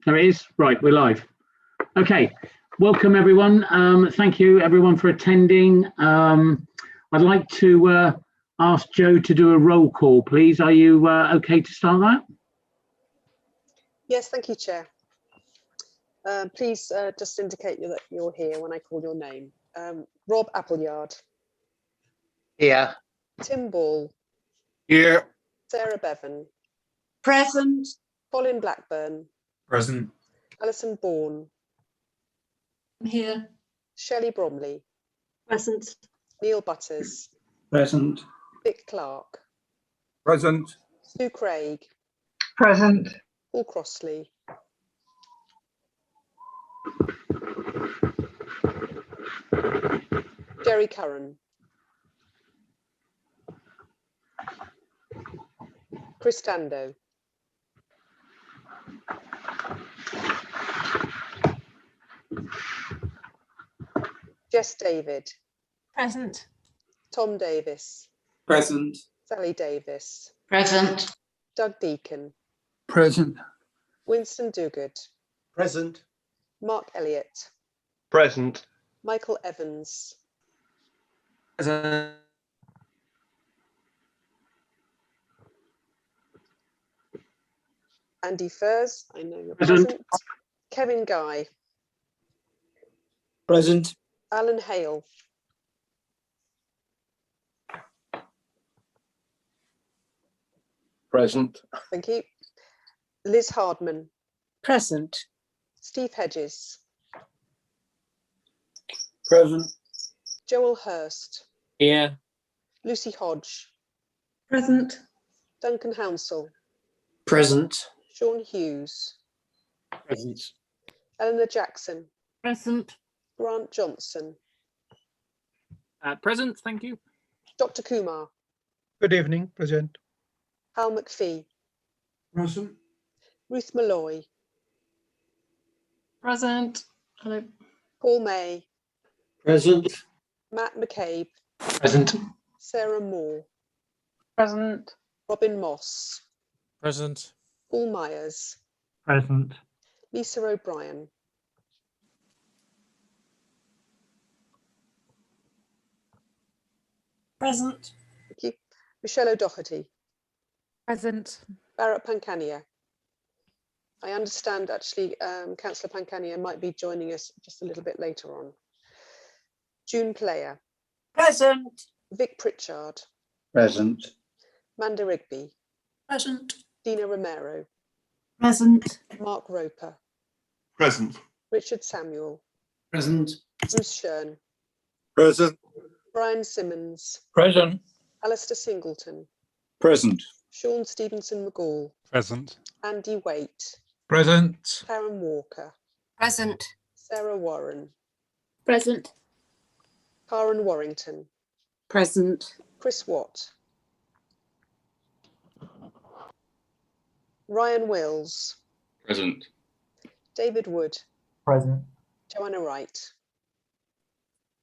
There it is. Right, we're live. Okay, welcome everyone. Thank you everyone for attending. I'd like to ask Joe to do a roll call, please. Are you okay to start that? Yes, thank you, Chair. Please just indicate that you're here when I call your name. Rob Appleyard. Here. Tim Ball. Here. Sarah Bevan. Present. Colin Blackburn. Present. Alison Bourne. Here. Shelley Bromley. Present. Neil Butters. Present. Vic Clark. Present. Sue Craig. Present. Paul Crossley. Jerry Curran. Chris Dando. Jess David. Present. Tom Davis. Present. Sally Davis. Present. Doug Deacon. Present. Winston Duguid. Present. Mark Elliott. Present. Michael Evans. Present. Andy Furs, I know you're Present. present. Kevin Guy. Present. Alan Hale. Present. Thank you. Liz Hardman. Present. Steve Hedges. Present. Joel Hurst. Here. Lucy Hodge. Present. Duncan Hounsell. Present. Sean Hughes. Present. Eleanor Jackson. Present. Grant Johnson. Present, thank you. Dr. Kumar. Good evening, President. Hal McPhee. Present. Ruth Malloy. Present. Hello. Paul May. Present. Matt McCabe. Present. Sarah Moore. Present. Robin Moss. Present. Paul Myers. Present. Lisa O'Brien. Present. Thank you. Michelle O'Doherty. Present. Barrett Pankania. I understand actually Councillor Pankania might be joining us just a little bit later on. June Player. Present. Vic Pritchard. Present. Manda Rigby. Present. Dina Romero. Present. Mark Roper. Present. Richard Samuel. Present. Bruce Shern. Present. Brian Simmons. Present. Alistair Singleton. Present. Sean Stevenson McGall. Present. Andy Waite. Present. Karen Walker. Present. Sarah Warren. Present. Karen Warrington. Present. Chris Watt. Ryan Wills. Present. David Wood. Present. Joanna Wright.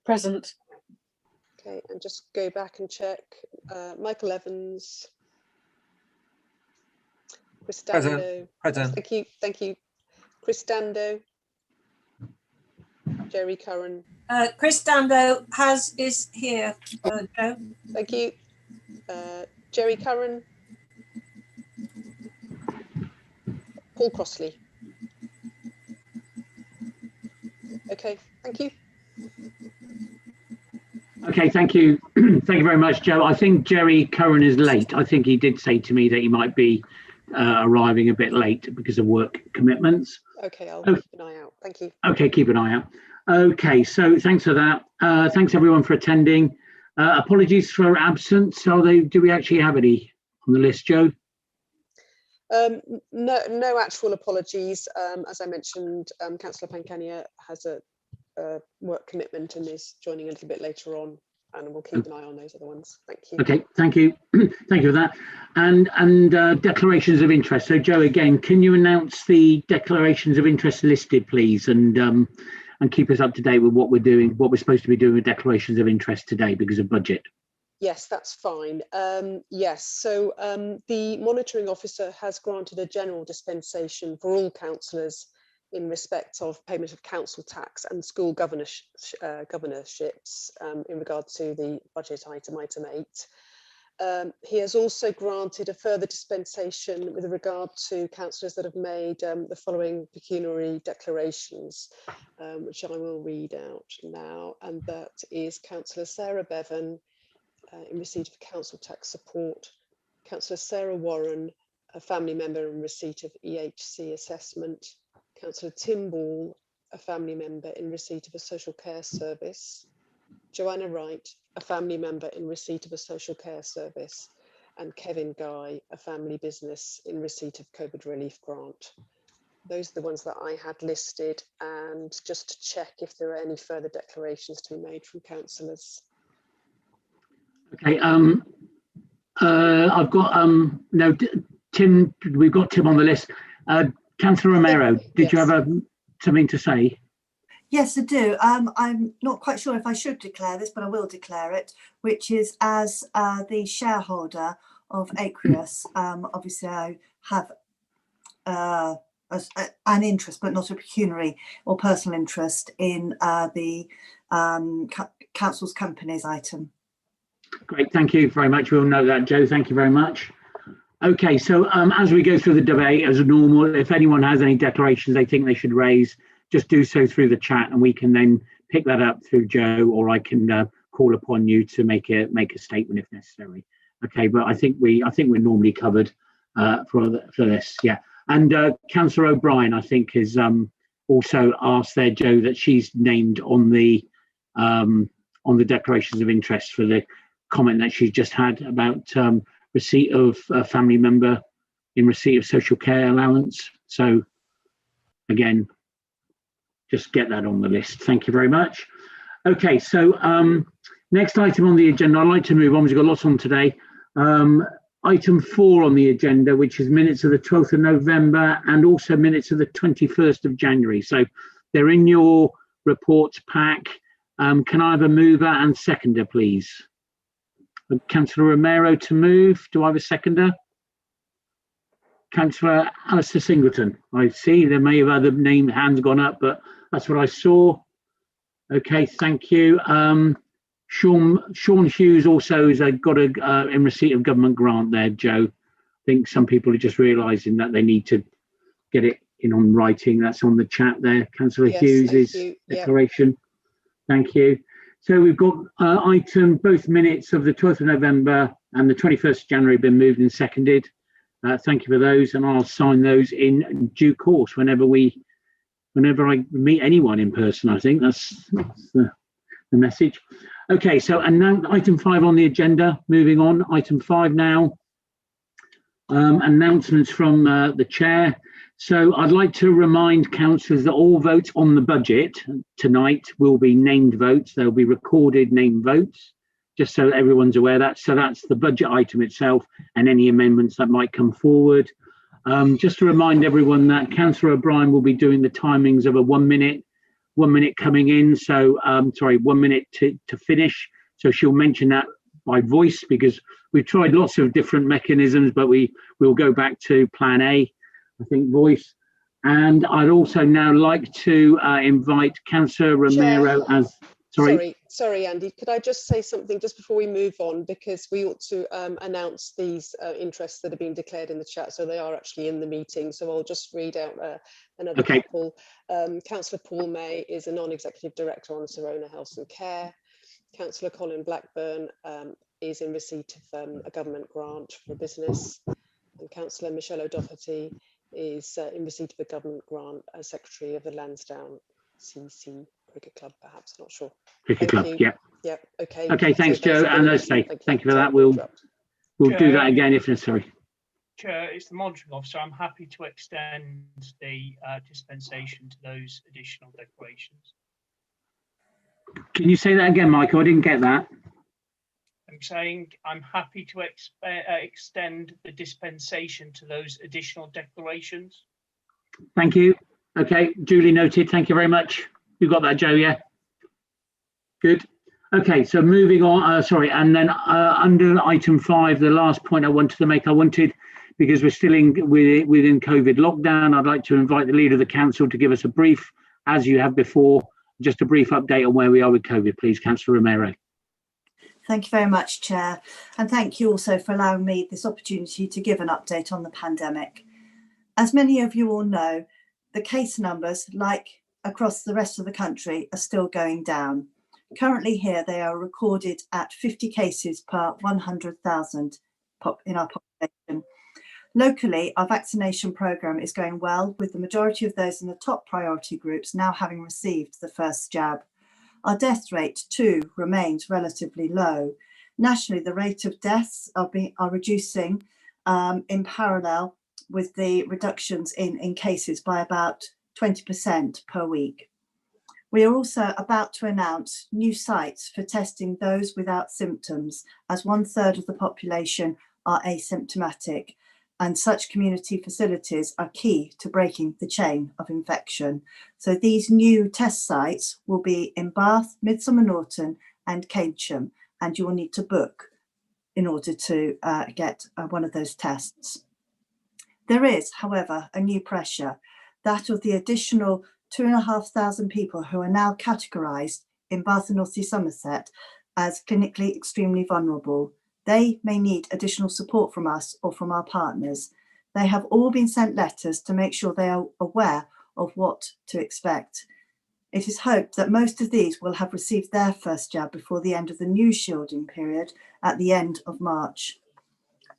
Present. Okay, and just go back and check. Michael Evans. Chris Dando. Present. Thank you. Thank you. Chris Dando. Jerry Curran. Chris Dando is here. Joe. Thank you. Jerry Curran. Paul Crossley. Okay, thank you. Okay, thank you. Thank you very much, Joe. I think Jerry Curran is late. I think he did say to me that he might be arriving a bit late because of work commitments. Okay, I'll keep an eye out. Thank you. Okay, keep an eye out. Okay, so thanks for that. Thanks everyone for attending. Apologies for absence. Do we actually have any on the list, Joe? No actual apologies. As I mentioned, Councillor Pankania has a work commitment and is joining a little bit later on, and we'll keep an eye on those other ones. Thank you. Okay, thank you. Thank you for that. And declarations of interest. So Joe, again, can you announce the declarations of interest listed, please, and keep us up to date with what we're doing, what we're supposed to be doing with declarations of interest today because of budget. Yes, that's fine. Yes, so the monitoring officer has granted a general dispensation for all councillors in respect of payment of council tax and school governorships in regard to the budget item 8. He has also granted a further dispensation with regard to councillors that have made the following pecuniary declarations, which I will read out now, and that is Councillor Sarah Bevan, in receipt of council tax support, Councillor Sarah Warren, a family member in receipt of EHC assessment, Councillor Tim Ball, a family member in receipt of a social care service, Joanna Wright, a family member in receipt of a social care service, and Kevin Guy, a family business in receipt of COVID relief grant. Those are the ones that I had listed, and just to check if there are any further declarations to be made from councillors. Okay, I've got no, Tim, we've got Tim on the list. Councillor Romero, did you have something to say? Yes, I do. I'm not quite sure if I should declare this, but I will declare it, which is as the shareholder of Aquarius. Obviously, I have an interest, but not a pecuniary or personal interest in the council's companies item. Great, thank you very much. We'll note that, Joe. Thank you very much. Okay, so as we go through the debate, as normal, if anyone has any declarations they think they should raise, just do so through the chat, and we can then pick that up through Joe, or I can call upon you to make a statement if necessary. Okay, but I think we're normally covered for this. Yeah, and Councillor O'Brien, I think, is also asked there, Joe, that she's named on the declarations of interest for the comment that she's just had about receipt of a family member in receipt of social care allowance. So again, just get that on the list. Thank you very much. Okay, so next item on the agenda, I'd like to move on. We've got lots on today. Item 4 on the agenda, which is minutes of the 12th of November and also minutes of the 21st of January. So they're in your reports pack. Can I have a mover and seconder, please? Councillor Romero to move. Do I have a seconder? Councillor Alistair Singleton. I see there may have other hands gone up, but that's what I saw. Okay, thank you. Sean Hughes also has got a in receipt of government grant there, Joe. I think some people are just realising that they need to get it in on writing. That's on the chat there. Councillor Hughes' declaration. Yep. Thank you. So we've got both minutes of the 12th of November and the 21st of January been moved and seconded. Thank you for those, and I'll sign those in due course whenever I meet anyone in person. I think that's the message. Okay, so and now item 5 on the agenda. Moving on, item 5 now. Announcements from the chair. So I'd like to remind councillors that all votes on the budget tonight will be named votes. They'll be recorded named votes, just so everyone's aware that. So that's the budget item itself and any amendments that might come forward. Just to remind everyone that Councillor O'Brien will be doing the timings of a 1 minute coming in. So 1 minute to finish. So she'll mention that by voice, because we've tried lots of different mechanisms, but we'll go back to plan A. I think voice. And I'd also now like to invite Councillor Romero as, Sorry, Andy, could I just say something just before we move on, because we ought to announce these interests that have been declared in the chat, so they are actually in the meeting. So I'll just read out another couple. Councillor Paul May is a non-executive director on Serona Health and Care. Councillor Colin Blackburn is in receipt of a government grant for a business. And Councillor Michelle O'Doherty is in receipt of a government grant as Secretary of the Lansdowne CC Cricket Club, perhaps, not sure. Cricket Club, yeah. Yeah, okay. Okay, thanks, Joe. And let's say thank you for that. We'll do that again if necessary. Chair, it's the monitoring officer. I'm happy to extend the dispensation to those additional declarations. Can you say that again, Michael? I didn't get that. I'm saying I'm happy to extend the dispensation to those additional declarations. Thank you. Okay, duly noted. Thank you very much. You got that, Joe? Yeah. Good. Okay, so moving on, sorry, and then under item 5, the last point I wanted to make, because we're still within COVID lockdown, I'd like to invite the leader of the council to give us a brief, as you have before, just a brief update on where we are with COVID, please, Councillor Romero. Thank you very much, Chair. And thank you also for allowing me this opportunity to give an update on the pandemic. As many of you all know, the case numbers, like across the rest of the country, are still going down. Currently here, they are recorded at 50 cases per 100,000 in our population. Locally, our vaccination programme is going well, with the majority of those in the top priority groups now having received the first jab. Our death rate too remains relatively low. Nationally, the rate of deaths are reducing in parallel with the reductions in cases by about 20% per week. We are also about to announce new sites for testing those without symptoms, as 1/3 of the population are asymptomatic, and such community facilities are key to breaking the chain of infection. So these new test sites will be in Bath, Midsummer Norton and Keynsham, and you will need to book in order to get one of those tests. There is, however, a new pressure, that of the additional 2,500 people who are now categorised in Bath and North East Somerset as clinically extremely vulnerable. They may need additional support from us or from our partners. They have all been sent letters to make sure they are aware of what to expect. It is hoped that most of these will have received their first jab before the end of the new shielding period at the end of March.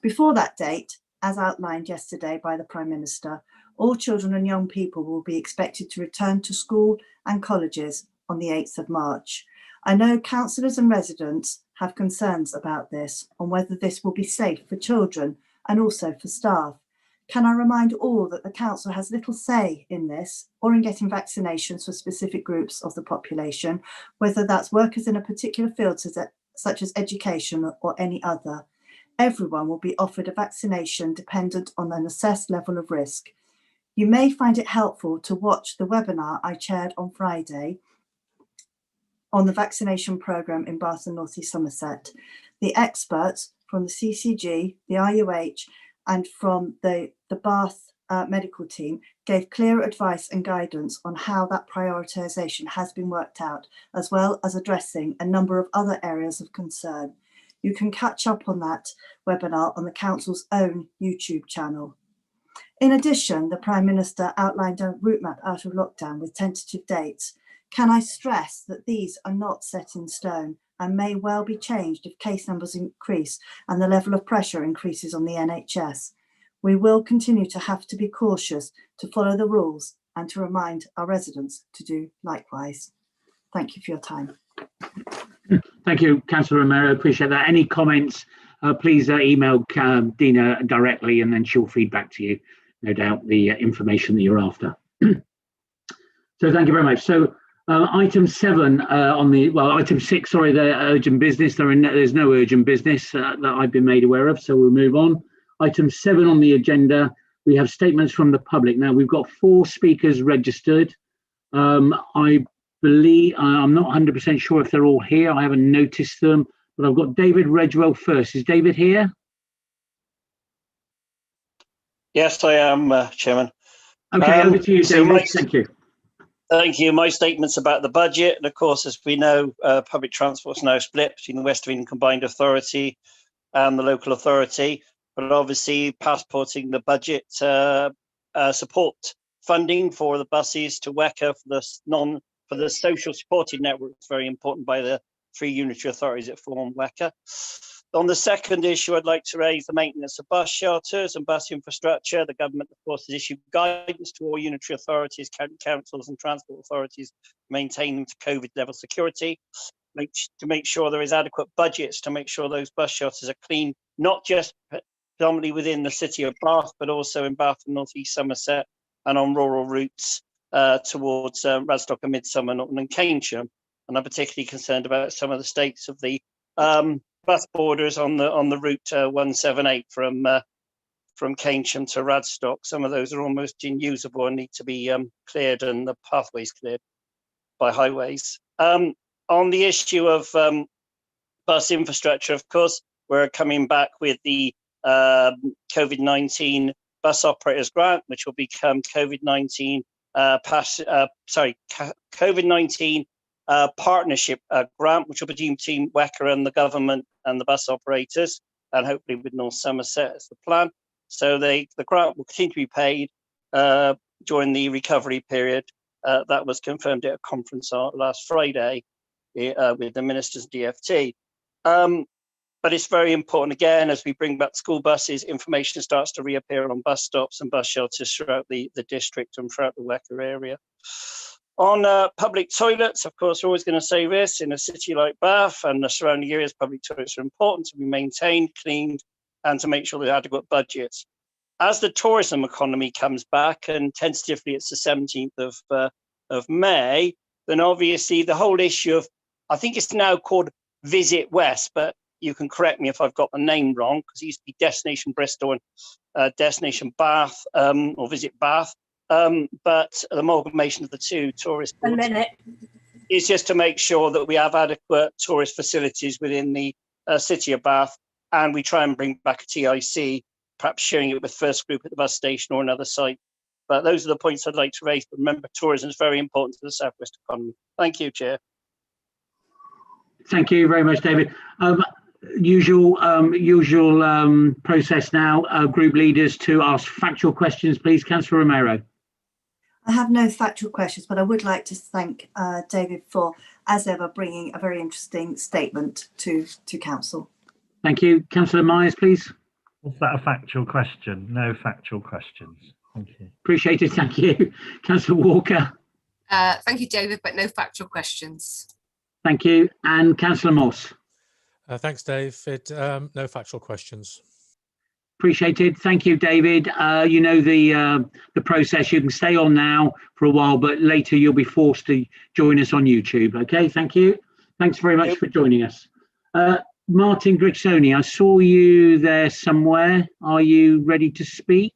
Before that date, as outlined yesterday by the Prime Minister, all children and young people will be expected to return to school and colleges on the 8th of March. I know councillors and residents have concerns about this, on whether this will be safe for children and also for staff. Can I remind all that the council has little say in this or in getting vaccinations for specific groups of the population, whether that's workers in a particular field such as education or any other. Everyone will be offered a vaccination dependent on an assessed level of risk. You may find it helpful to watch the webinar I chaired on Friday on the vaccination programme in Bath and North East Somerset. The experts from the CCG, the RUH and from the Bath medical team gave clear advice and guidance on how that prioritisation has been worked out, as well as addressing a number of other areas of concern. You can catch up on that webinar on the Council's own YouTube channel. In addition, the Prime Minister outlined a route map out of lockdown with tentative dates. Can I stress that these are not set in stone and may well be changed if case numbers increase and the level of pressure increases on the NHS. We will continue to have to be cautious to follow the rules and to remind our residents to do likewise. Thank you for your time. Thank you, Councillor Romero. Appreciate that. Any comments, please email Dina directly and then she'll feed back to you, no doubt, the information that you're after. So thank you very much. So item 7 item 6, sorry, the urgent business. There's no urgent business that I've been made aware of, so we'll move on. Item 7 on the agenda, we have statements from the public. Now, we've got 4 speakers registered. I believe, I'm not 100% sure if they're all here. I haven't noticed them, but I've got David Redgewell first. Is David here? Yes, I am, Chairman. Okay, over to you, David. Thank you. Thank you. My statement's about the budget. And of course, as we know, public transport is now split between the West of England Combined Authority and the local authority. But obviously, passporting the budget support funding for the buses to WECA for the social supported network is very important by the 3 unitary authorities that form WECA. On the second issue, I'd like to raise the maintenance of bus shelters and bus infrastructure. The government, of course, has issued guidance to all unitary authorities, county councils and transport authorities maintaining to COVID level security, to make sure there is adequate budgets to make sure those bus shelters are clean, not just predominantly within the city of Bath, but also in Bath and North East Somerset and on rural routes towards Radstock and Midsummer Norton and Keynsham. And I'm particularly concerned about some of the states of the bus borders on the route 178 from Keynsham to Radstock. Some of those are almost unusable and need to be cleared and the pathways cleared by highways. On the issue of bus infrastructure, of course, we're coming back with the COVID-19 bus operators grant, which will become COVID-19 COVID-19 partnership grant, which will be between WECA and the government and the bus operators, and hopefully with North Somerset as the plan. So the grant will continue to be paid during the recovery period. That was confirmed at a conference last Friday with the ministers DFT. But it's very important, again, as we bring back school buses, information starts to reappear on bus stops and bus shelters throughout the district and throughout the WECA area. On public toilets, of course, we're always going to say this, in a city like Bath and the surrounding areas, public toilets are important to be maintained, cleaned, and to make sure they have adequate budgets. As the tourism economy comes back, and tentatively it's the 17th of May, then obviously the whole issue of, I think it's now called Visit West, but you can correct me if I've got the name wrong, because it used to be Destination Bristol and Destination Bath, or Visit Bath. But the amalgamation of the two tourist boards is just to make sure that we have adequate tourist facilities within the city of Bath, and we try and bring back a TIC, perhaps sharing it with First Group at the bus station or another site. But those are the points I'd like to raise. But remember, tourism is very important to the Southwest economy. Thank you, Chair. Thank you very much, David. Usual process now, group leaders to ask factual questions, please. Councillor Romero. I have no factual questions, but I would like to thank David for, as ever, bringing a very interesting statement to Council. Thank you. Councillor Myers, please. Was that a factual question? No factual questions. Thank you. Appreciate it. Thank you. Councillor Walker. Thank you, David, but no factual questions. Thank you. And Councillor Moss. Thanks, David. No factual questions. Appreciated. Thank you, David. You know the process. You can stay on now for a while, but later you'll be forced to join us on YouTube. Okay, thank you. Thanks very much for joining us. Martin Grixoni, I saw you there somewhere. Are you ready to speak?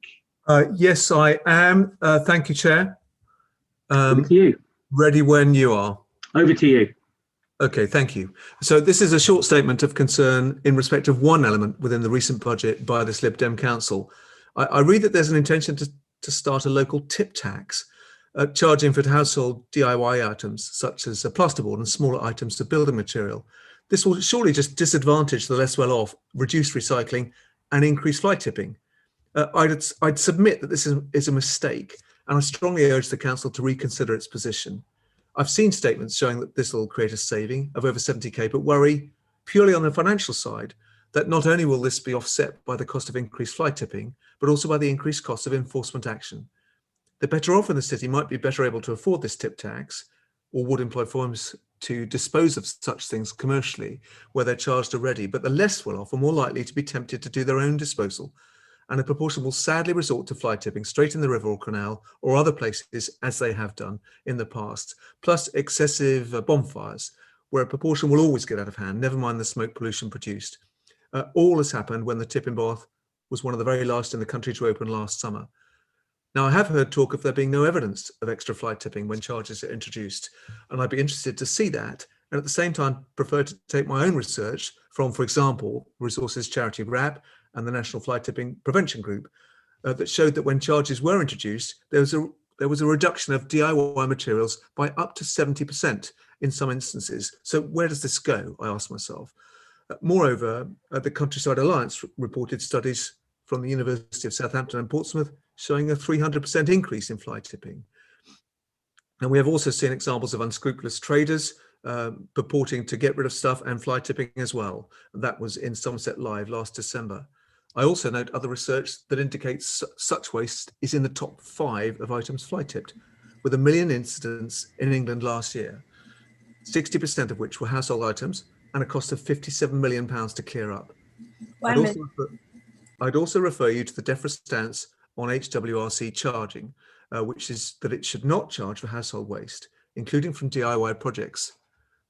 Yes, I am. Thank you, Chair. Over to you. Ready when you are. Over to you. Okay, thank you. So this is a short statement of concern in respect of one element within the recent budget by this Lib Dem Council. I read that there's an intention to start a local tip tax, charging for household DIY items such as plasterboard and smaller items of building material. This will surely just disadvantage the less well off, reduce recycling and increase fly tipping. I'd submit that this is a mistake, and I strongly urge the Council to reconsider its position. I've seen statements showing that this will create a saving of over 70k, but worry purely on the financial side that not only will this be offset by the cost of increased fly tipping, but also by the increased cost of enforcement action. The better off in the city might be better able to afford this tip tax, or would employ firms to dispose of such things commercially where they're charged already, but the less well off are more likely to be tempted to do their own disposal, and a proportion will sadly resort to fly tipping straight in the river or canal or other places as they have done in the past, plus excessive bonfires, where a proportion will always get out of hand, never mind the smoke pollution produced. All has happened when the tip in Bath was one of the very last in the country to open last summer. Now, I have heard talk of there being no evidence of extra fly tipping when charges are introduced, and I'd be interested to see that, and at the same time prefer to take my own research from, for example, Resources Charity RAP and the National Fly Tipping Prevention Group that showed that when charges were introduced, there was a reduction of DIY materials by up to 70% in some instances. So where does this go, I ask myself. Moreover, the Countryside Alliance reported studies from the University of Southampton and Portsmouth showing a 300% increase in fly tipping. And we have also seen examples of unscrupulous traders purporting to get rid of stuff and fly tipping as well. That was in Somerset Live last December. I also note other research that indicates such waste is in the top 5 of items fly tipped, with 1 million incidents in England last year, 60% of which were household items and a cost of £57 million to clear up. I'd also refer you to the DEFRA stance on HWRC charging, which is that it should not charge for household waste, including from DIY projects.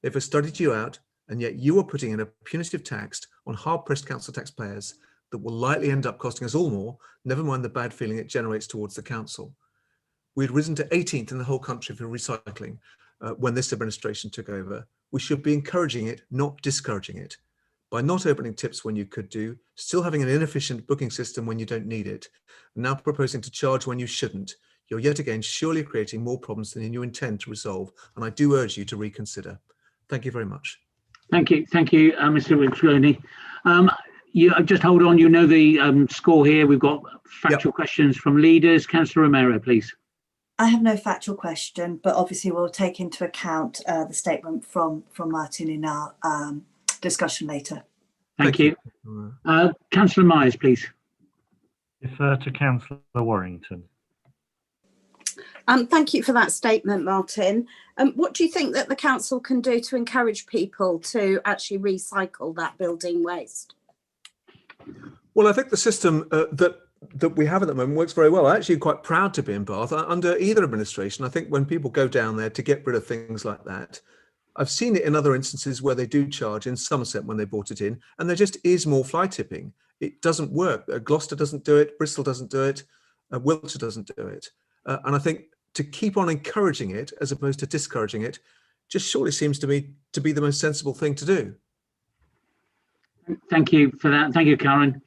They've studied you out, and yet you are putting in a punitive tax on hard-pressed council taxpayers that will likely end up costing us all more, never mind the bad feeling it generates towards the council. We'd risen to 18th in the whole country for recycling when this administration took over. we should be encouraging it, not discouraging it. By not opening tips when you could do, still having an inefficient booking system when you don't need it, and now proposing to charge when you shouldn't, you're yet again surely creating more problems than you intend to resolve, and I do urge you to reconsider. Thank you very much. Thank you, Mr. Richloni. You just hold on. You know the score here. We've got factual questions from leaders. Councillor Romero, please. I have no factual question, but obviously we'll take into account the statement from Martin in our discussion later. Thank you. Councillor Myers, please. Defer to Councillor Warrington. Thank you for that statement, Martin. What do you think that the council can do to encourage people to actually recycle that building waste? Well, I think the system that we have at the moment works very well. I'm actually quite proud to be in Bath. Under either administration, I think when people go down there to get rid of things like that, I've seen it in other instances where they do charge. In Somerset when they brought it in, and there just is more fly tipping. It doesn't work. Gloucester doesn't do it, Bristol doesn't do it, Wiltshire doesn't do it. And I think to keep on encouraging it as opposed to discouraging it just surely seems to me to be the most sensible thing to do. Thank you for that. Thank you, Karen.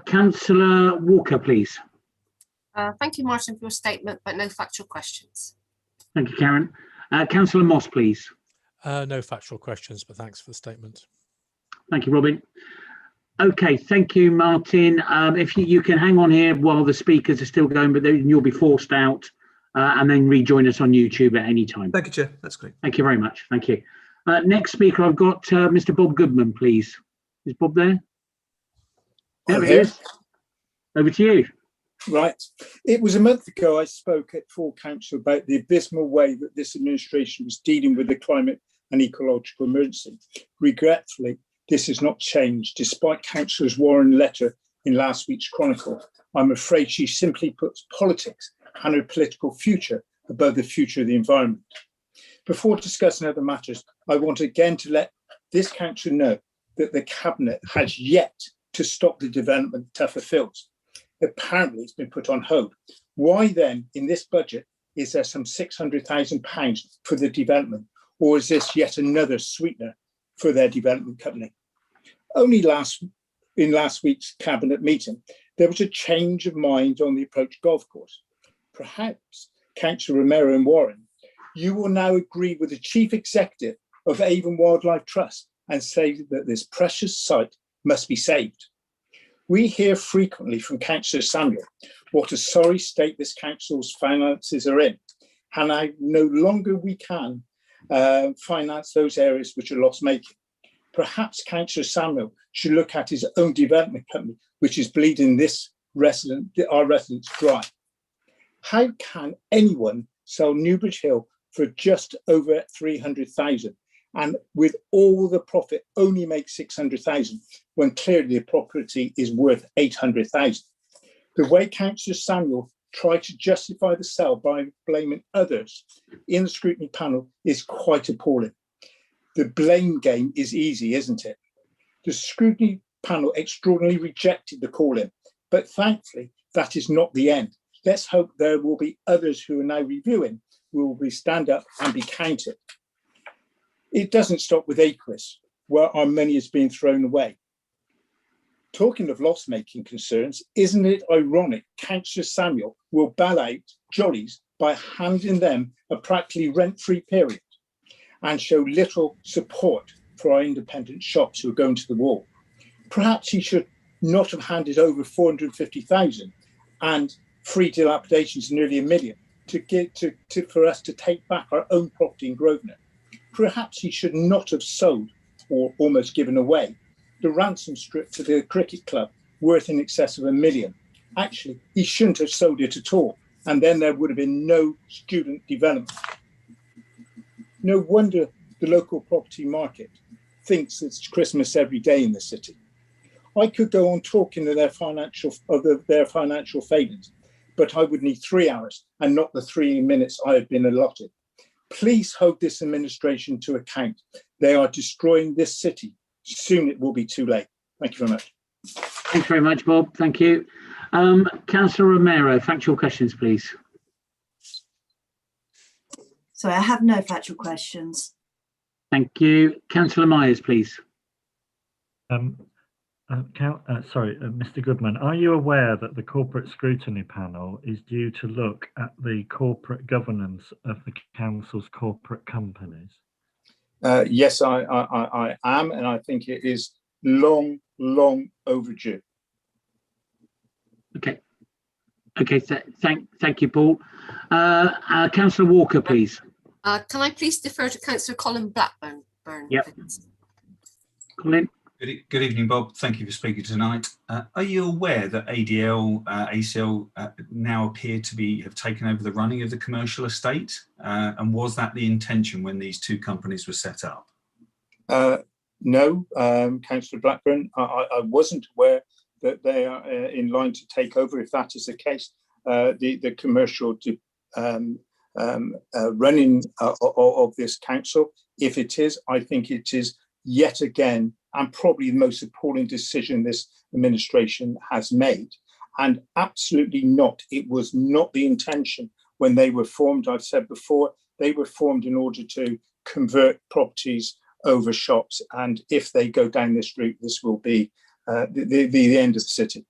Councillor Walker, please. Thank you, Martin, for your statement, but no factual questions. Thank you, Karen. Councillor Moss, please. No factual questions, but thanks for the statement. Thank you, Robin. Okay, thank you, Martin. If you can hang on here while the speakers are still going, but then you'll be forced out and then rejoin us on YouTube at any time. Thank you, Chair. That's great. Thank you very much. Thank you. Next speaker, I've got Mr. Bob Goodman, please. Is Bob there? There he is. Over to you. Right. It was a month ago I spoke at full council about the abysmal way that this administration was dealing with the climate and ecological emergency. Regretfully, this has not changed, despite Councillor Warren's letter in last week's Chronicle. I'm afraid she simply puts politics and her political future above the future of the environment. Before discussing other matters, I want again to let this council know that the Cabinet has yet to stop the development of tougher fields. Apparently it's been put on hold. Why then, in this budget, is there some £600,000 for the development, or is this yet another sweetener for their development company? Only in last week's Cabinet meeting, there was a change of mind on the approach golf course. Perhaps, Councillor Romero and Warren, you will now agree with the Chief Executive of Avon Wildlife Trust and say that this precious site must be saved. We hear frequently from Councillor Samuel what a sorry state this council's finances are in, and how no longer we can finance those areas which are loss-making. Perhaps Councillor Samuel should look at his own development company, which is bleeding our residents dry. How can anyone sell Newbridge Hill for just over 300,000 and with all the profit only make 600,000 when clearly the property is worth 800,000? The way Councillor Samuel tried to justify the sale by blaming others in the scrutiny panel is quite appalling. The blame game is easy, isn't it? The scrutiny panel extraordinarily rejected the call-in, but thankfully that is not the end. Let's hope there will be others who are now reviewing who will stand up and be counted. It doesn't stop with Aquis, where our money is being thrown away. Talking of loss-making concerns, isn't it ironic Councillor Samuel will bail out Jollies by handing them a practically rent-free period and show little support for our independent shops who are going to the wall? Perhaps he should not have handed over 450,000 and free dilapidations nearly £1 million for us to take back our own property in Grosvenor. Perhaps he should not have sold or almost given away the ransom strip to the cricket club worth in excess of £1 million. Actually, he shouldn't have sold it at all, and then there would have been no student development. No wonder the local property market thinks it's Christmas every day in the city. I could go on talking of their financial failings, but I would need 3 hours and not the 3 minutes I have been allotted. Please hold this administration to account. They are destroying this city. Soon it will be too late. Thank you very much. Thanks very much, Bob. Thank you. Councillor Romero, factual questions, please. So I have no factual questions. Thank you. Councillor Myers, please. Mr. Goodman, are you aware that the Corporate Scrutiny Panel is due to look at the corporate governance of the council's corporate companies? Yes, I am, and I think it is long overdue. Okay. Okay. Thank you, Paul. Councillor Walker, please. Can I please defer to Councillor Colin Blackburn? Yep. Colin. Good evening, Bob. Thank you for speaking tonight. Are you aware that ADL, ACL now appear to have taken over the running of the commercial estate? And was that the intention when these two companies were set up? No, Councillor Blackburn, I wasn't aware that they are in line to take over. If that is the case, the commercial running of this council, if it is, I think it is yet again, and probably the most appalling decision this administration has made. And absolutely not, it was not the intention when they were formed. I've said before, they were formed in order to convert properties over shops. And if they go down this route, this will be the end of the city.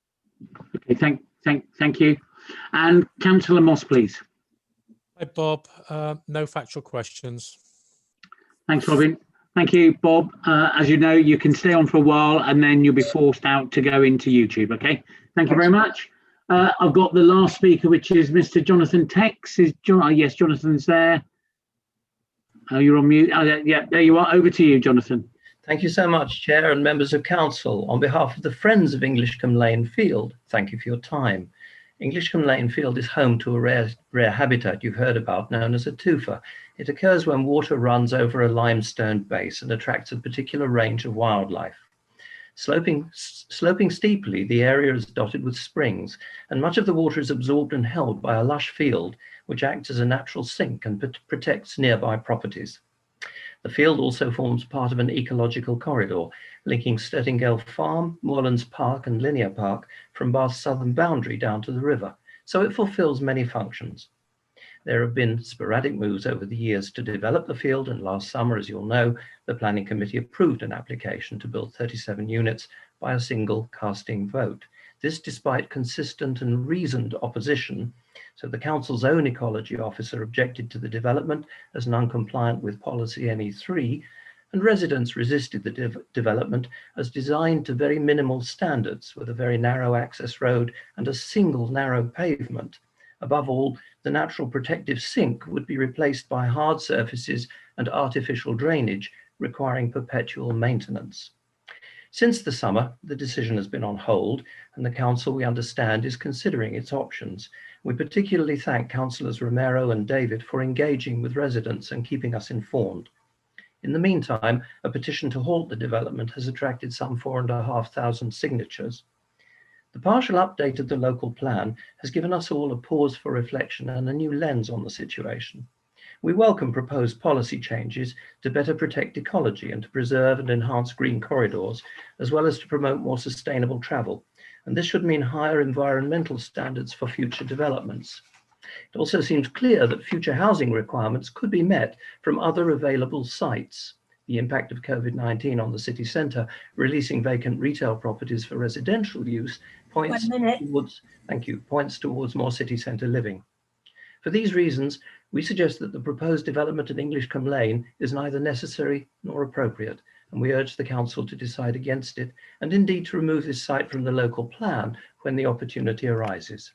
Okay, thank you. And Councillor Moss, please. Hi, Bob. No factual questions. Thanks, Robin. Thank you, Bob. As you know, you can stay on for a while and then you'll be forced out to go into YouTube, okay? Thank you very much. I've got the last speaker, which is Mr. Jonathan Tex. Yes, Jonathan's there. Oh, you're on mute. Oh, yeah, there you are. Over to you, Jonathan. Thank you so much, Chair and members of Council. On behalf of the Friends of Englishcombe Lane Field, thank you for your time. Englishcombe Lane Field is home to a rare habitat you've heard about known as a tufa. It occurs when water runs over a limestone base and attracts a particular range of wildlife. Sloping steeply, the area is dotted with springs, and much of the water is absorbed and held by a lush field, which acts as a natural sink and protects nearby properties. The field also forms part of an ecological corridor linking Sturtingale Farm, Moorlands Park and Linear Park from Bath's southern boundary down to the river, so it fulfills many functions. There have been sporadic moves over the years to develop the field, and last summer, as you'll know, the Planning Committee approved an application to build 37 units by a single casting vote. This despite consistent and reasoned opposition. So the council's own ecology officer objected to the development as non-compliant with policy NE3, and residents resisted the development as designed to very minimal standards with a very narrow access road and a single narrow pavement. Above all, the natural protective sink would be replaced by hard surfaces and artificial drainage requiring perpetual maintenance. Since the summer, the decision has been on hold, and the council, we understand, is considering its options. We particularly thank Councillors Romero and David for engaging with residents and keeping us informed. In the meantime, a petition to halt the development has attracted some 4,500 signatures. The partial update of the local plan has given us all a pause for reflection and a new lens on the situation. We welcome proposed policy changes to better protect ecology and to preserve and enhance green corridors, as well as to promote more sustainable travel. And this should mean higher environmental standards for future developments. It also seems clear that future housing requirements could be met from other available sites. The impact of COVID-19 on the city centre, releasing vacant retail properties for residential use, points towards more city centre living. For these reasons, we suggest that the proposed development at Englishcombe Lane is neither necessary nor appropriate, and we urge the council to decide against it, and indeed to remove this site from the local plan when the opportunity arises.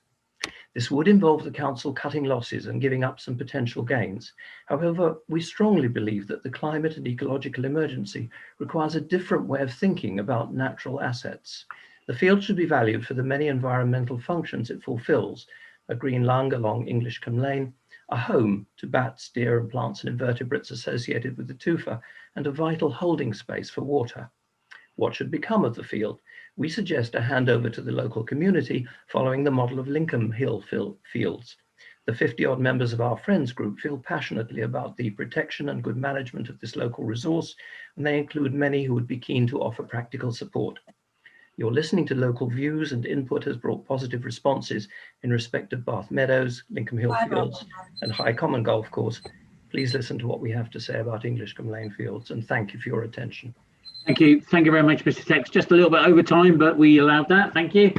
This would involve the council cutting losses and giving up some potential gains. However, we strongly believe that the climate and ecological emergency requires a different way of thinking about natural assets. The field should be valued for the many environmental functions it fulfills: a green lung along Englishcombe Lane, a home to bats, deer and plants and invertebrates associated with the tufa, and a vital holding space for water. What should become of the field? We suggest a handover to the local community following the model of Lincoln Hill Fields. The 50-odd members of our Friends group feel passionately about the protection and good management of this local resource, and they include many who would be keen to offer practical support. Your listening to local views and input has brought positive responses in respect of Bath Meadows, Lincoln Hill Fields and High Common Golf Course. Please listen to what we have to say about Englishcombe Lane Fields, and thank you for your attention. Thank you. Thank you very much, Mr. Tex. Just a little bit over time, but we allowed that. Thank you.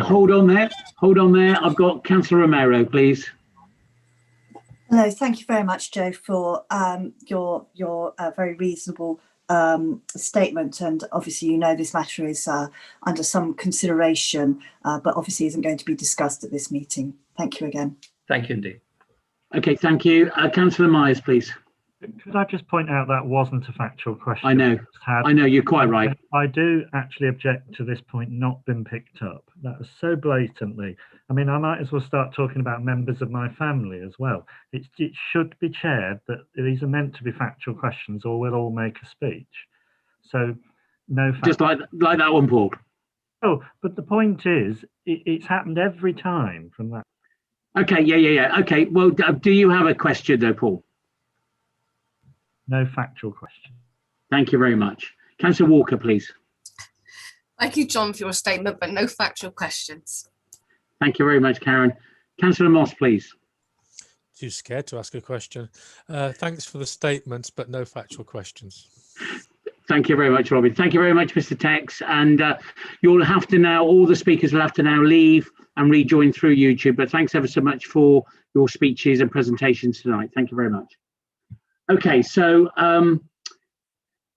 Hold on there. Hold on there. I've got Councillor Romero, please. Hello. Thank you very much, Joe, for your very reasonable statement. And obviously, you know, this matter is under some consideration, but obviously isn't going to be discussed at this meeting. Thank you again. Thank you indeed. Okay, thank you. Councillor Myers, please. Could I just point out that wasn't a factual question? I know, you're quite right. I do actually object to this point not been picked up. That was so blatantly. I mean, I might as well start talking about members of my family as well. It should be chaired that these are meant to be factual questions, or we'll all make a speech. So, no. Just like that one, Paul. Oh, but the point is, it's happened every time from that. Okay, yeah. Okay, well, do you have a question though, Paul? No factual question. Thank you very much. Councillor Walker, please. Thank you, John, for your statement, but no factual questions. Thank you very much, Karen. Councillor Moss, please. Too scared to ask a question. Thanks for the statements, but no factual questions. Thank you very much, Robin. Thank you very much, Mr. Tex. And you'll have to now, all the speakers will have to now leave and rejoin through YouTube. But thanks ever so much for your speeches and presentations tonight. Thank you very much. Okay, so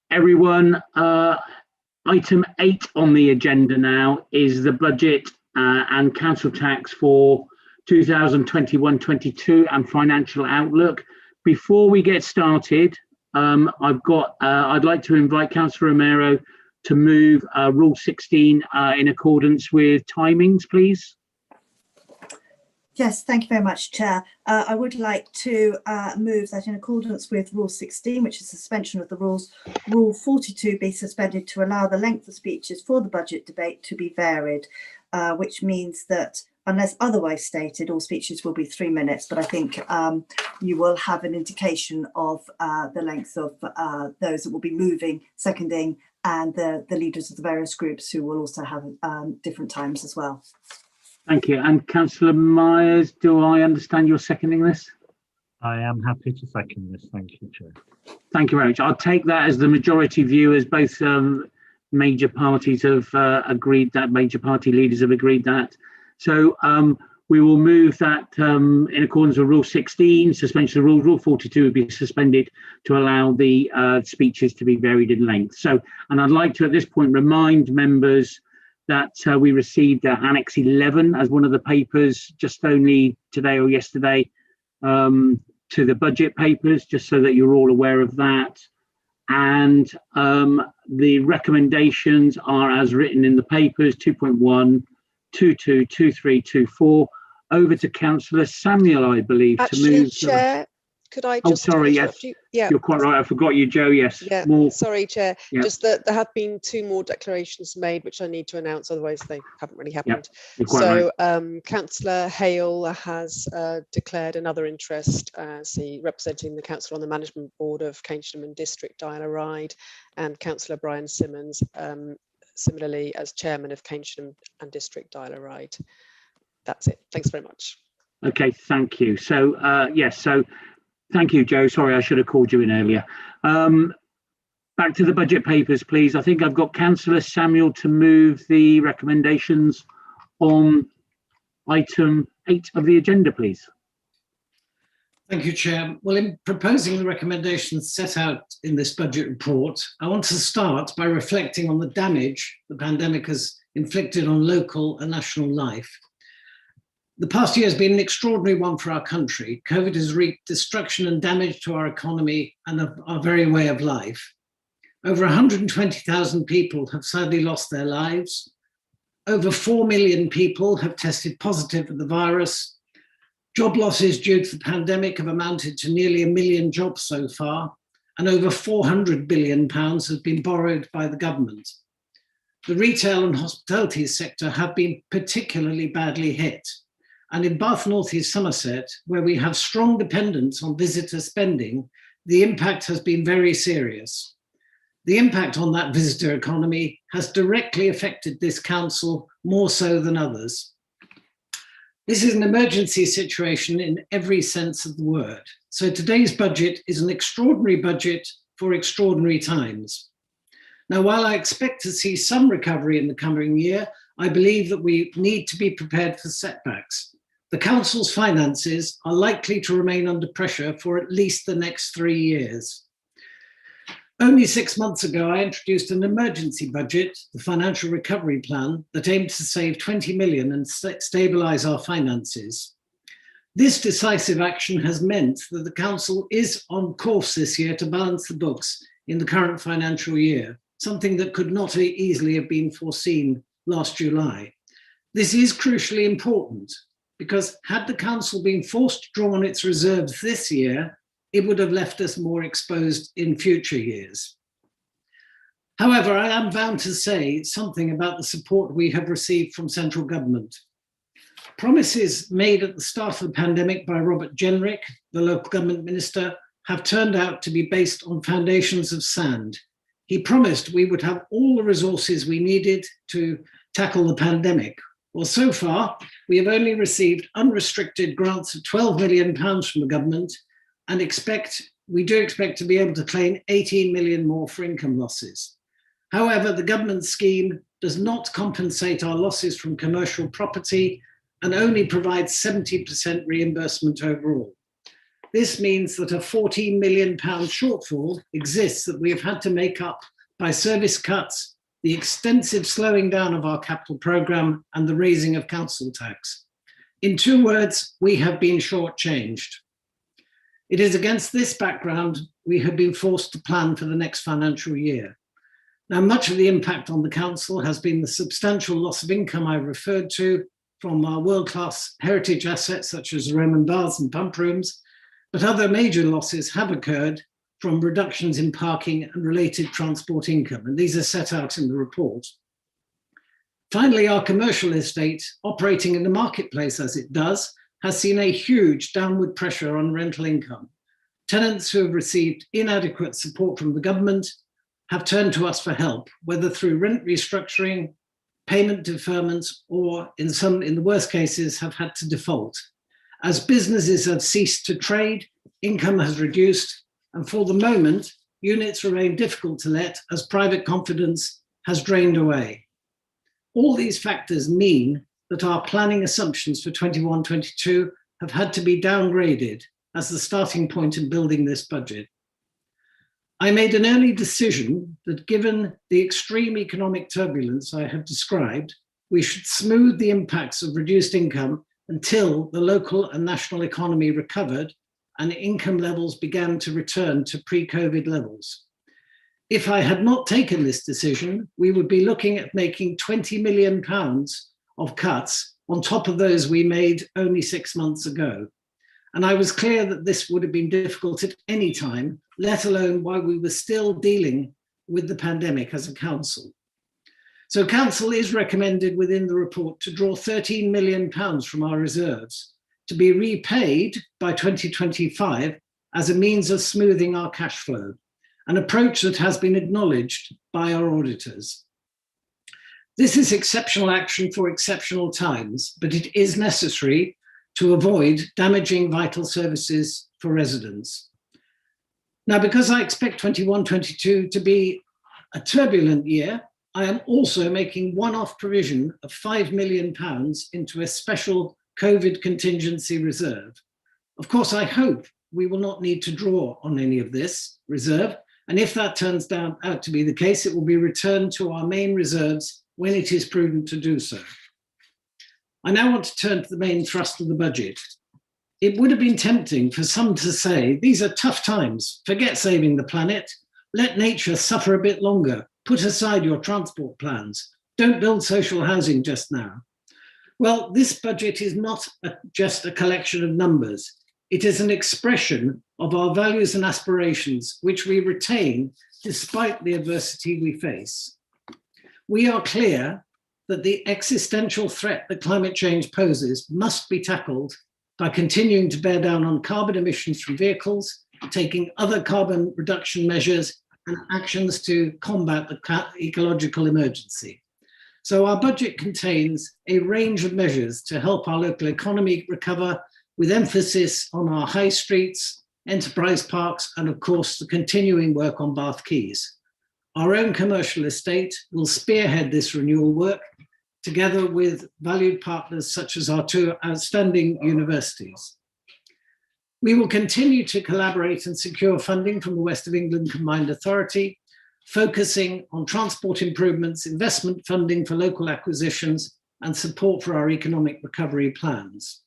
everyone, item 8 on the agenda now is the budget and council tax for 2021-22 and financial outlook. Before we get started, I'd like to invite Councillor Romero to move Rule 16 in accordance with timings, please. Yes, thank you very much, Chair. I would like to move that in accordance with Rule 16, which is suspension of the rules, Rule 42 be suspended to allow the length of speeches for the budget debate to be varied, which means that unless otherwise stated, all speeches will be 3 minutes, but I think you will have an indication of the length of those that will be moving, seconding, and the leaders of the various groups who will also have different times as well. Thank you. And Councillor Myers, do I understand you're seconding this? I am happy to second this. Thank you, Chair. Thank you very much. I'll take that as the majority view, as both major parties have agreed that, major party leaders have agreed that. So we will move that in accordance with Rule 16, suspension of rules. Rule 42 would be suspended to allow the speeches to be varied in length. So, and I'd like to at this point remind members that we received Annex 11 as one of the papers just only today or yesterday to the budget papers, just so that you're all aware of that. And the recommendations are as written in the papers, 2.1, 2.2, 2.3, 2.4. Over to Councillor Samuel, I believe, actually, to move. Chair, could I just sorry, yes. you? Yeah. You're quite right. I forgot you, Joe. Yes. Yeah. Sorry, Chair. Yeah. Just that there have been 2 more declarations made, which I need to announce. Otherwise, they haven't really happened. Yep. So, right. Councillor Hale has declared another interest as representing the council on the management board of Keynsham and District Dial a Ride, and Councillor Brian Simmons similarly as chairman of Keynsham and District Dial a Ride. That's it. Thanks very much. Okay. Thank you. So yes. So. Thank you, Joe. Sorry, I should have called you in earlier. Back to the budget papers, please. I think I've got Councillor Samuel to move the recommendations on item 8 of the agenda, please. Thank you, Chair. Well, in proposing the recommendations set out in this budget report, I want to start by reflecting on the damage the pandemic has inflicted on local and national life. The past year has been an extraordinary one for our country. COVID has wreaked destruction and damage to our economy and our very way of life. Over 120,000 people have sadly lost their lives. Over 4 million people have tested positive for the virus. Job losses due to the pandemic have amounted to nearly 1 million jobs so far, and over £400 billion has been borrowed by the government. The retail and hospitality sector have been particularly badly hit. And in Bath North East Somerset, where we have strong dependence on visitor spending, the impact has been very serious. The impact on that visitor economy has directly affected this council more so than others. This is an emergency situation in every sense of the word. So today's budget is an extraordinary budget for extraordinary times. Now, while I expect to see some recovery in the coming year, I believe that we need to be prepared for setbacks. The Council's finances are likely to remain under pressure for at least the next 3 years. Only 6 months ago, I introduced an emergency budget, the Financial Recovery Plan, that aimed to save 20 million and stabilise our finances. This decisive action has meant that the Council is on course this year to balance the books in the current financial year, something that could not easily have been foreseen last July. This is crucially important because had the Council been forced to draw on its reserves this year, it would have left us more exposed in future years. However, I am bound to say something about the support we have received from central government. Promises made at the start of the pandemic by Robert Jenrick, the local government minister, have turned out to be based on foundations of sand. He promised we would have all the resources we needed to tackle the pandemic. Well, so far, we have only received unrestricted grants of £12 million from the government and we do expect to be able to claim 18 million more for income losses. However, the government scheme does not compensate our losses from commercial property and only provides 70% reimbursement overall. This means that a £14 million shortfall exists that we have had to make up by service cuts, the extensive slowing down of our capital programme and the raising of council tax. In 2 words, we have been shortchanged. It is against this background we have been forced to plan for the next financial year. Now, much of the impact on the council has been the substantial loss of income I referred to from our world-class heritage assets such as Roman baths and pump rooms, but other major losses have occurred from reductions in parking and related transport income, and these are set out in the report. Finally, our commercial estate, operating in the marketplace as it does, has seen a huge downward pressure on rental income. Tenants who have received inadequate support from the government have turned to us for help, whether through rent restructuring, payment deferments, or in the worst cases have had to default. As businesses have ceased to trade, income has reduced, and for the moment, units remain difficult to let as private confidence has drained away. All these factors mean that our planning assumptions for 21-22 have had to be downgraded as the starting point in building this budget. I made an early decision that given the extreme economic turbulence I have described, we should smooth the impacts of reduced income until the local and national economy recovered and income levels began to return to pre-COVID levels. If I had not taken this decision, we would be looking at making £20 million of cuts on top of those we made only 6 months ago. And I was clear that this would have been difficult at any time, let alone while we were still dealing with the pandemic as a council. So council is recommended within the report to draw £13 million from our reserves to be repaid by 2025 as a means of smoothing our cash flow, an approach that has been acknowledged by our auditors. This is exceptional action for exceptional times, but it is necessary to avoid damaging vital services for residents. Now, because I expect 21-22 to be a turbulent year, I am also making one-off provision of £5 million into a special COVID contingency reserve. Of course, I hope we will not need to draw on any of this reserve, and if that turns out to be the case, it will be returned to our main reserves when it is prudent to do so. I now want to turn to the main thrust of the budget. It would have been tempting for some to say, these are tough times, forget saving the planet, let nature suffer a bit longer, put aside your transport plans, don't build social housing just now. Well, this budget is not just a collection of numbers. It is an expression of our values and aspirations, which we retain despite the adversity we face. We are clear that the existential threat that climate change poses must be tackled by continuing to bear down on carbon emissions from vehicles, taking other carbon reduction measures and actions to combat the ecological emergency. So our budget contains a range of measures to help our local economy recover, with emphasis on our high streets, enterprise parks, and of course the continuing work on Bath Quays. Our own commercial estate will spearhead this renewal work, together with valued partners such as our two outstanding universities. We will continue to collaborate and secure funding from the West of England Combined Authority, focusing on transport improvements, investment funding for local acquisitions, and support for our economic recovery plans.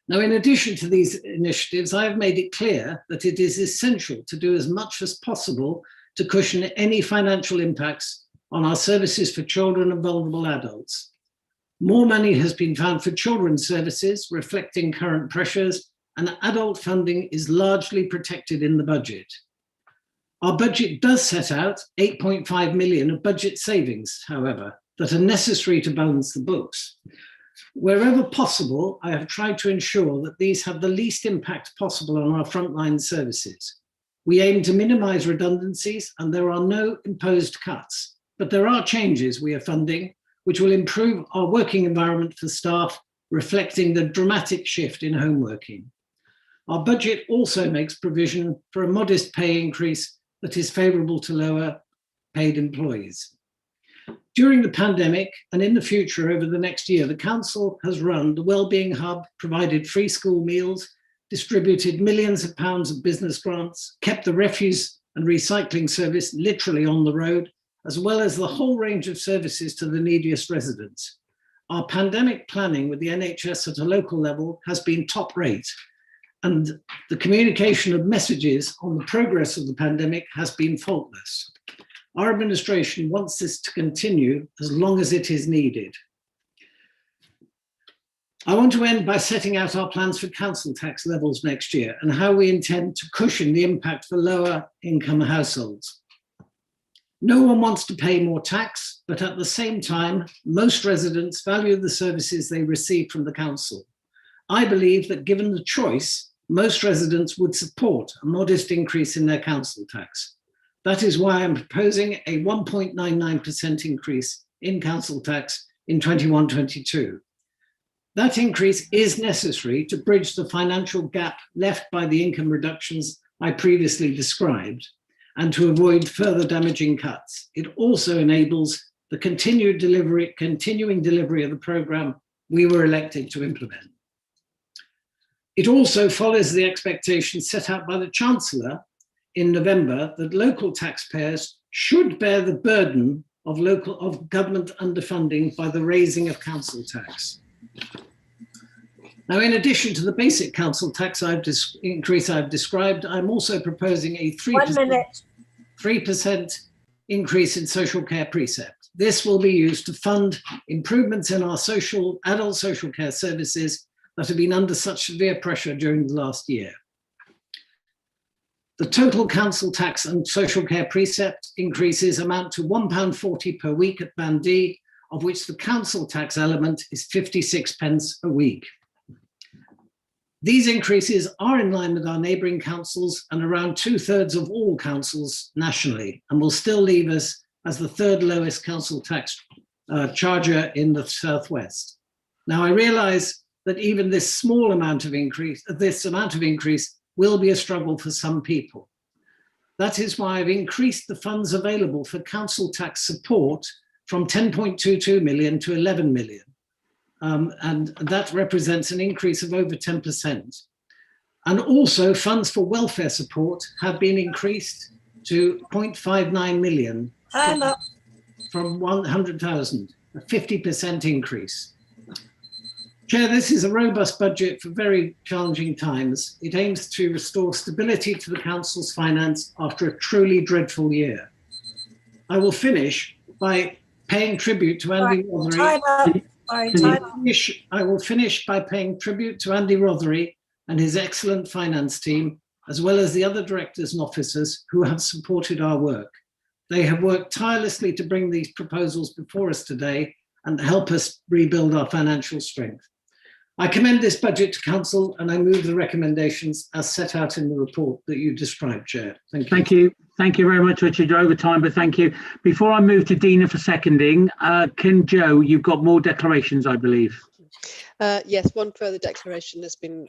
Now, in addition to these initiatives, I have made it clear that it is essential to do as much as possible to cushion any financial impacts on our services for children and vulnerable adults. More money has been found for children's services, reflecting current pressures, and adult funding is largely protected in the budget. Our budget does set out 8.5 million of budget savings, however, that are necessary to balance the books. Wherever possible, I have tried to ensure that these have the least impact possible on our frontline services. We aim to minimize redundancies, and there are no imposed cuts, but there are changes we are funding which will improve our working environment for staff, reflecting the dramatic shift in home working. Our budget also makes provision for a modest pay increase that is favorable to lower paid employees. During the pandemic and in the future over the next year, the Council has run the Wellbeing Hub, provided free school meals, distributed millions of pounds of business grants, kept the refuse and recycling service literally on the road, as well as the whole range of services to the neediest residents. Our pandemic planning with the NHS at a local level has been top rate, and the communication of messages on the progress of the pandemic has been faultless. Our administration wants this to continue as long as it is needed. I want to end by setting out our plans for council tax levels next year and how we intend to cushion the impact for lower income households. No one wants to pay more tax, but at the same time, most residents value the services they receive from the council. I believe that given the choice, most residents would support a modest increase in their council tax. That is why I'm proposing a 1.99% increase in council tax in 21-22. That increase is necessary to bridge the financial gap left by the income reductions I previously described and to avoid further damaging cuts. It also enables the continuing delivery of the programme we were elected to implement. It also follows the expectations set out by the Chancellor in November that local taxpayers should bear the burden of government underfunding by the raising of council tax. Now, in addition to the basic council tax increase I've described, I'm also proposing a 3% increase in social care precept. This will be used to fund improvements in our adult social care services that have been under such severe pressure during the last year. The total council tax and social care precept increases amount to £1.40 per week at Band D, of which the council tax element is 56p a week. These increases are in line with our neighbouring councils and around 2/3 of all councils nationally, and will still leave us as the third lowest council tax charger in the Southwest. Now, I realise that even this small amount of increase, will be a struggle for some people. That is why I've increased the funds available for council tax support from 10.22 million to 11 million. And that represents an increase of over 10%. And also funds for welfare support have been increased to 0.59 million from 100,000, a 50% increase. Chair, this is a robust budget for very challenging times. It aims to restore stability to the Council's finance after a truly dreadful year. I will finish by paying tribute to Andy Rothery. I will finish by paying tribute to Andy Rothery and his excellent finance team, as well as the other directors and officers who have supported our work. They have worked tirelessly to bring these proposals before us today and help us rebuild our financial strength. I commend this budget to Council and I move the recommendations as set out in the report that you described, Chair. Thank you. Thank you. Thank you very much, Richard. You're over time, but thank you. Before I move to Dina for seconding, can Joe, you've got more declarations, I believe. Yes, one further declaration has been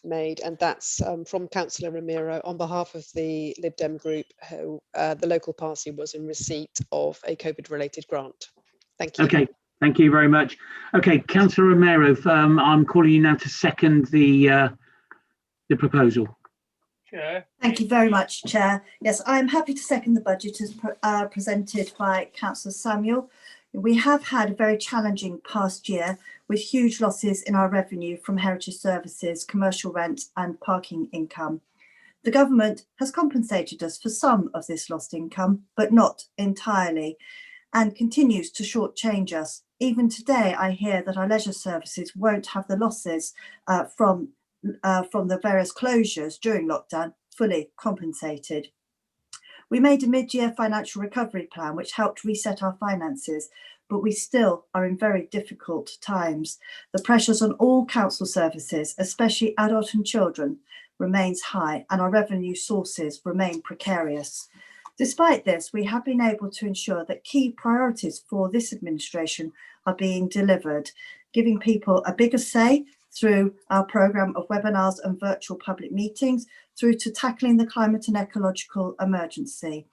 made, and that's from Councillor Romero on behalf of the Lib Dem group, who the local party was in receipt of a COVID-related grant. Thank you. Okay, thank you very much. Okay, Councillor Romero, I'm calling you now to second the proposal. Chair. Thank you very much, Chair. Yes, I am happy to second the budget as presented by Councillor Samuel. We have had a very challenging past year with huge losses in our revenue from heritage services, commercial rent and parking income. The government has compensated us for some of this lost income, but not entirely, and continues to shortchange us. Even today, I hear that our leisure services won't have the losses from the various closures during lockdown fully compensated. We made a mid-year financial recovery plan which helped reset our finances, but we still are in very difficult times. The pressures on all council services, especially adult and children, remains high, and our revenue sources remain precarious. Despite this, we have been able to ensure that key priorities for this administration are being delivered, giving people a bigger say through our programme of webinars and virtual public meetings, through to tackling the climate and ecological emergency.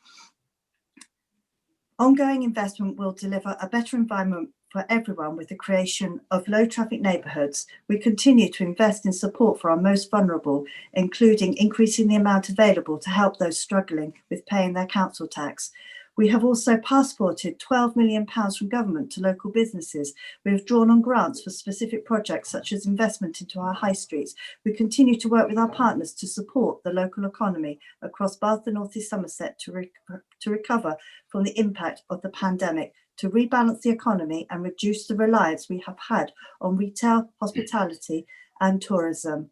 Ongoing investment will deliver a better environment for everyone with the creation of low traffic neighbourhoods. We continue to invest in support for our most vulnerable, including increasing the amount available to help those struggling with paying their council tax. We have also passported £12 million from government to local businesses. We have drawn on grants for specific projects such as investment into our high streets. We continue to work with our partners to support the local economy across Bath and North East Somerset to recover from the impact of the pandemic, to rebalance the economy and reduce the reliance we have had on retail, hospitality and tourism.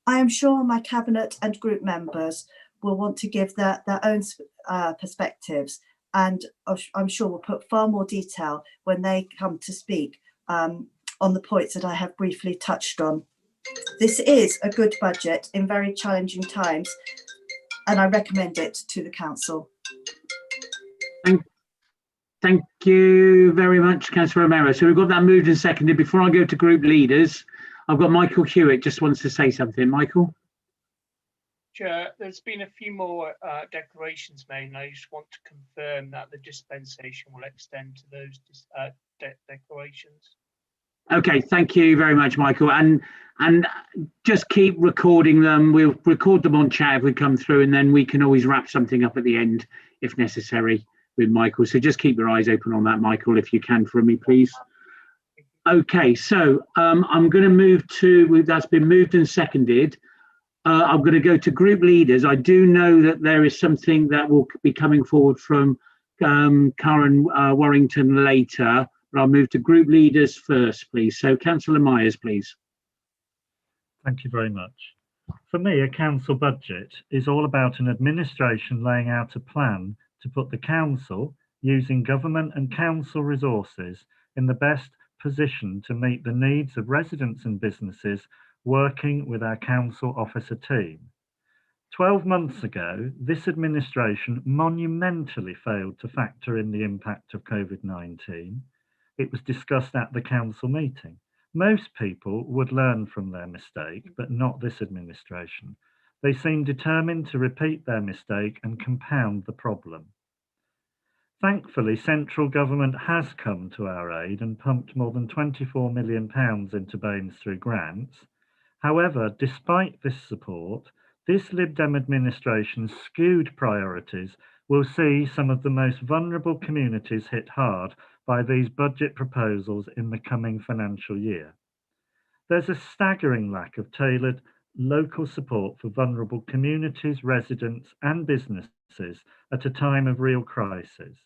I am sure my cabinet and group members will want to give their own perspectives, and I'm sure we'll put far more detail when they come to speak on the points that I have briefly touched on. This is a good budget in very challenging times, and I recommend it to the council. Thank you very much, Councillor Romero. So we've got that moved and seconded. Before I go to group leaders, I've got Michael Hewitt just wants to say something. Michael? Chair, there's been a few more declarations made, and I just want to confirm that the dispensation will extend to those declarations. Okay, thank you very much, Michael. And just keep recording them. We'll record them on chat if we come through, and then we can always wrap something up at the end if necessary with Michael. So just keep your eyes open on that, Michael, if you can for me, please. Okay, so I'm going to move to, that's been moved and seconded. I'm going to go to group leaders. I do know that there is something that will be coming forward from Karen Warrington later, but I'll move to group leaders first, please. So Councillor Myers, please. Thank you very much. For me, a council budget is all about an administration laying out a plan to put the council, using government and council resources, in the best position to meet the needs of residents and businesses working with our council officer team. 12 months ago, this administration monumentally failed to factor in the impact of COVID-19. It was discussed at the council meeting. Most people would learn from their mistake, but not this administration. They seem determined to repeat their mistake and compound the problem. Thankfully, central government has come to our aid and pumped more than £24 million into Baines through grants. However, despite this support, this Lib Dem administration's skewed priorities will see some of the most vulnerable communities hit hard by these budget proposals in the coming financial year. There's a staggering lack of tailored local support for vulnerable communities, residents and businesses at a time of real crisis.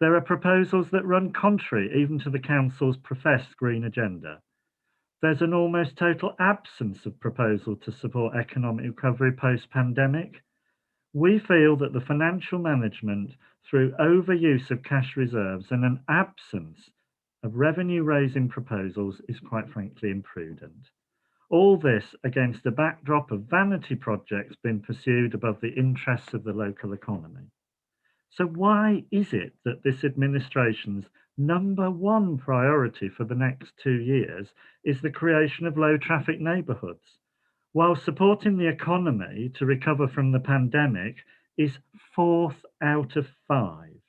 There are proposals that run contrary even to the council's professed green agenda. There's an almost total absence of proposal to support economic recovery post-pandemic. We feel that the financial management through overuse of cash reserves and an absence of revenue-raising proposals is quite frankly imprudent. All this against a backdrop of vanity projects being pursued above the interests of the local economy. So why is it that this administration's #1 priority for the next 2 years is the creation of low traffic neighbourhoods, while supporting the economy to recover from the pandemic is 4th out of 5?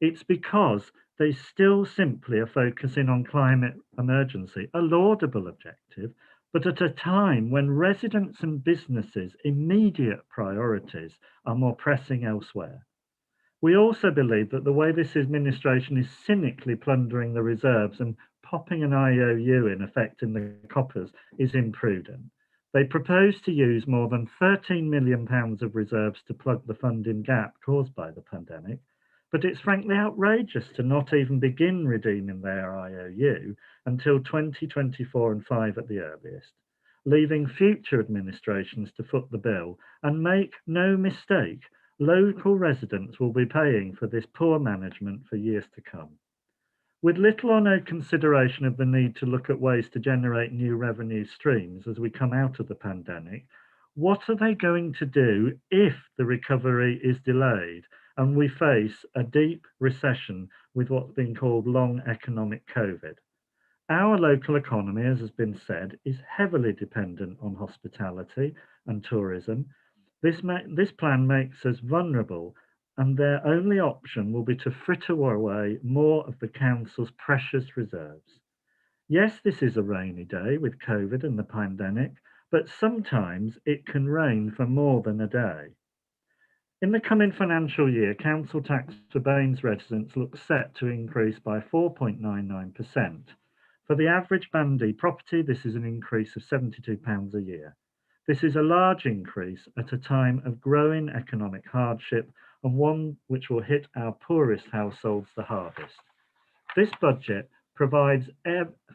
It's because they still simply are focusing on climate emergency, a laudable objective, but at a time when residents and businesses' immediate priorities are more pressing elsewhere. We also believe that the way this administration is cynically plundering the reserves and popping an IOU in effect in the coppers is imprudent. They propose to use more than £13 million of reserves to plug the funding gap caused by the pandemic, but it's frankly outrageous to not even begin redeeming their IOU until 2024 and 5 at the earliest, leaving future administrations to foot the bill. And make no mistake, local residents will be paying for this poor management for years to come. With little or no consideration of the need to look at ways to generate new revenue streams as we come out of the pandemic, what are they going to do if the recovery is delayed and we face a deep recession with what's been called long economic COVID? Our local economy, as has been said, is heavily dependent on hospitality and tourism. This plan makes us vulnerable, and their only option will be to fritter away more of the council's precious reserves. Yes, this is a rainy day with COVID and the pandemic, but sometimes it can rain for more than a day. In the coming financial year, council tax for Baines residents looks set to increase by 4.99%. For the average Bandy property, this is an increase of £72 a year. This is a large increase at a time of growing economic hardship, and one which will hit our poorest households the hardest. This budget provides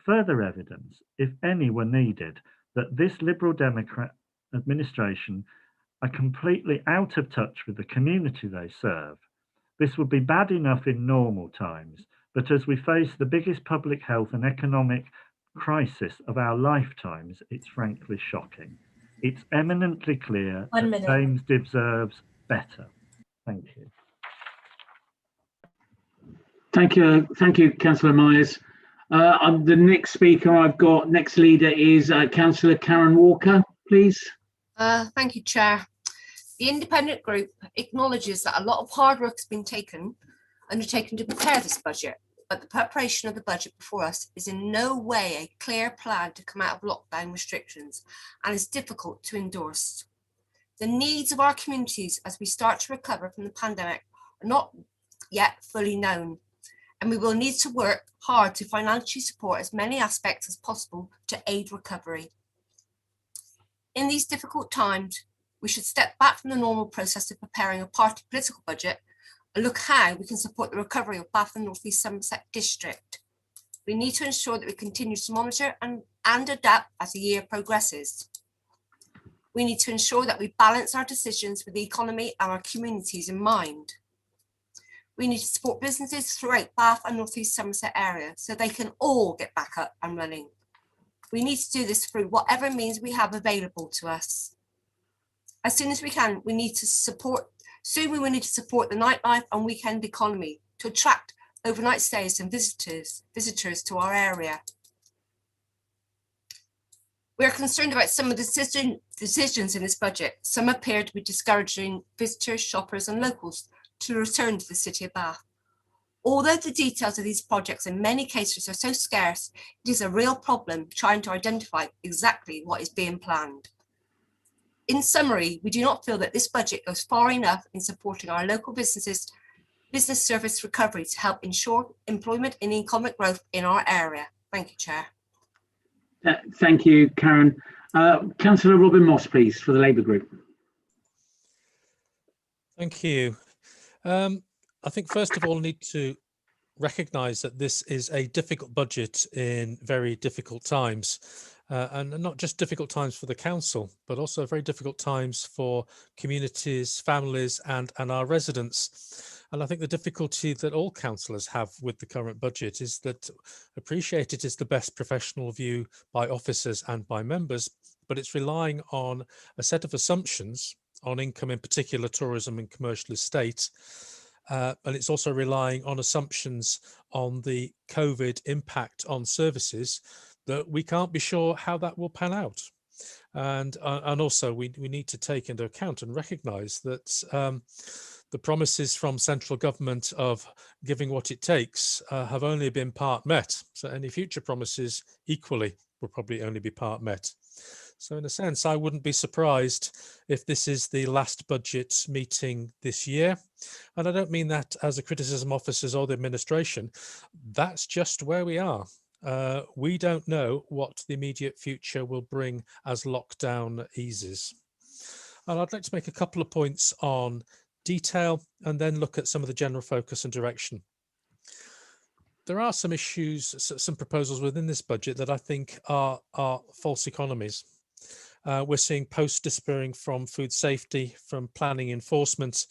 further evidence, if any were needed, that this Liberal Democrat administration are completely out of touch with the community they serve. This would be bad enough in normal times, but as we face the biggest public health and economic crisis of our lifetimes, it's frankly shocking. It's eminently clear that James deserves better. Thank you. Thank you, Councillor Myers. The next speaker I've got, next leader is Councillor Karen Walker, please. Thank you, Chair. The independent group acknowledges that a lot of hard work has been undertaken to prepare this budget, but the preparation of the budget before us is in no way a clear plan to come out of lockdown restrictions and is difficult to endorse. The needs of our communities as we start to recover from the pandemic are not yet fully known, and we will need to work hard to financially support as many aspects as possible to aid recovery. In these difficult times, we should step back from the normal process of preparing a party political budget and look how we can support the recovery of Bath and North East Somerset District. We need to ensure that we continue to monitor and adapt as the year progresses. We need to ensure that we balance our decisions with the economy and our communities in mind. We need to support businesses throughout Bath and North East Somerset area so they can all get back up and running. We need to do this through whatever means we have available to us. As soon as we can, we need to support the nightlife and weekend economy to attract overnight stays and visitors to our area. We are concerned about some of the decisions in this budget. Some appear to be discouraging visitors, shoppers and locals to return to the City of Bath. Although the details of these projects in many cases are so scarce, it is a real problem trying to identify exactly what is being planned. In summary, we do not feel that this budget goes far enough in supporting our local business service recovery to help ensure employment and economic growth in our area. Thank you, Chair. Thank you, Karen. Councillor Robin Moss, please, for the Labour Group. Thank you. I think first of all, need to recognise that this is a difficult budget in very difficult times. And not just difficult times for the council, but also very difficult times for communities, families and our residents. And I think the difficulty that all councillors have with the current budget is that appreciate it is the best professional view by officers and by members, but it's relying on a set of assumptions on income, in particular tourism and commercial estate. And it's also relying on assumptions on the COVID impact on services that we can't be sure how that will pan out. And also we need to take into account and recognise that the promises from central government of giving what it takes have only been part met. So any future promises equally will probably only be part met. So in a sense, I wouldn't be surprised if this is the last budget meeting this year. And I don't mean that as a criticism of officers or the administration. That's just where we are. We don't know what the immediate future will bring as lockdown eases. And I'd like to make a couple of points on detail and then look at some of the general focus and direction. There are some issues, some proposals within this budget that I think are false economies. We're seeing posts disappearing from food safety, from planning enforcement,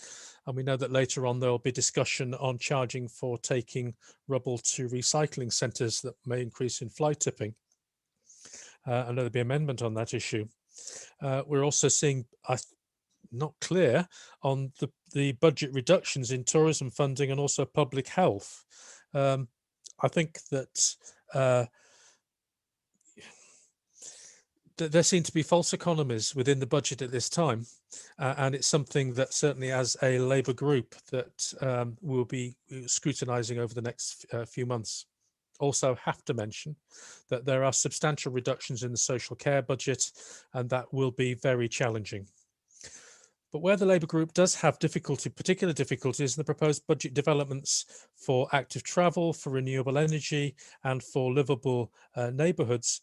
and we know that later on there will be discussion on charging for taking rubble to recycling centres that may increase in fly tipping. I know there'll be amendment on that issue. We're also seeing, not clear on the budget reductions in tourism funding and also public health. I think that there seem to be false economies within the budget at this time, and it's something that certainly as a Labour group that we'll be scrutinising over the next few months. Also have to mention that there are substantial reductions in the social care budget, and that will be very challenging. But where the Labour group does have particular difficulties in the proposed budget developments for active travel, for renewable energy and for livable neighbourhoods,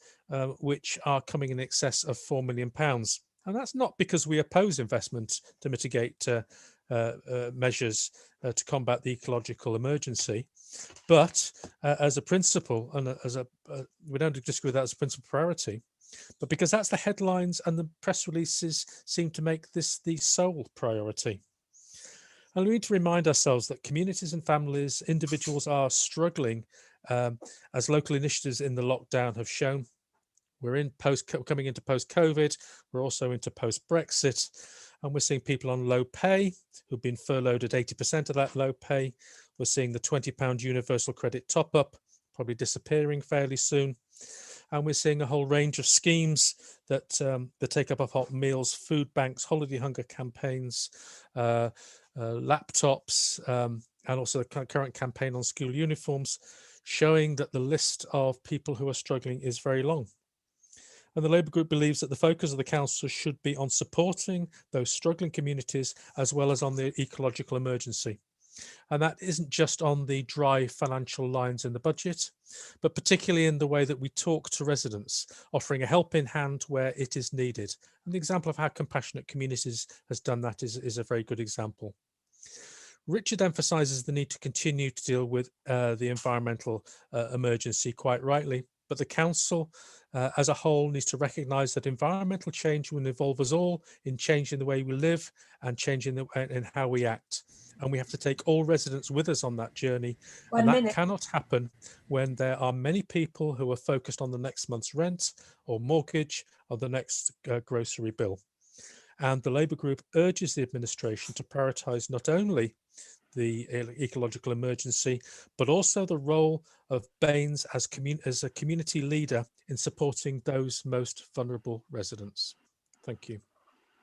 which are coming in excess of £4 million. And that's not because we oppose investment to mitigate measures to combat the ecological emergency, but as a principle, and we don't disagree with that as a principal priority, but because that's the headlines and the press releases seem to make this the sole priority. And we need to remind ourselves that communities and families, individuals are struggling as local initiatives in the lockdown have shown. We're coming into post-COVID, we're also into post-Brexit, and we're seeing people on low pay who've been furloughed at 80% of that low pay. We're seeing the £20 universal credit top-up probably disappearing fairly soon. And we're seeing a whole range of schemes that the take up of hot meals, food banks, holiday hunger campaigns, laptops, and also the current campaign on school uniforms, showing that the list of people who are struggling is very long. And the Labour group believes that the focus of the council should be on supporting those struggling communities as well as on the ecological emergency. And that isn't just on the dry financial lines in the budget, but particularly in the way that we talk to residents, offering a helping hand where it is needed. And the example of how Compassionate Communities has done that is a very good example. Richard emphasises the need to continue to deal with the environmental emergency quite rightly, but the council as a whole needs to recognise that environmental change will involve us all in changing the way we live and changing in how we act. And we have to take all residents with us on that journey. And that cannot happen when there are many people who are focused on the next month's rent or mortgage or the next grocery bill. And the Labour group urges the administration to prioritise not only the ecological emergency, but also the role of Baines as a community leader in supporting those most vulnerable residents. Thank you.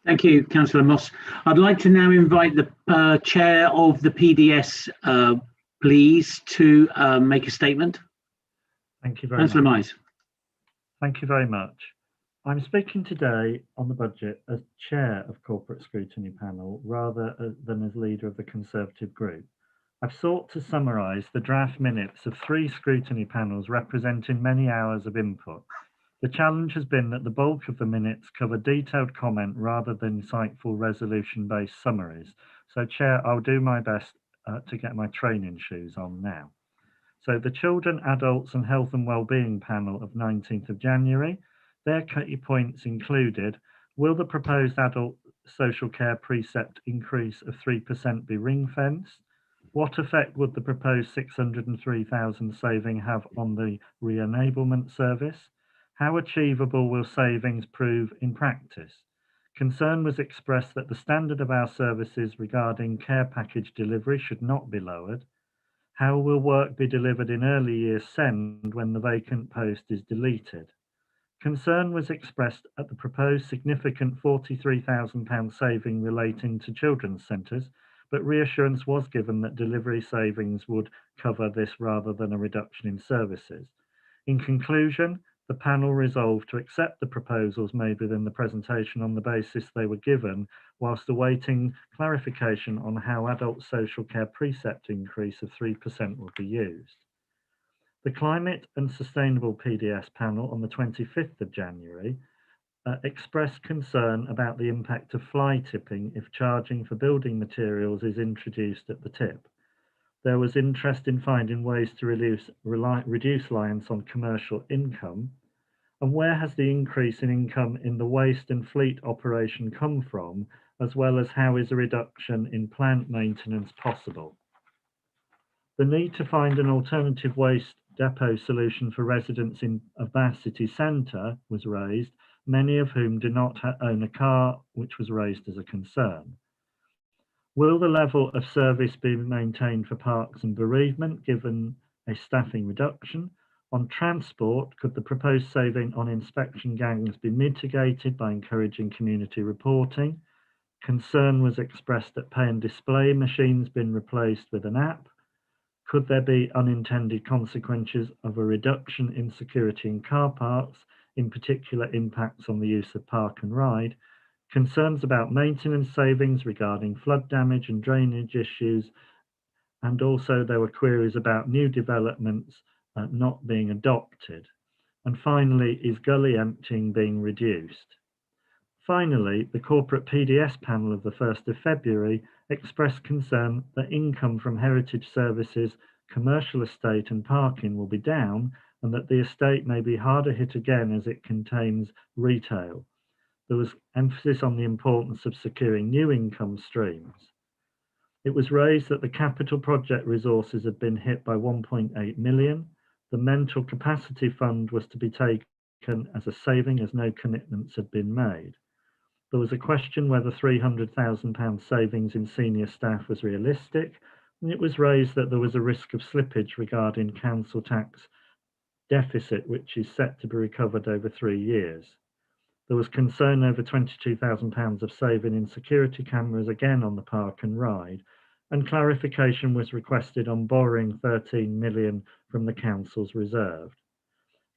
Thank you, Councillor Moss. I'd like to now invite the chair of the PDS, please, to make a statement. Thank you very much. Councillor Mize. Thank you very much. I'm speaking today on the budget as chair of Corporate Scrutiny Panel rather than as leader of the Conservative group. I've sought to summarise the draft minutes of 3 scrutiny panels representing many hours of input. The challenge has been that the bulk of the minutes cover detailed comment rather than insightful resolution-based summaries. So, Chair, I'll do my best to get my training shoes on now. So, the Children, Adults and Health and Wellbeing panel of 19th of January, their key points included: will the proposed adult social care precept increase of 3% be ring-fenced? What effect would the proposed 603,000 saving have on the re-enablement service? How achievable will savings prove in practice? Concern was expressed that the standard of our services regarding care package delivery should not be lowered. How will work be delivered in early years SEND when the vacant post is deleted? Concern was expressed at the proposed significant £43,000 saving relating to children's centres, but reassurance was given that delivery savings would cover this rather than a reduction in services. In conclusion, the panel resolved to accept the proposals made within the presentation on the basis they were given, whilst awaiting clarification on how adult social care precept increase of 3% will be used. The Climate and Sustainable PDS panel on the 25th of January expressed concern about the impact of fly tipping if charging for building materials is introduced at the tip. There was interest in finding ways to reduce reliance on commercial income. And where has the increase in income in the waste and fleet operation come from, as well as how is a reduction in plant maintenance possible? The need to find an alternative waste depot solution for residents of Bath City Centre was raised, many of whom do not own a car, which was raised as a concern. Will the level of service be maintained for parks and bereavement given a staffing reduction? On transport, could the proposed saving on inspection gangs be mitigated by encouraging community reporting? Concern was expressed that pay and display machines being replaced with an app. Could there be unintended consequences of a reduction in security in car parks, in particular impacts on the use of park and ride? Concerns about maintenance savings regarding flood damage and drainage issues, and also there were queries about new developments not being adopted. And finally, is gully emptying being reduced? Finally, the corporate PDS panel of the 1st of February expressed concern that income from heritage services, commercial estate and parking will be down, and that the estate may be harder hit again as it contains retail. There was emphasis on the importance of securing new income streams. It was raised that the capital project resources had been hit by 1.8 million. The mental capacity fund was to be taken as a saving as no commitments had been made. There was a question whether £300,000 savings in senior staff was realistic, and it was raised that there was a risk of slippage regarding council tax deficit, which is set to be recovered over 3 years. There was concern over £22,000 of saving in security cameras, again on the park and ride, and clarification was requested on borrowing 13 million from the council's reserve.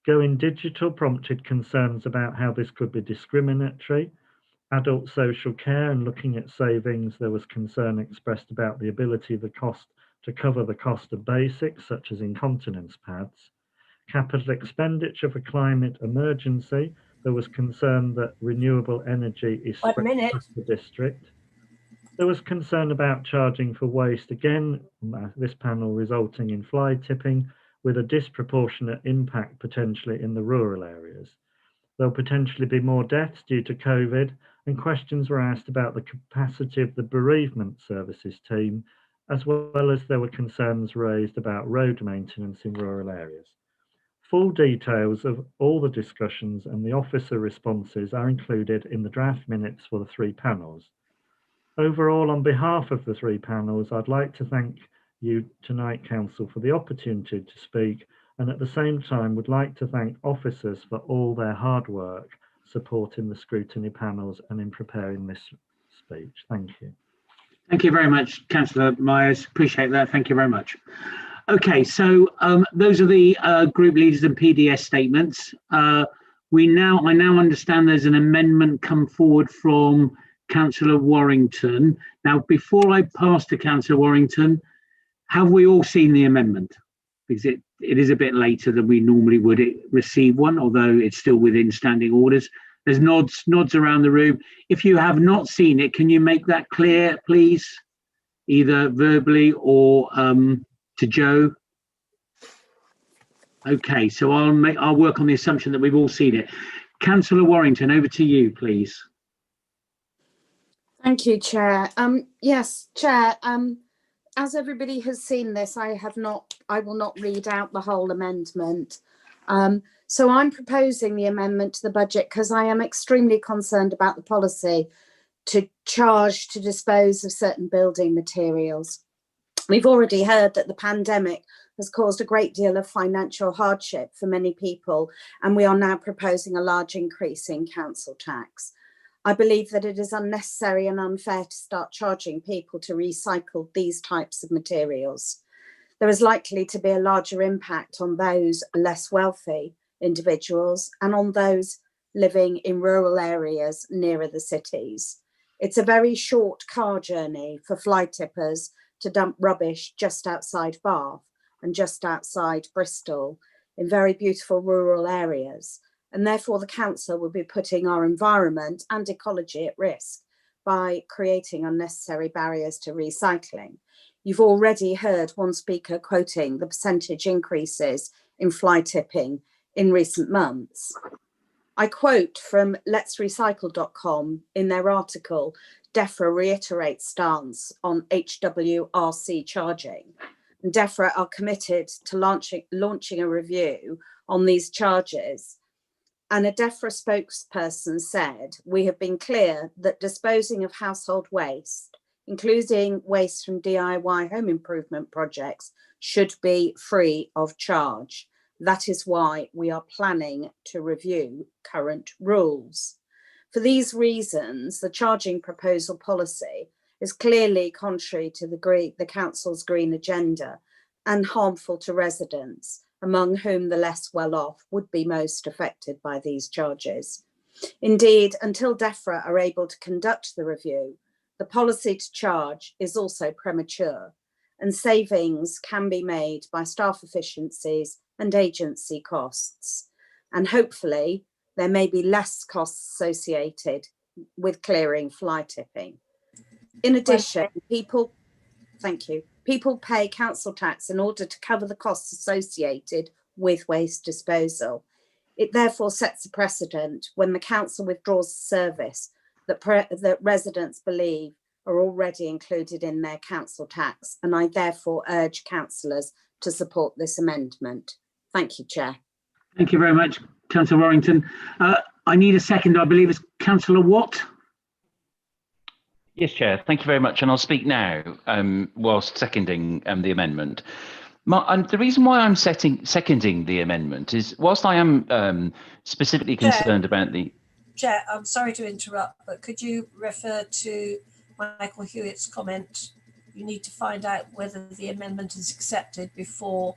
Going digital prompted concerns about how this could be discriminatory. Adult social care and looking at savings, there was concern expressed about the ability of the cost to cover the cost of basics, such as incontinence pads. Capital expenditure for climate emergency, there was concern that renewable energy is spread across the district. There was concern about charging for waste, again, this panel resulting in fly tipping with a disproportionate impact potentially in the rural areas. There'll potentially be more deaths due to COVID, and questions were asked about the capacity of the bereavement services team, as well as there were concerns raised about road maintenance in rural areas. Full details of all the discussions and the officer responses are included in the draft minutes for the 3 panels. Overall, on behalf of the 3 panels, I'd like to thank you tonight, Council, for the opportunity to speak, and at the same time would like to thank officers for all their hard work supporting the scrutiny panels and in preparing this speech. Thank you. Thank you very much, Councillor Myers. Appreciate that. Thank you very much. Okay, so those are the group leaders and PDS statements. I now understand there's an amendment come forward from Councillor Warrington. Now, before I pass to Councillor Warrington, have we all seen the amendment? Because it is a bit later than we normally would receive one, although it's still within standing orders. There's nods around the room. If you have not seen it, can you make that clear, please? Either verbally or to Joe. Okay, so I'll work on the assumption that we've all seen it. Councillor Warrington, over to you, please. Thank you, Chair. Yes, Chair. as everybody has seen this, I will not read out the whole amendment. So I'm proposing the amendment to the budget because I am extremely concerned about the policy to charge to dispose of certain building materials. We've already heard that the pandemic has caused a great deal of financial hardship for many people, and we are now proposing a large increase in council tax. I believe that it is unnecessary and unfair to start charging people to recycle these types of materials. There is likely to be a larger impact on those less wealthy individuals and on those living in rural areas nearer the cities. It's a very short car journey for fly tippers to dump rubbish just outside Bath and just outside Bristol in very beautiful rural areas. And therefore the council will be putting our environment and ecology at risk by creating unnecessary barriers to recycling. You've already heard one speaker quoting the percentage increases in fly tipping in recent months. I quote from letsrecycle.com in their article, DEFRA reiterates stance on HWRC charging. And DEFRA are committed to launching a review on these charges. And a DEFRA spokesperson said, we have been clear that disposing of household waste, including waste from DIY home improvement projects, should be free of charge. That is why we are planning to review current rules. For these reasons, the charging proposal policy is clearly contrary to the Council's green agenda and harmful to residents, among whom the less well off would be most affected by these charges. Indeed, until DEFRA are able to conduct the review, the policy to charge is also premature, and savings can be made by staff efficiencies and agency costs. And hopefully there may be less costs associated with clearing fly tipping. In addition, people pay council tax in order to cover the costs associated with waste disposal. It therefore sets a precedent when the council withdraws a service that residents believe are already included in their council tax, and I therefore urge councillors to support this amendment. Thank you, Chair. Thank you very much, Councillor Warrington. I need a second. I believe it's Councillor Watt. Yes, Chair. Thank you very much. And I'll speak now whilst seconding the amendment. The reason why I'm seconding the amendment is whilst I am specifically concerned about the... Chair, I'm sorry to interrupt, but could you refer to Michael Hewitt's comment? You need to find out whether the amendment is accepted before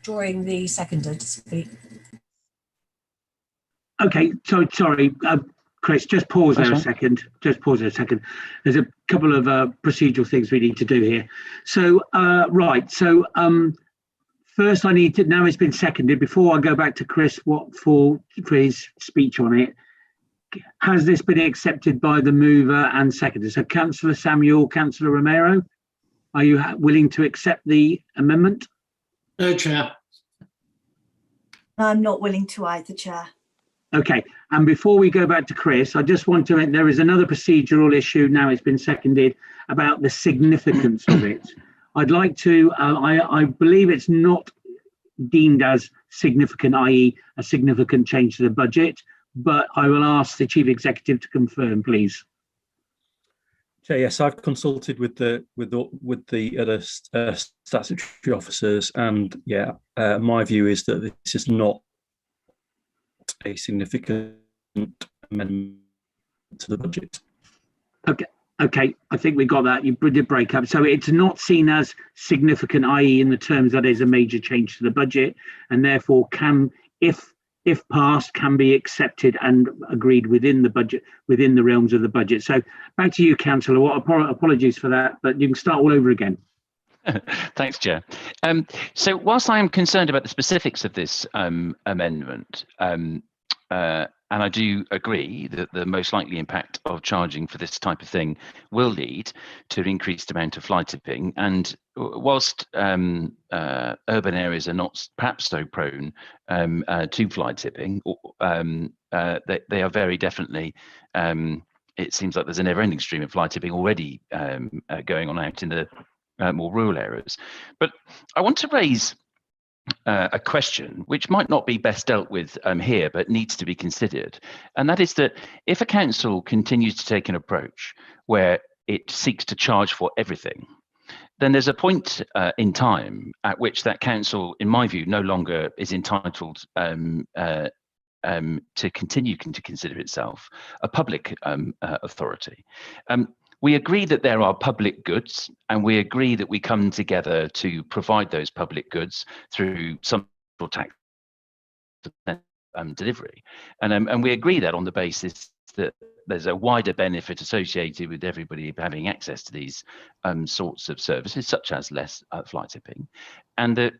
drawing the seconder to speak. Okay, so sorry, Chris, just pause there a second. Just pause there a second. There's a couple of procedural things we need to do here. So, right, so first I need to, now it's been seconded, before I go back to Chris Watt for his speech on it, has this been accepted by the mover and seconder? So Councillor Samuel, Councillor Romero, are you willing to accept the amendment? No, Chair. I'm not willing to either, Chair. Okay, and before we go back to Chris, I just want to, there is another procedural issue, now it's been seconded, about the significance of it. I'd like to, I believe it's not deemed as significant, i.e. a significant change to the budget, but I will ask the Chief Executive to confirm, please. So yes, I've consulted with the other statutory officers, and yeah, my view is that this is not a significant amendment to the budget. Okay, I think we got that. You did break up. So it's not seen as significant, i.e. in the terms that is a major change to the budget, and therefore can, if passed, can be accepted and agreed within the budget, within the realms of the budget. So back to you, Councillor Watt. Apologies for that, but you can start all over again. Thanks, Chair. So whilst I am concerned about the specifics of this amendment, and I do agree that the most likely impact of charging for this type of thing will lead to an increased amount of fly tipping, and whilst urban areas are not perhaps so prone to fly tipping, they are very definitely it seems like there's a never-ending stream of fly tipping already going on out in the more rural areas. But I want to raise a question which might not be best dealt with here, but needs to be considered. And that is that if a council continues to take an approach where it seeks to charge for everything, then there's a point in time at which that council, in my view, no longer is entitled to continue to consider itself a public authority. We agree that there are public goods, and we agree that we come together to provide those public goods through some tax delivery. And we agree that on the basis that there's a wider benefit associated with everybody having access to these sorts of services, such as less fly tipping, and that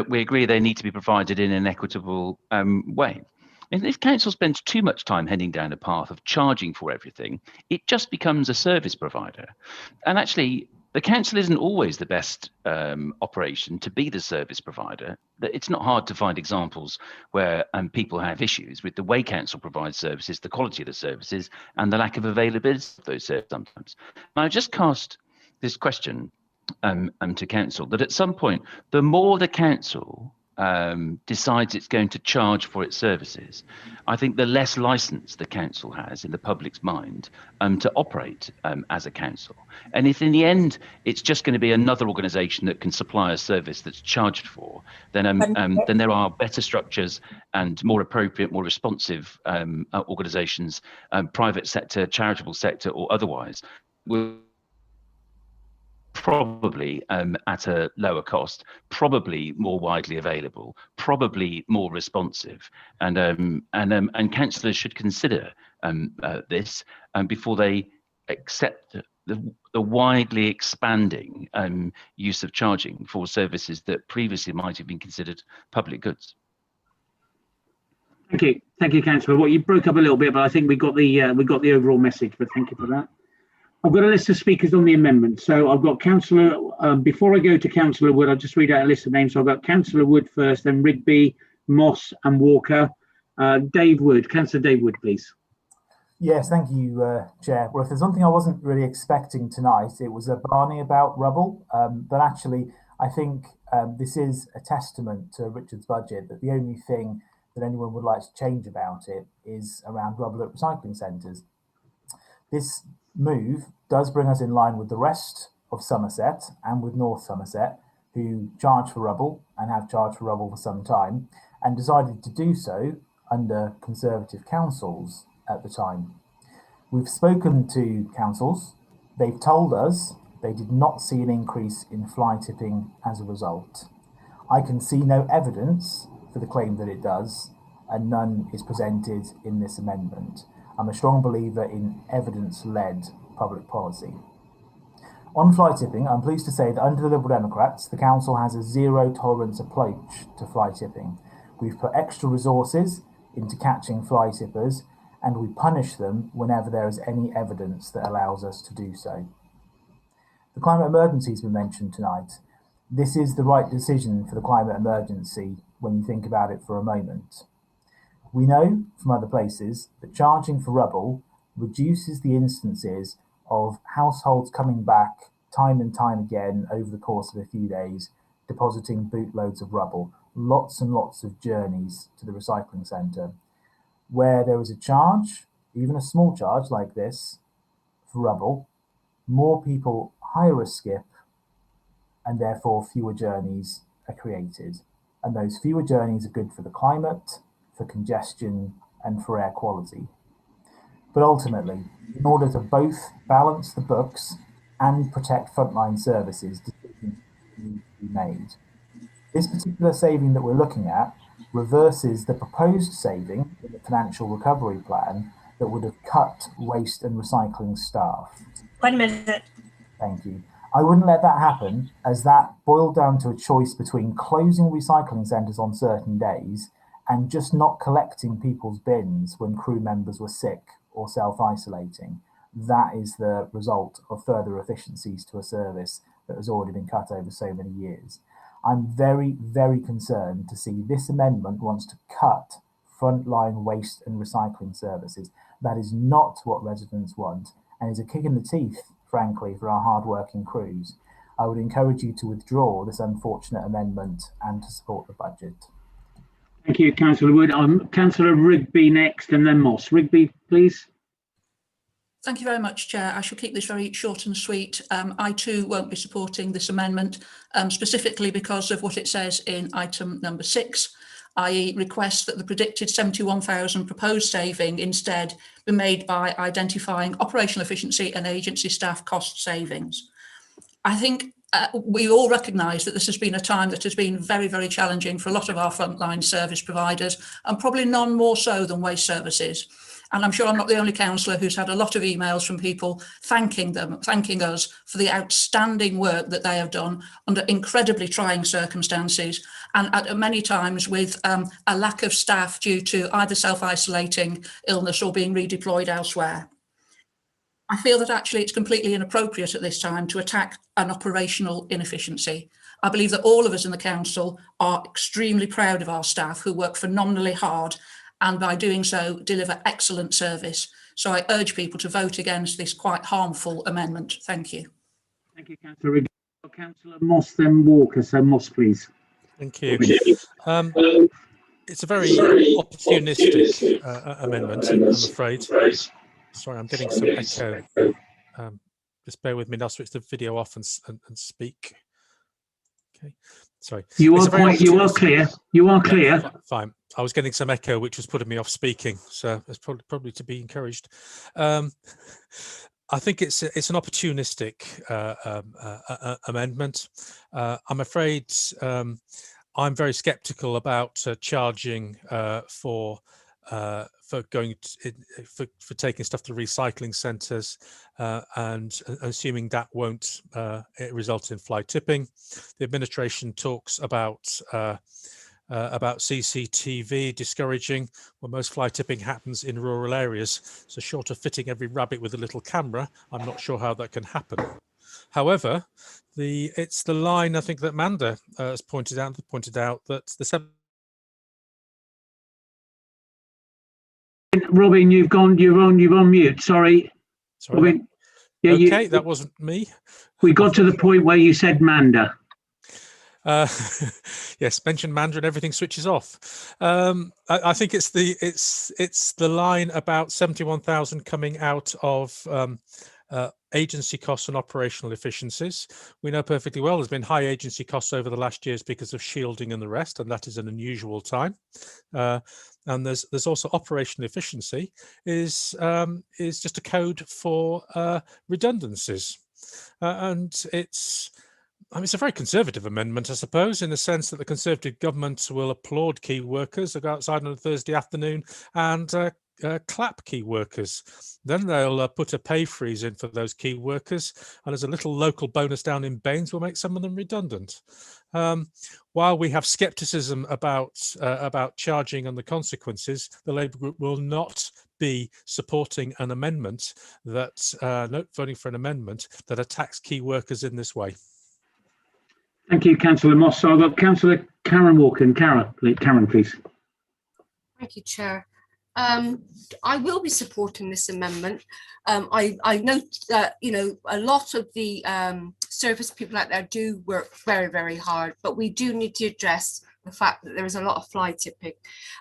we agree they need to be provided in an equitable way. And if council spends too much time heading down a path of charging for everything, it just becomes a service provider. And actually, the council isn't always the best operation to be the service provider. It's not hard to find examples where people have issues with the way council provides services, the quality of the services, and the lack of availability of those services sometimes. And I just cast this question to council, that at some point, the more the council decides it's going to charge for its services, I think the less license the council has in the public's mind to operate as a council. And if in the end it's just going to be another organisation that can supply a service that's charged for, then there are better structures and more appropriate, more responsive organisations, private sector, charitable sector, or otherwise, will probably at a lower cost, probably more widely available, probably more responsive, and councillors should consider this before they accept the widely expanding use of charging for services that previously might have been considered public goods. Thank you, Councillor. Well, you broke up a little bit, but I think we got the overall message. But thank you for that. I've got a list of speakers on the amendment. So I've got Councillor, before I go to Councillor Wood, I'll just read out a list of names. So I've got Councillor Wood first, then Rigby, Moss and Walker. Dave Wood, Councillor Dave Wood, please. Yes, thank you, Chair. Well, if there's something I wasn't really expecting tonight, it was a Barney about rubble. But actually, I think this is a testament to Richard's budget, that the only thing that anyone would like to change about it is around rubble at recycling centres. This move does bring us in line with the rest of Somerset and with North Somerset, who charge for rubble and have charged for rubble for some time, and decided to do so under Conservative councils at the time. We've spoken to councils. They've told us they did not see an increase in fly tipping as a result. I can see no evidence for the claim that it does, and none is presented in this amendment. I'm a strong believer in evidence-led public policy. On fly tipping, I'm pleased to say that under the Liberal Democrats, the council has a zero-tolerance approach to fly tipping. We've put extra resources into catching fly tippers, and we punish them whenever there is any evidence that allows us to do so. The climate emergency has been mentioned tonight. This is the right decision for the climate emergency when you think about it for a moment. We know from other places that charging for rubble reduces the instances of households coming back time and time again over the course of a few days, depositing bootloads of rubble, lots and lots of journeys to the recycling centre. Where there is a charge, even a small charge like this, for rubble, more people hire a skip and therefore fewer journeys are created. And those fewer journeys are good for the climate, for congestion and for air quality. But ultimately, in order to both balance the books and protect frontline services, decisions need to be made. This particular saving that we're looking at reverses the proposed saving in the financial recovery plan that would have cut waste and recycling staff. 1 minute. Thank you. I wouldn't let that happen, as that boiled down to a choice between closing recycling centres on certain days and just not collecting people's bins when crew members were sick or self-isolating. That is the result of further efficiencies to a service that has already been cut over so many years. I'm very, very concerned to see this amendment wants to cut frontline waste and recycling services. That is not what residents want and is a kick in the teeth, frankly, for our hard-working crews. I would encourage you to withdraw this unfortunate amendment and to support the budget. Thank you, Councillor Wood. Councillor Rigby next, and then Moss. Rigby, please. Thank you very much, Chair. I shall keep this very short and sweet. I too won't be supporting this amendment, specifically because of what it says in item number 6, i.e. request that the predicted 71,000 proposed saving instead be made by identifying operational efficiency and agency staff cost savings. I think we all recognise that this has been a time that has been very, very challenging for a lot of our frontline service providers, and probably none more so than waste services. And I'm sure I'm not the only councillor who's had a lot of emails from people thanking us for the outstanding work that they have done under incredibly trying circumstances, and at many times with a lack of staff due to either self-isolating illness or being redeployed elsewhere. I feel that actually it's completely inappropriate at this time to attack an operational inefficiency. I believe that all of us in the council are extremely proud of our staff who work phenomenally hard, and by doing so deliver excellent service. So I urge people to vote against this quite harmful amendment. Thank you. Thank you, Councillor Rigby. Councillor Moss, then Walker. So Moss, please. Thank you. It's a very opportunistic amendment, I'm afraid. Sorry, I'm getting some echo. Just bear with me now, switch the video off and speak. Okay, sorry. You are clear. You are clear. Yeah, fine. I was getting some echo, which was putting me off speaking, so it's probably to be encouraged. I think it's an opportunistic amendment. I'm afraid I'm very sceptical about charging for taking stuff to recycling centres and assuming that won't result in fly tipping. The administration talks about CCTV discouraging. Well, most fly tipping happens in rural areas, so short of fitting every rabbit with a little camera, I'm not sure how that can happen. However, it's the line I think that Manda has pointed out that the Robin, you're on mute. Sorry. Robin. Yeah, okay, that wasn't me. We got to the point where you said Manda. Yes, mention Manda and everything switches off. I think it's the line about 71,000 coming out of agency costs and operational efficiencies. We know perfectly well there's been high agency costs over the last years because of shielding and the rest, and that is an unusual time. And there's also operational efficiency is just a code for redundancies, and it's a very conservative amendment, I suppose, in the sense that the Conservative government will applaud key workers, they'll go outside on a Thursday afternoon and clap key workers. Then they'll put a pay freeze in for those key workers, and as a little local bonus down in Baines, we'll make some of them redundant. While we have scepticism about charging and the consequences, the Labour Group will not be supporting an amendment voting for an amendment that attacks key workers in this way. Thank you, Councillor Moss. So I've got Councillor Karen Walker. Karen, please. Thank you, Chair. I will be supporting this amendment. I note that, a lot of the service people out there do work very, very hard, but we do need to address the fact that there is a lot of fly tipping.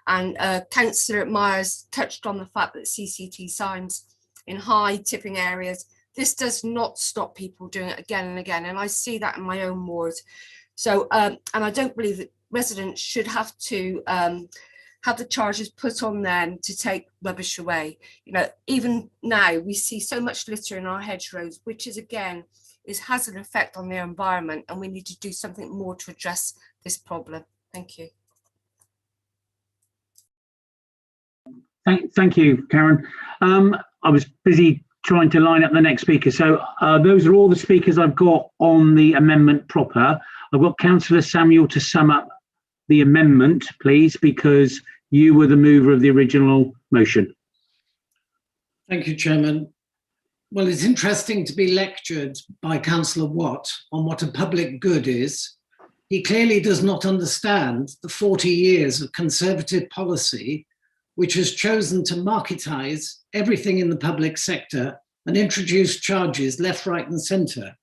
And Councillor Myers touched on the fact that CCT signs in high tipping areas, this does not stop people doing it again and again. And I see that in my own ward. So, and I don't believe that residents should have to have the charges put on them to take rubbish away. Even now we see so much litter in our hedgerows, which has an effect on the environment, and we need to do something more to address this problem. Thank you. Thank you, Karen. I was busy trying to line up the next speaker. So those are all the speakers I've got on the amendment proper. I've got Councillor Samuel to sum up the amendment, please, because you were the mover of the original motion. Thank you, Chairman. Well, it's interesting to be lectured by Councillor Watt on what a public good is. He clearly does not understand the 40 years of Conservative policy which has chosen to marketize everything in the public sector and introduce charges left, right, and centre.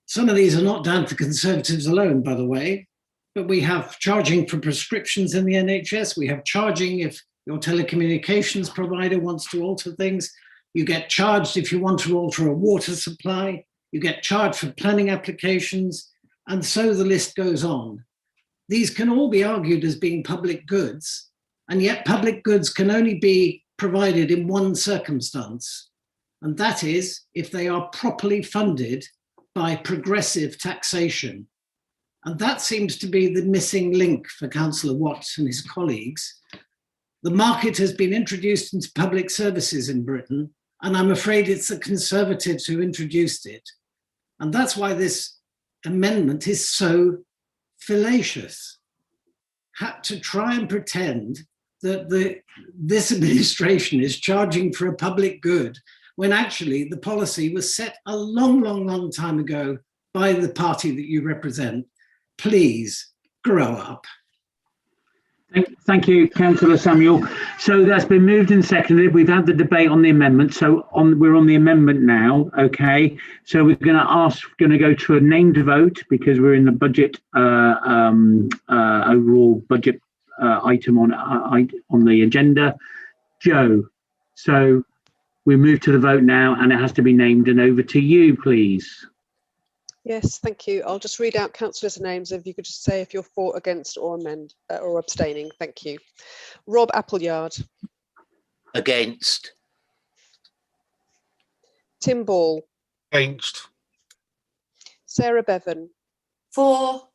Some of these are not down to Conservatives alone, by the way, but we have charging for prescriptions in the NHS. We have charging if your telecommunications provider wants to alter things. You get charged if you want to alter a water supply. You get charged for planning applications, and so the list goes on. These can all be argued as being public goods, and yet public goods can only be provided in one circumstance, and that is if they are properly funded by progressive taxation. And that seems to be the missing link for Councillor Watts and his colleagues. The market has been introduced into public services in Britain, and I'm afraid it's the Conservatives who introduced it. And that's why this amendment is so fallacious. Had to try and pretend that this administration is charging for a public good, when actually the policy was set a long, long, long time ago by the party that you represent. Please grow up. Thank you, Councillor Samuel. So that's been moved and seconded. We've had the debate on the amendment. So we're on the amendment now. Okay. So we're going to go to a named vote because we're in the budget overall budget item on the agenda. Joe. So we move to the vote now, and it has to be named. And over to you, please. Yes, thank you. I'll just read out councillors' names. If you could just say if you're for, against, or amend or abstaining. Thank you. Rob Appleyard. Against. Tim Ball. Against. Sarah Bevan. For.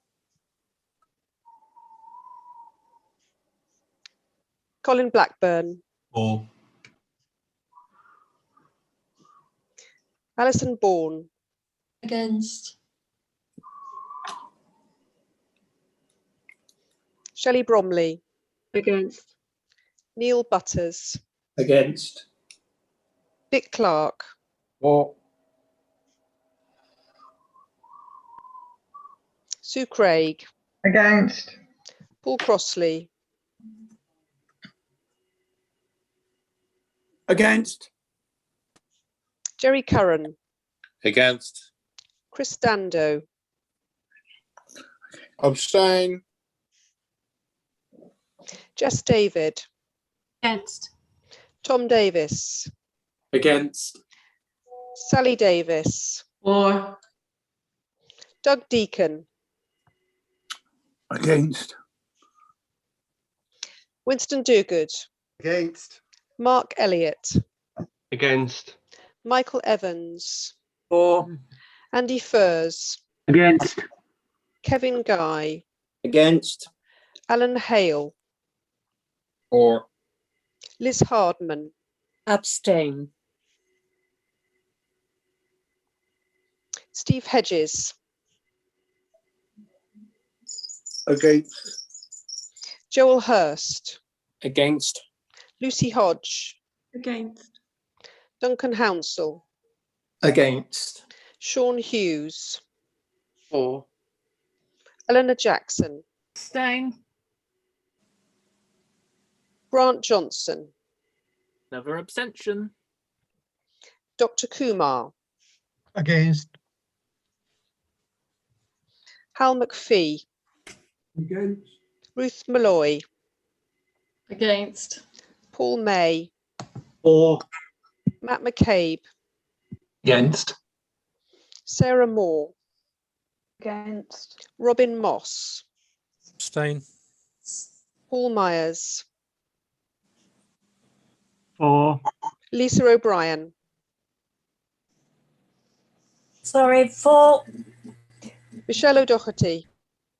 Colin Blackburn. For. Alison Bourne. Against. Shelley Bromley. Against. Neil Butters. Against. Dick Clark. For. Sue Craig. Against. Paul Crossley. Against. Jerry Curran. Against. Chris Dando. Abstain. Jess David. Against. Tom Davis. Against. Sally Davis. For. Doug Deacon. Against. Winston Duguid. Against. Mark Elliott. Against. Michael Evans. For. Andy Furs. Against. Kevin Guy. Against. Alan Hale. For. Liz Hardman. Abstain. Steve Hedges. Against. Joel Hurst. Against. Lucy Hodge. Against. Duncan Hounsell. Against. Sean Hughes. For. Eleanor Jackson. Abstain. Grant Johnson. Another abstention. Dr. Kumar. Against. Hal McPhee. Against. Ruth Malloy. Against. Paul May. For. Matt McCabe. Against. Sarah Moore. Against. Robin Moss. Abstain. Paul Myers. For. Lisa O'Brien. Sorry, for. Michelle O'Doherty.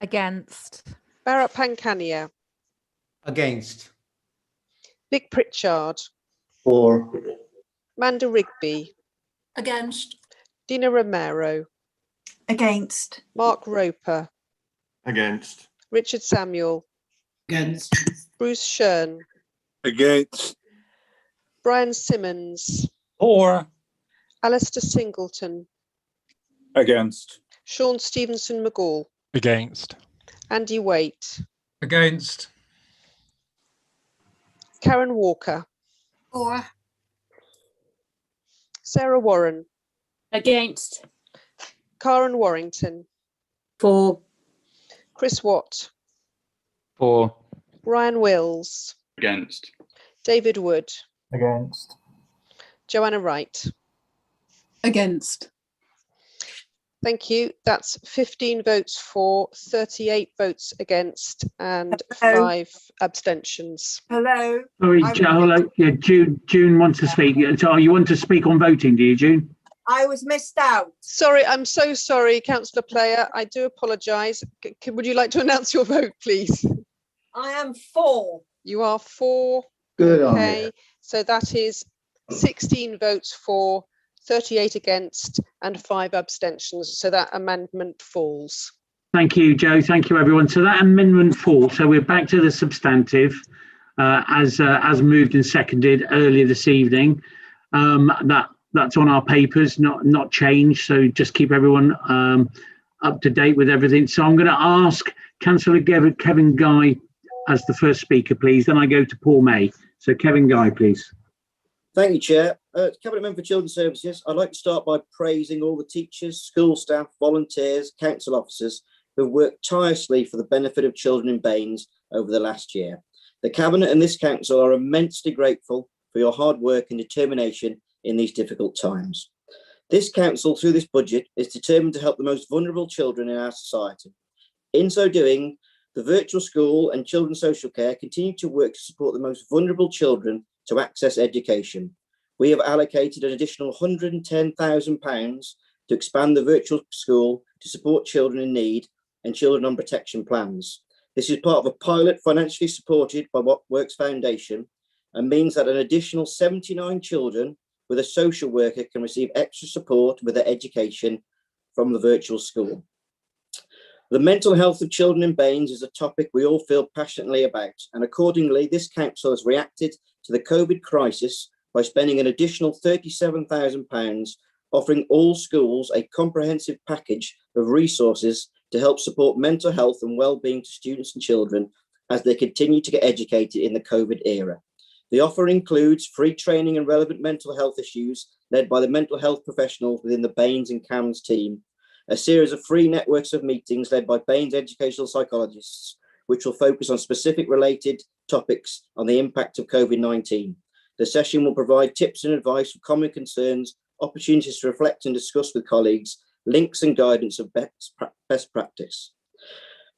Against. Bharat Pankania. Against. Vic Pritchard. For. Manda Rigby. Against. Dina Romero. Against. Mark Roper. Against. Richard Samuel. Against. Bruce Shern. Against. Brian Simmons. For. Alistair Singleton. Against. Sean Stevenson McGall. Against. Andy Waite. Against. Karen Walker. For. Sarah Warren. Against. Karen Warrington. For. Chris Watt. For. Ryan Wills. Against. David Wood. Against. Joanna Wright. Against. Thank you. That's 15 votes for, 38 votes against, and Hello. 5 abstentions. Hello. Sorry, hello. Yeah, June wants to speak. So you want to speak on voting, do you, June? I was missed out. Sorry, I'm so sorry, Councillor Player. I do apologise. Would you like to announce your vote, please? I am for. You are for. Good on Okay, so that is 16 votes for, 38 against, and 5 abstentions. So that amendment falls. Thank you, Joe. Thank you, everyone. So that amendment falls. So we're back to the substantive as moved and seconded earlier this evening. That's on our papers, not changed. So just keep everyone up to date with everything. So I'm going to ask Councillor Kevin Guy as the first speaker, please. Then I go to Paul May. So Kevin Guy, please. Thank you, Chair. Cabinet Member for Children's Services, I'd like to start by praising all the teachers, school staff, volunteers, council officers who have worked tirelessly for the benefit of children in Baines over the last year. The Cabinet and this council are immensely grateful for your hard work and determination in these difficult times. This council, through this budget, is determined to help the most vulnerable children in our society. In so doing, the virtual school and children's social care continue to work to support the most vulnerable children to access education. We have allocated an additional £110,000 to expand the virtual school to support children in need and children on protection plans. This is part of a pilot financially supported by What Works Foundation and means that an additional 79 children with a social worker can receive extra support with their education from the virtual school. The mental health of children in Baines is a topic we all feel passionately about, and accordingly, this council has reacted to the COVID crisis by spending an additional £37,000, offering all schools a comprehensive package of resources to help support mental health and well-being to students and children as they continue to get educated in the COVID era. The offer includes free training and relevant mental health issues led by the mental health professionals within the Baines and CAMS team, a series of free networks of meetings led by Baines educational psychologists, which will focus on specific related topics on the impact of COVID-19. The session will provide tips and advice for common concerns, opportunities to reflect and discuss with colleagues, links and guidance of best practice.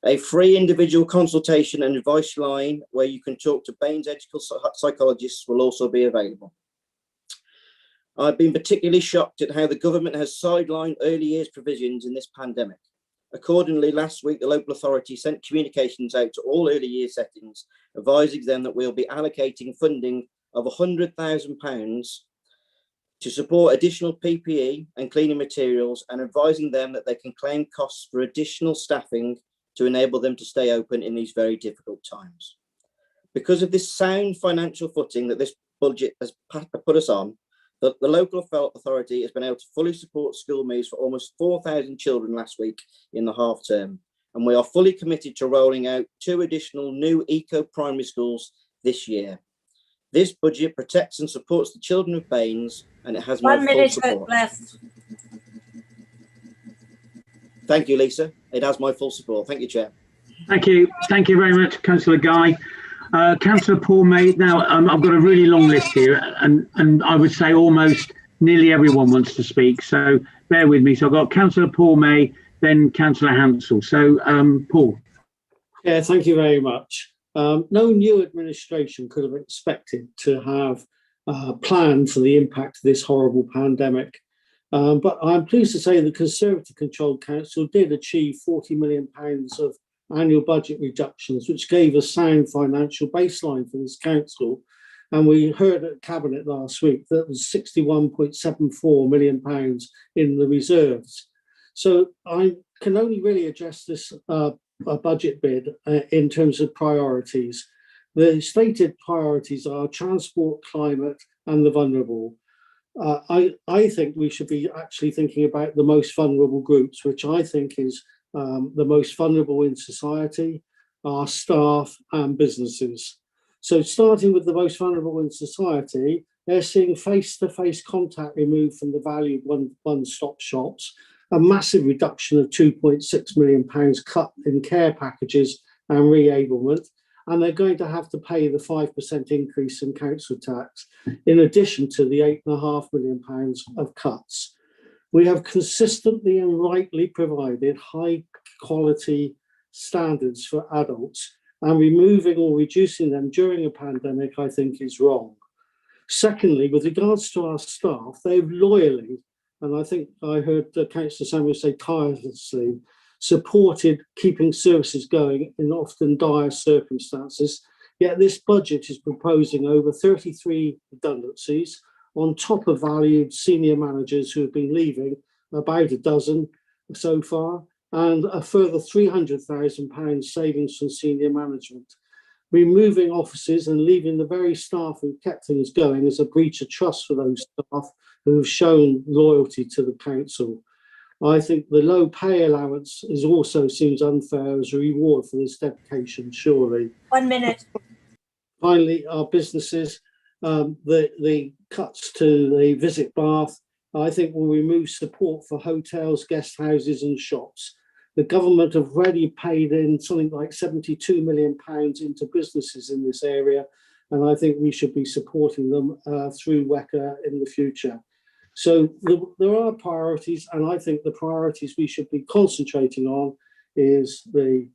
A free individual consultation and advice line where you can talk to Baines educational psychologists will also be available. I've been particularly shocked at how the government has sidelined early years provisions in this pandemic. Accordingly, last week, the local authority sent communications out to all early years settings, advising them that we'll be allocating funding of £100,000 to support additional PPE and cleaning materials, and advising them that they can claim costs for additional staffing to enable them to stay open in these very difficult times. Because of this sound financial footing that this budget has put us on, the local authority has been able to fully support school meals for almost 4,000 children last week in the half term. And we are fully committed to rolling out 2 additional new eco-primary schools this year. This budget protects and supports the children of Baines, and it has my full support. Left. Thank you, Lisa. It has my full support. Thank you, Chair. Thank you. Thank you very much, Councillor Guy. Councillor Paul May. Now, I've got a really long list here, and I would say almost nearly everyone wants to speak. So bear with me. So I've got Councillor Paul May, then Councillor Hansel. So, Paul. Yeah, thank you very much. No new administration could have expected to have planned for the impact of this horrible pandemic. But I'm pleased to say the Conservative controlled council did achieve £40 million of annual budget reductions, which gave a sound financial baseline for this council. And we heard at Cabinet last week that was £61.74 million in the reserves. So I can only really address this budget bid in terms of priorities. The stated priorities are transport, climate, and the vulnerable. I think we should be actually thinking about the most vulnerable groups, which I think is the most vulnerable in society, our staff and businesses. So starting with the most vulnerable in society, they're seeing face-to-face contact removed from the valued one-stop shops, a massive reduction of £2.6 million cut in care packages and re-ablement, and they're going to have to pay the 5% increase in council tax, in addition to the £8.5 million of cuts. We have consistently and rightly provided high quality standards for adults, and removing or reducing them during a pandemic, I think, is wrong. Secondly, with regards to our staff, they've loyally, and I think I heard Councillor Samuel say tirelessly, supported keeping services going in often dire circumstances. Yet this budget is proposing over 33 redundancies on top of valued senior managers who have been leaving, about a dozen so far, and a further £300,000 savings from senior management. Removing offices and leaving the very staff who kept things going is a breach of trust for those staff who have shown loyalty to the council. I think the low pay allowance is also seems unfair as a reward for this dedication, surely. 1 minute. Finally, our businesses, the cuts to the Visit Bath, I think will remove support for hotels, guest houses and shops. The government have already paid in something like £72 million into businesses in this area, and I think we should be supporting them through WECA in the future. So there are priorities, and I think the priorities we should be concentrating on is the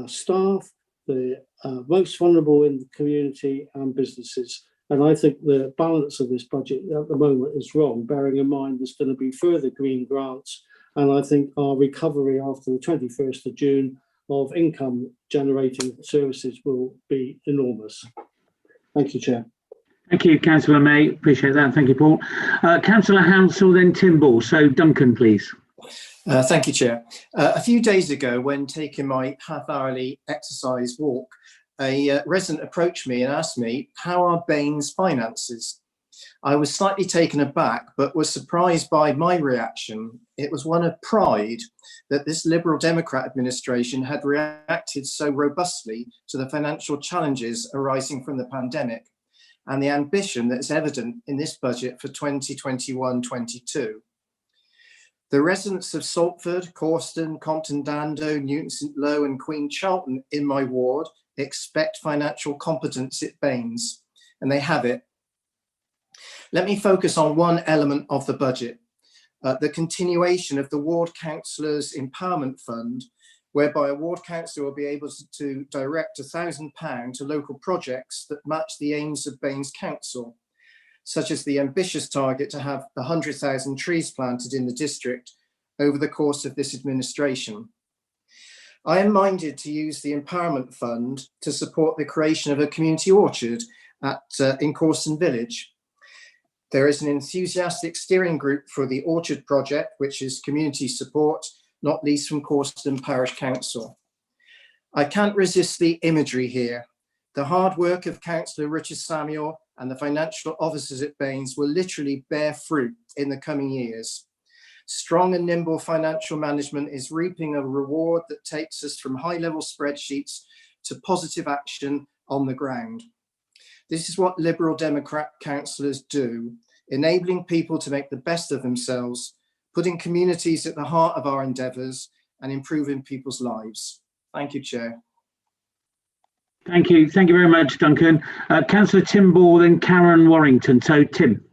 staff, the most vulnerable in the community and businesses. And I think the balance of this budget at the moment is wrong, bearing in mind there's going to be further green grants. And I think our recovery after the 21st of June of income generating services will be enormous. Thank you, Chair. Thank you, Councillor May. Appreciate that. Thank you, Paul. Councillor Hansel, then Timball. So Duncan, please. Thank you, Chair. A few days ago, when taking my half-hourly exercise walk, a resident approached me and asked me, how are Bain's finances? I was slightly taken aback, but was surprised by my reaction. It was one of pride that this Liberal Democrat administration had reacted so robustly to the financial challenges arising from the pandemic, and the ambition that is evident in this budget for 2021-22. The residents of Saltford, Corston, Compton Dando, Newton St Low and Queen Charlton in my ward expect financial competence at Bains, and they have it. Let me focus on one element of the budget, the continuation of the Ward Councillors Empowerment Fund, whereby a ward councillor will be able to direct £1,000 to local projects that match the aims of Bains Council, such as the ambitious target to have 100,000 trees planted in the district over the course of this administration. I am minded to use the Empowerment Fund to support the creation of a community orchard in Corston Village. There is an enthusiastic steering group for the orchard project, which is community support, not least from Corston Parish Council. I can't resist the imagery here. The hard work of Councillor Richard Samuel and the financial officers at Bains will literally bear fruit in the coming years. Strong and nimble financial management is reaping a reward that takes us from high-level spreadsheets to positive action on the ground. This is what Liberal Democrat councillors do, enabling people to make the best of themselves, putting communities at the heart of our endeavours and improving people's lives. Thank you, Chair. Thank you. Thank you very much, Duncan. Councillor Timball, then Karen Warrington. So, Tim.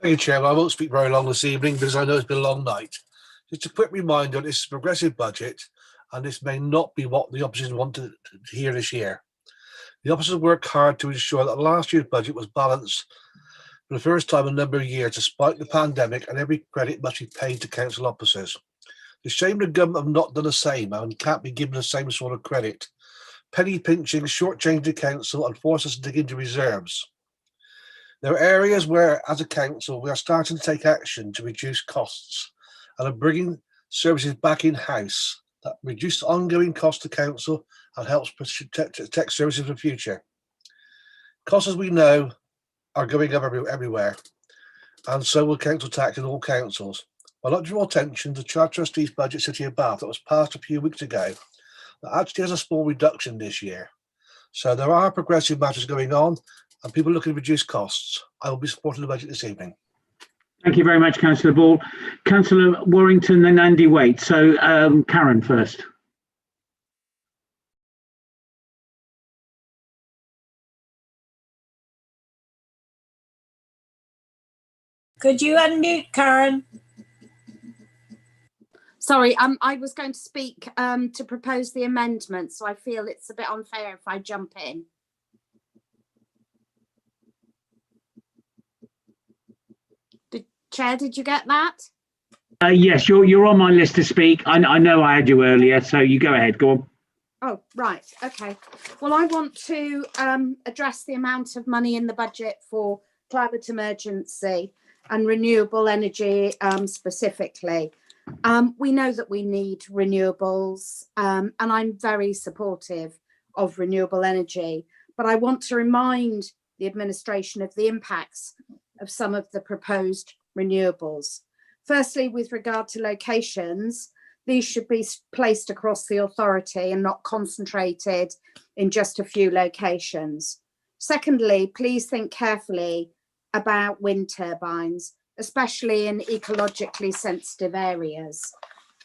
Thank you, Chair. I won't speak very long this evening because I know it's been a long night. Just a quick reminder, this is a progressive budget, and this may not be what the opposition wanted to hear this year. The opposition worked hard to ensure that last year's budget was balanced for the first time in a number of years, despite the pandemic, and every credit must be paid to council officers. The shame the government have not done the same and can't be given the same sort of credit. Penny pinching, shortchanging the council and force us to dig into reserves. There are areas where, as a council, we are starting to take action to reduce costs and are bringing services back in-house that reduce ongoing costs to council and helps protect services for the future. Costs, as we know, are going up everywhere, and so will council tax in all councils. I'd like to draw attention to the Charter Trustees budget City of Bath that was passed a few weeks ago that actually has a small reduction this year. So there are progressive matters going on and people looking to reduce costs. I will be supporting the budget this evening. Thank you very much, Councillor Ball. Councillor Warrington, then Andy Waite. So Karen first. Could you unmute, Karen? Sorry, I was going to speak to propose the amendment, so I feel it's a bit unfair if I jump in. Chair, did you get that? Yes, you're on my list to speak. I know I had you earlier, so you go ahead. Go on. Oh, right. Okay. Well, I want to address the amount of money in the budget for climate emergency and renewable energy specifically. We know that we need renewables, and I'm very supportive of renewable energy, but I want to remind the administration of the impacts of some of the proposed renewables. Firstly, with regard to locations, these should be placed across the authority and not concentrated in just a few locations. Secondly, please think carefully about wind turbines, especially in ecologically sensitive areas.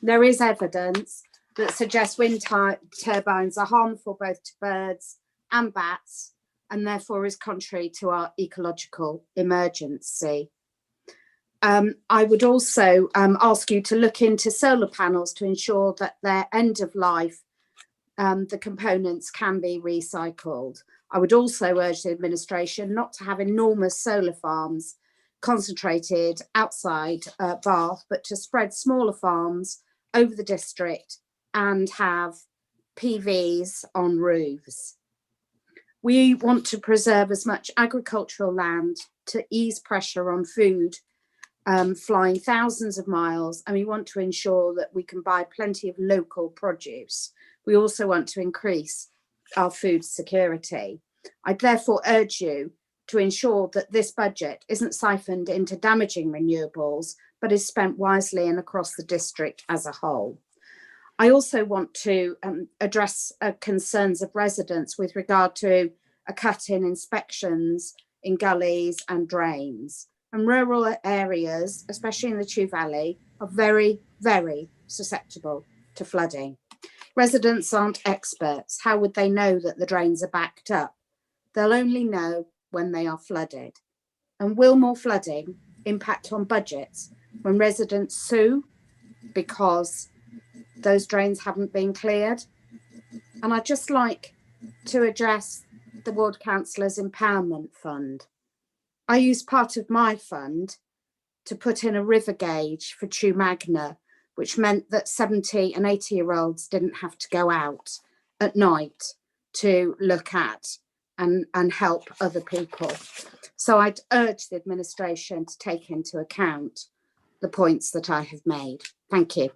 There is evidence that suggests wind turbines are harmful both to birds and bats, and therefore is contrary to our ecological emergency. I would also ask you to look into solar panels to ensure that their end of life, the components can be recycled. I would also urge the administration not to have enormous solar farms concentrated outside Bath, but to spread smaller farms over the district and have PVs on roofs. We want to preserve as much agricultural land to ease pressure on food, flying thousands of miles, and we want to ensure that we can buy plenty of local produce. We also want to increase our food security. I'd therefore urge you to ensure that this budget isn't siphoned into damaging renewables, but is spent wisely and across the district as a whole. I also want to address concerns of residents with regard to a cut in inspections in gullies and drains. And rural areas, especially in the Chew Valley, are very, very susceptible to flooding. Residents aren't experts. How would they know that the drains are backed up? They'll only know when they are flooded. And will more flooding impact on budgets when residents sue because those drains haven't been cleared? And I'd just like to address the Ward Councillors Empowerment Fund. I used part of my fund to put in a river gauge for Chew Magna, which meant that 70 and 80-year-olds didn't have to go out at night to look at and help other people. So I'd urge the administration to take into account the points that I have made. Thank you.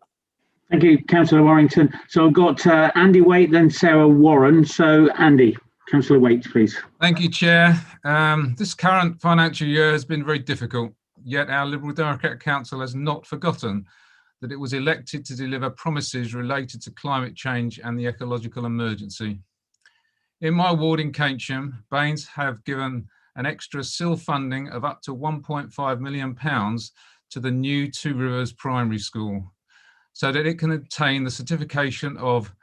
Thank you, Councillor Warrington. So I've got Andy Waite, then Sarah Warren. So Andy, Councillor Waite, please. Thank you, Chair. This current financial year has been very difficult, yet our Liberal Democrat Council has not forgotten that it was elected to deliver promises related to climate change and the ecological emergency. In my ward in Keynsham, Baines have given an extra SIL funding of up to £1.5 million to the new Two Rivers Primary School, so that it can obtain the certification of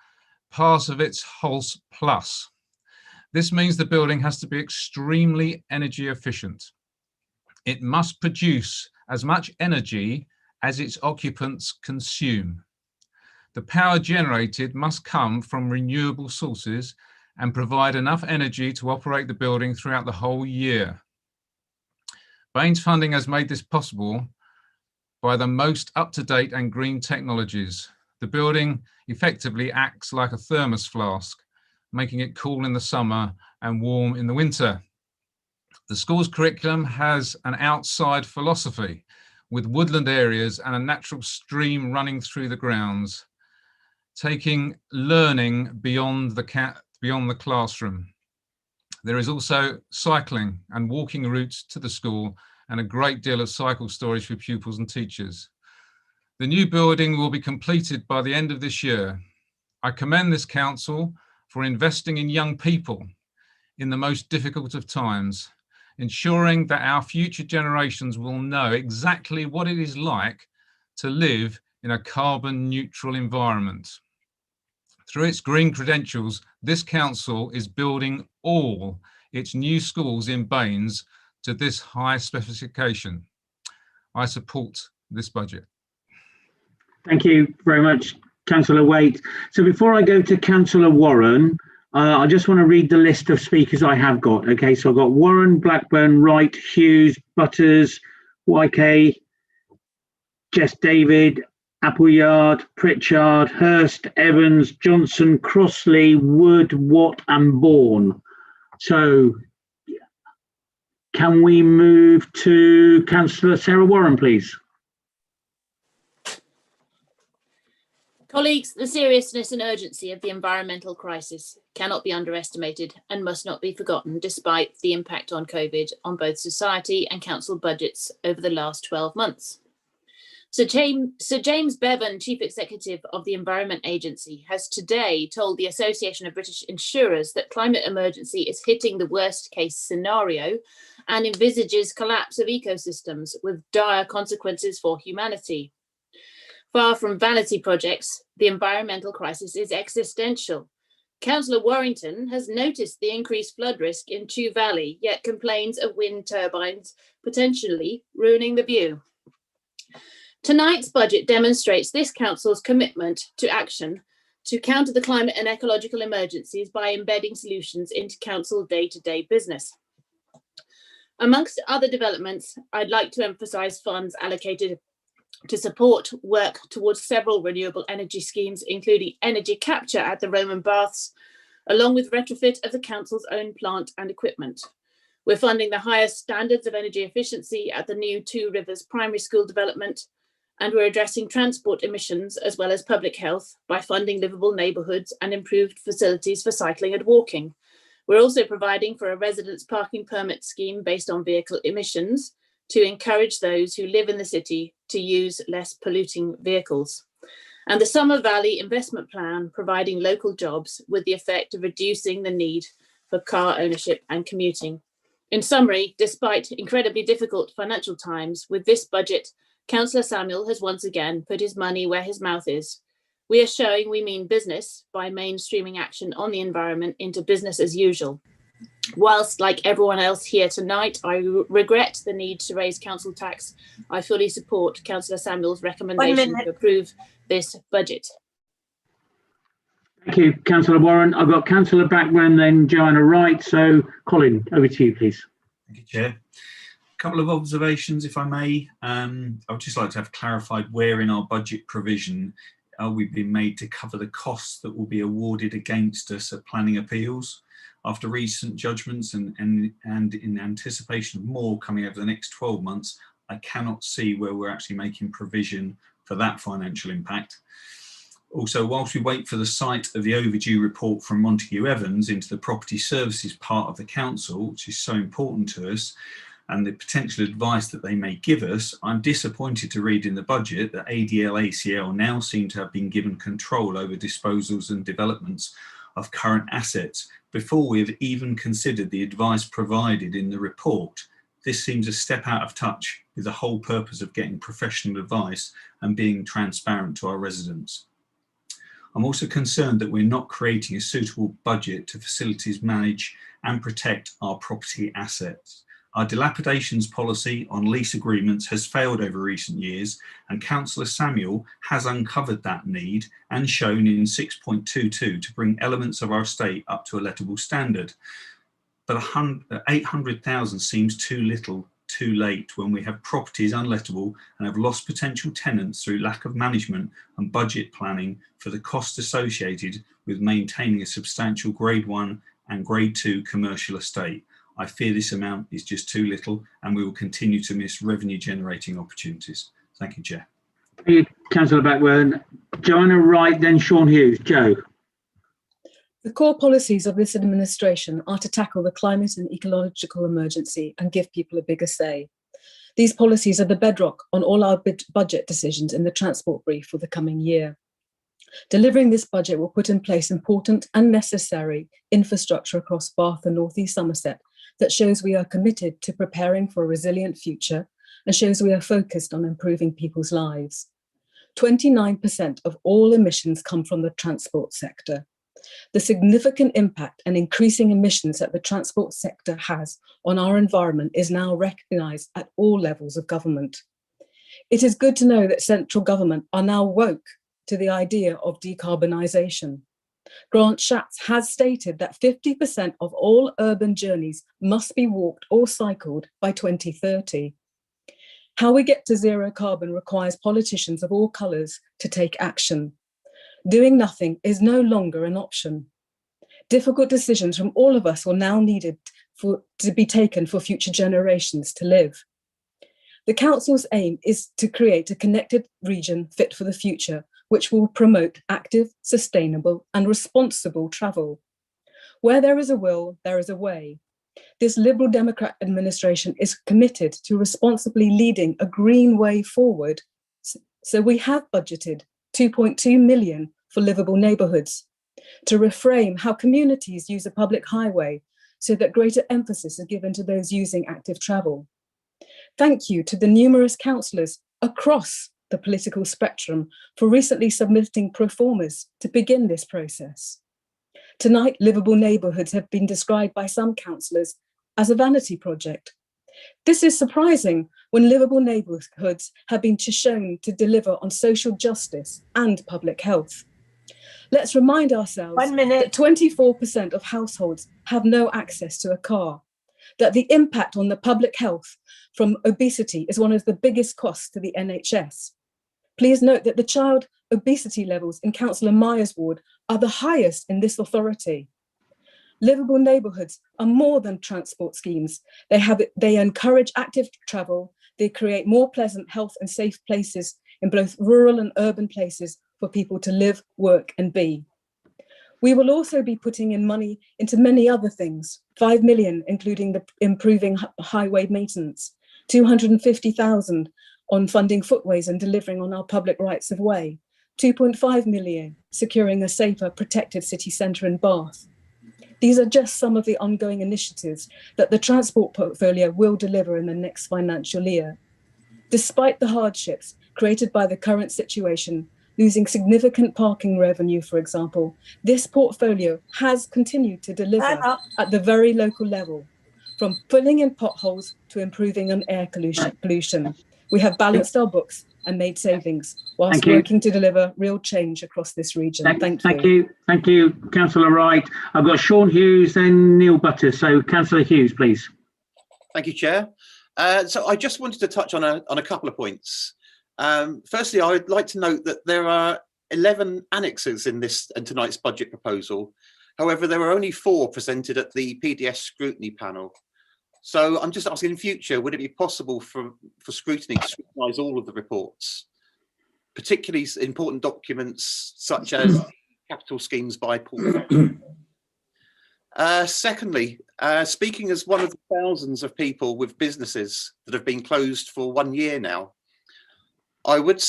Pass of its Hulse Plus. This means the building has to be extremely energy efficient. It must produce as much energy as its occupants consume. The power generated must come from renewable sources and provide enough energy to operate the building throughout the whole year. Baines funding has made this possible by the most up-to-date and green technologies. The building effectively acts like a thermos flask, making it cool in the summer and warm in the winter. The school's curriculum has an outside philosophy with woodland areas and a natural stream running through the grounds, taking learning beyond the classroom. There is also cycling and walking routes to the school and a great deal of cycle storage for pupils and teachers. The new building will be completed by the end of this year. I commend this council for investing in young people in the most difficult of times, ensuring that our future generations will know exactly what it is like to live in a carbon neutral environment. Through its green credentials, this council is building all its new schools in Baines to this high specification. I support this budget. Thank you very much, Councillor Waite. So before I go to Councillor Warren, I just want to read the list of speakers I have got. Okay, so I've got Warren, Blackburn, Wright, Hughes, Butters, YK, Jess David, Appleyard, Pritchard, Hurst, Evans, Johnson, Crossley, Wood, Watt and Bourne. So can we move to Councillor Sarah Warren, please? Colleagues, the seriousness and urgency of the environmental crisis cannot be underestimated and must not be forgotten, despite the impact on COVID on both society and council budgets over the last 12 months. Sir James Bevan, Chief Executive of the Environment Agency, has today told the Association of British Insurers that climate emergency is hitting the worst case scenario and envisages collapse of ecosystems with dire consequences for humanity. Far from vanity projects, the environmental crisis is existential. Councillor Warrington has noticed the increased flood risk in Chew Valley, yet complains of wind turbines potentially ruining the view. Tonight's budget demonstrates this council's commitment to action to counter the climate and ecological emergencies by embedding solutions into council day-to-day business. Amongst other developments, I'd like to emphasise funds allocated to support work towards several renewable energy schemes, including energy capture at the Roman Baths, along with retrofit of the council's own plant and equipment. We're funding the highest standards of energy efficiency at the new Two Rivers Primary School development, and we're addressing transport emissions as well as public health by funding livable neighbourhoods and improved facilities for cycling and walking. We're also providing for a residence parking permit scheme based on vehicle emissions to encourage those who live in the city to use less polluting vehicles. And the Summer Valley Investment Plan, providing local jobs with the effect of reducing the need for car ownership and commuting. In summary, despite incredibly difficult financial times, with this budget, Councillor Samuel has once again put his money where his mouth is. We are showing we mean business by mainstreaming action on the environment into business as usual. Whilst, like everyone else here tonight, I regret the need to raise council tax, I fully support Councillor Samuel's recommendation to approve this budget. Thank you, Councillor Warren. I've got Councillor Blackburn, then Joanna Wright. So, Colin, over to you, please. Thank you, Chair. A couple of observations, if I may. I would just like to have clarified where in our budget provision are we being made to cover the costs that will be awarded against us at planning appeals. After recent judgments and in anticipation of more coming over the next 12 months, I cannot see where we're actually making provision for that financial impact. Also, whilst we wait for the sight of the overdue report from Montague Evans into the property services part of the council, which is so important to us, and the potential advice that they may give us, I'm disappointed to read in the budget that ADL-ACL now seem to have been given control over disposals and developments of current assets before we have even considered the advice provided in the report. This seems a step out of touch with the whole purpose of getting professional advice and being transparent to our residents. I'm also concerned that we're not creating a suitable budget to facilities manage and protect our property assets. Our dilapidations policy on lease agreements has failed over recent years, and Councillor Samuel has uncovered that need and shown in 6.22 to bring elements of our estate up to a lettable standard. But 800,000 seems too little, too late, when we have properties unlettable and have lost potential tenants through lack of management and budget planning for the costs associated with maintaining a substantial Grade 1 and Grade 2 commercial estate. I fear this amount is just too little, and we will continue to miss revenue generating opportunities. Thank you, Chair. Thank you, Councillor Blackburn. Joanna Wright, then Sean Hughes. Joe. The core policies of this administration are to tackle the climate and ecological emergency and give people a bigger say. These policies are the bedrock on all our budget decisions in the transport brief for the coming year. Delivering this budget will put in place important and necessary infrastructure across Bath and North East Somerset that shows we are committed to preparing for a resilient future and shows we are focused on improving people's lives. 29% of all emissions come from the transport sector. The significant impact and increasing emissions that the transport sector has on our environment is now recognised at all levels of government. It is good to know that central government are now woke to the idea of decarbonisation. Grant Shapps has stated that 50% of all urban journeys must be walked or cycled by 2030. How we get to zero carbon requires politicians of all colours to take action. Doing nothing is no longer an option. Difficult decisions from all of us will now needed to be taken for future generations to live. The Council's aim is to create a connected region fit for the future, which will promote active, sustainable and responsible travel. Where there is a will, there is a way. This Liberal Democrat administration is committed to responsibly leading a green way forward. So we have budgeted 2.2 million for livable neighbourhoods to reframe how communities use a public highway so that greater emphasis is given to those using active travel. Thank you to the numerous councillors across the political spectrum for recently submitting pro formas to begin this process. Tonight, livable neighbourhoods have been described by some councillors as a vanity project. This is surprising when livable neighbourhoods have been shown to deliver on social justice and public health. Let's remind ourselves that 24% of households have no access to a car, that the impact on the public health from obesity is one of the biggest costs to the NHS. Please note that the child obesity levels in Councillor Myers' ward are the highest in this authority. Livable neighbourhoods are more than transport schemes. They encourage active travel. They create more pleasant, health and safe places in both rural and urban places for people to live, work and be. We will also be putting in money into many other things, 5 million, including the improving highway maintenance, 250,000 on funding footways and delivering on our public rights of way, 2.5 million securing a safer, protected city centre in Bath. These are just some of the ongoing initiatives that the transport portfolio will deliver in the next financial year. Despite the hardships created by the current situation, losing significant parking revenue, for example, this portfolio has continued to deliver at the very local level, from filling in potholes to improving on air pollution. We have balanced our books and made savings whilst working to deliver real change across this region. Thank you. Thank you, Councillor Wright. I've got Sean Hughes and Neil Butters. So Councillor Hughes, please. Thank you, Chair. So I just wanted to touch on a couple of points. Firstly, I would like to note that there are 11 annexes in tonight's budget proposal. However, there were only 4 presented at the PDS scrutiny panel. So I'm just asking, in future, would it be possible for scrutiny to scrutinise all of the reports, particularly important documents such as capital schemes by portfolio? Secondly, speaking as one of the thousands of people with businesses that have been closed for 1 year now, I would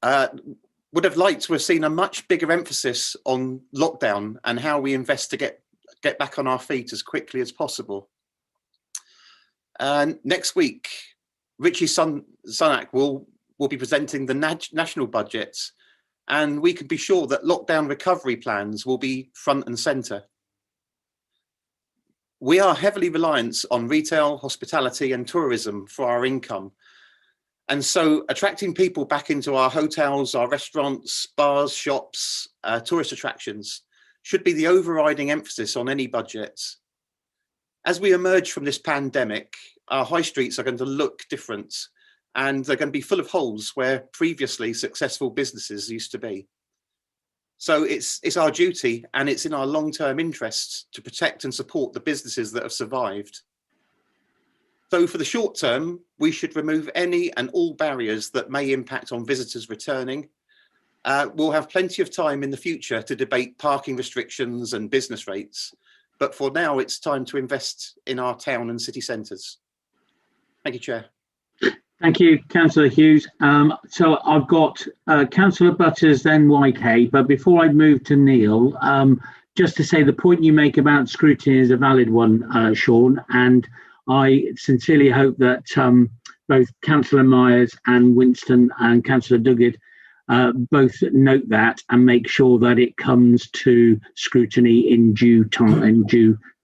have liked to have seen a much bigger emphasis on lockdown and how we invest to get back on our feet as quickly as possible. Next week, Richie Sunak will be presenting the national budget, and we can be sure that lockdown recovery plans will be front and centre. We are heavily reliant on retail, hospitality and tourism for our income. And so attracting people back into our hotels, our restaurants, bars, shops, tourist attractions should be the overriding emphasis on any budget. As we emerge from this pandemic, our high streets are going to look different and they're going to be full of holes where previously successful businesses used to be. So it's our duty and it's in our long-term interests to protect and support the businesses that have survived. So for the short term, we should remove any and all barriers that may impact on visitors returning. We'll have plenty of time in the future to debate parking restrictions and business rates. But for now, it's time to invest in our town and city centres. Thank you, Chair. Thank you, Councillor Hughes. So I've got Councillor Butters, then YK, but before I move to Neil, just to say the point you make about scrutiny is a valid one, Sean, and I sincerely hope that both Councillor Myers and Winston and Councillor Duguid both note that and make sure that it comes to scrutiny in due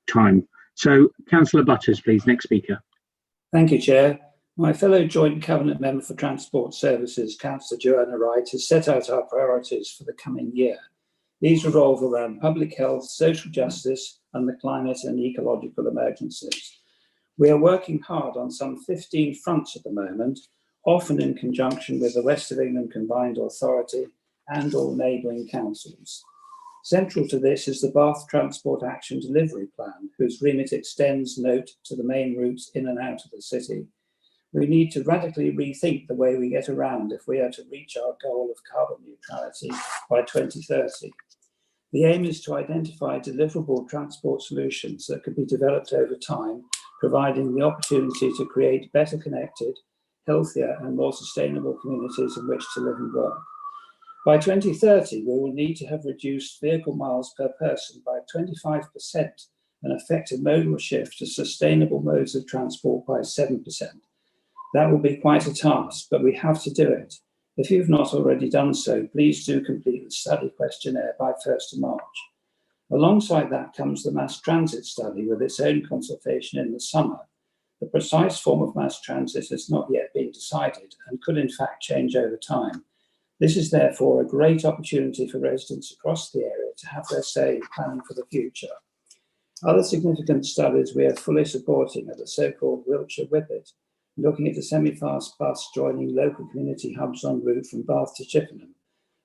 time. So, Councillor Butters, please, next speaker. Thank you, Chair. My fellow Joint Cabinet Member for Transport Services, Councillor Joanna Wright, has set out our priorities for the coming year. These revolve around public health, social justice, and the climate and ecological emergencies. We are working hard on some 15 fronts at the moment, often in conjunction with the West of England Combined Authority and all neighbouring councils. Central to this is the Bath Transport Action Delivery Plan, whose remit extends note to the main routes in and out of the city. We need to radically rethink the way we get around if we are to reach our goal of carbon neutrality by 2030. The aim is to identify deliverable transport solutions that could be developed over time, providing the opportunity to create better connected, healthier and more sustainable communities in which to live and work. By 2030, we will need to have reduced vehicle miles per person by 25% and effect a modal shift to sustainable modes of transport by 7%. That will be quite a task, but we have to do it. If you've not already done so, please do complete the study questionnaire by 1st of March. Alongside that comes the mass transit study with its own consultation in the summer. The precise form of mass transit has not yet been decided and could in fact change over time. This is therefore a great opportunity for residents across the area to have their say in planning for the future. Other significant studies we are fully supporting are the so-called Wiltshire Whippet, looking at a semi-fast bus joining local community hubs en route from Bath to Chippenham,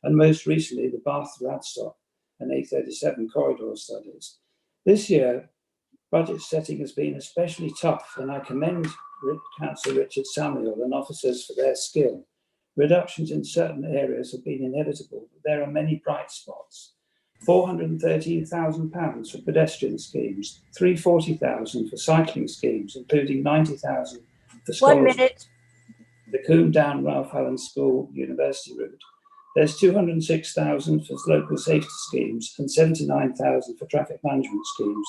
and most recently the Bath-Radstock and A37 corridor studies. This year, budget setting has been especially tough, and I commend Councillor Richard Samuel and officers for their skill. Reductions in certain areas have been inevitable, but there are many bright spots. £413,000 for pedestrian schemes, £340,000 for cycling schemes, including £90,000 for scholars. 1 minute. The Coombe Down Ralph Allen School University route. There's £206,000 for local safety schemes and £79,000 for traffic management schemes,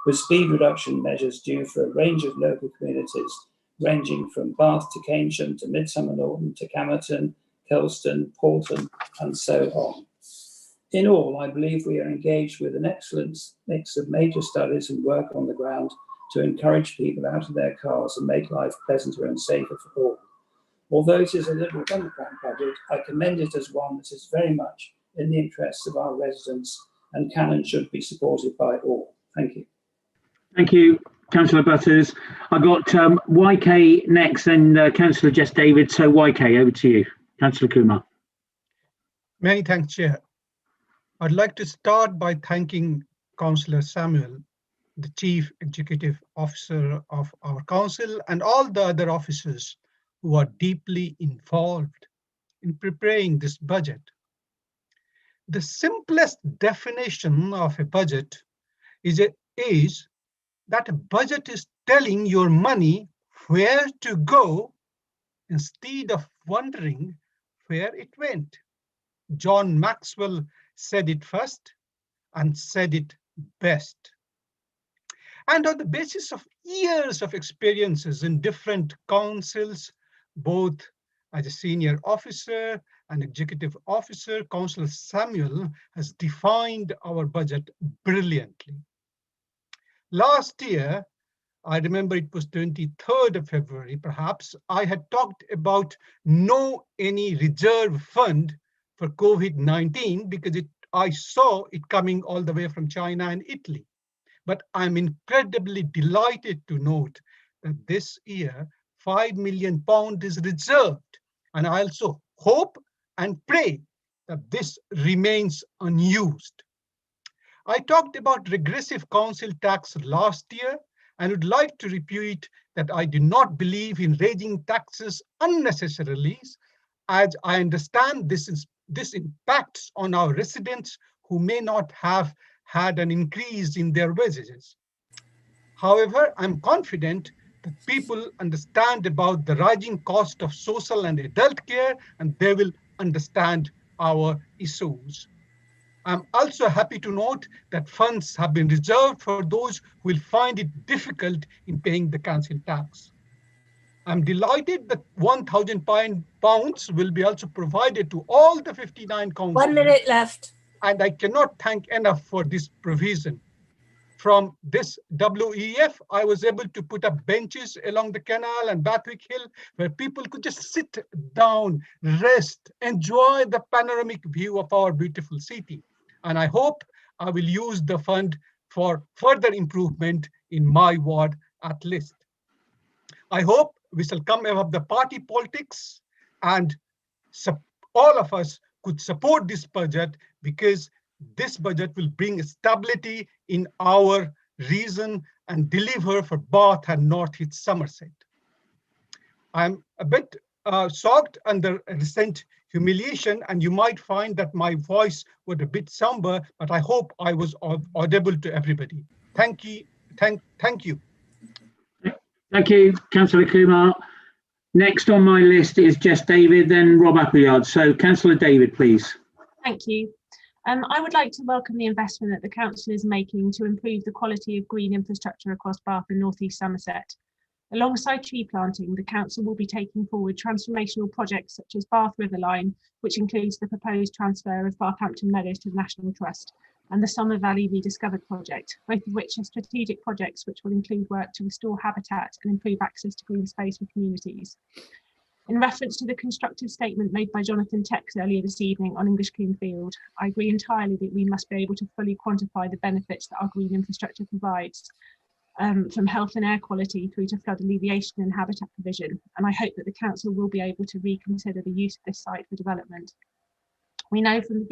with speed reduction measures due for a range of local communities, ranging from Bath to Keynsham to Midsummer Norton to Camerton, Kelston, Paulton, and so on. In all, I believe we are engaged with an excellent mix of major studies and work on the ground to encourage people out of their cars and make life pleasanter and safer for all. Although it is a Liberal Democrat budget, I commend it as one that is very much in the interests of our residents and can and should be supported by all. Thank you. Thank you, Councillor Butters. I've got YK next, and Councillor Jess David. So YK, over to you. Councillor Kumar. Many thanks, Chair. I'd like to start by thanking Councillor Samuel, the Chief Executive Officer of our council, and all the other officers who are deeply involved in preparing this budget. The simplest definition of a budget is that a budget is telling your money where to go instead of wondering where it went. John Maxwell said it first and said it best. And on the basis of years of experiences in different councils, both as a senior officer and executive officer, Councillor Samuel has defined our budget brilliantly. Last year, I remember it was 23rd of February, perhaps, I had talked about any reserve fund for COVID-19 because I saw it coming all the way from China and Italy. But I'm incredibly delighted to note that this year, £5 million is reserved. And I also hope and pray that this remains unused. I talked about regressive council tax last year and would like to repeat that I do not believe in raising taxes unnecessarily, as I understand this impacts on our residents who may not have had an increase in their wages. However, I'm confident that people understand about the rising cost of social and adult care, and they will understand our issues. I'm also happy to note that funds have been reserved for those who will find it difficult in paying the council tax. I'm delighted that £1,000 will be also provided to all the 59 councils. 1 minute left. And I cannot thank enough for this provision. From this WEF, I was able to put up benches along the canal and Bathwick Hill where people could just sit down, rest, enjoy the panoramic view of our beautiful city. And I hope I will use the fund for further improvement in my ward at least. I hope we shall come above the party politics and all of us could support this budget, because this budget will bring stability in our region and deliver for Bath and North East Somerset. I'm a bit shocked under recent humiliation, and you might find that my voice was a bit somber, but I hope I was audible to everybody. Thank you. Thank you. Thank you, Councillor Kumar. Next on my list is Jess David, then Rob Appleyard. So Councillor David, please. Thank you. I would like to welcome the investment that the Council is making to improve the quality of green infrastructure across Bath and North East Somerset. Alongside tree planting, the Council will be taking forward transformational projects such as Bath River Line, which includes the proposed transfer of Barthampton Meadows to the National Trust, and the Somer Valley Rediscovered project, both of which are strategic projects which will include work to restore habitat and improve access to green space for communities. In reference to the constructive statement made by Jonathan Tex earlier this evening on English Clean Field, I agree entirely that we must be able to fully quantify the benefits that our green infrastructure provides, from health and air quality through to flood alleviation and habitat provision, and I hope that the Council will be able to reconsider the use of this site for development. We know from the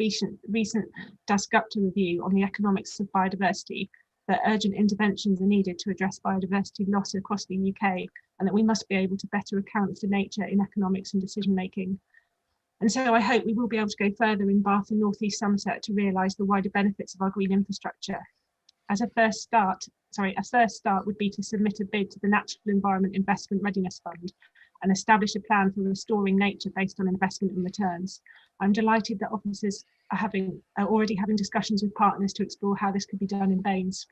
recent Dasgupta review on the economics of biodiversity that urgent interventions are needed to address biodiversity loss across the UK, and that we must be able to better account for nature in economics and decision making. And so I hope we will be able to go further in Bath and North East Somerset to realise the wider benefits of our green infrastructure. As a first start would be to submit a bid to the Natural Environment Investment Readiness Fund and establish a plan for restoring nature based on investment and returns. I'm delighted that officers are already having discussions with partners to explore how this could be done in Baines.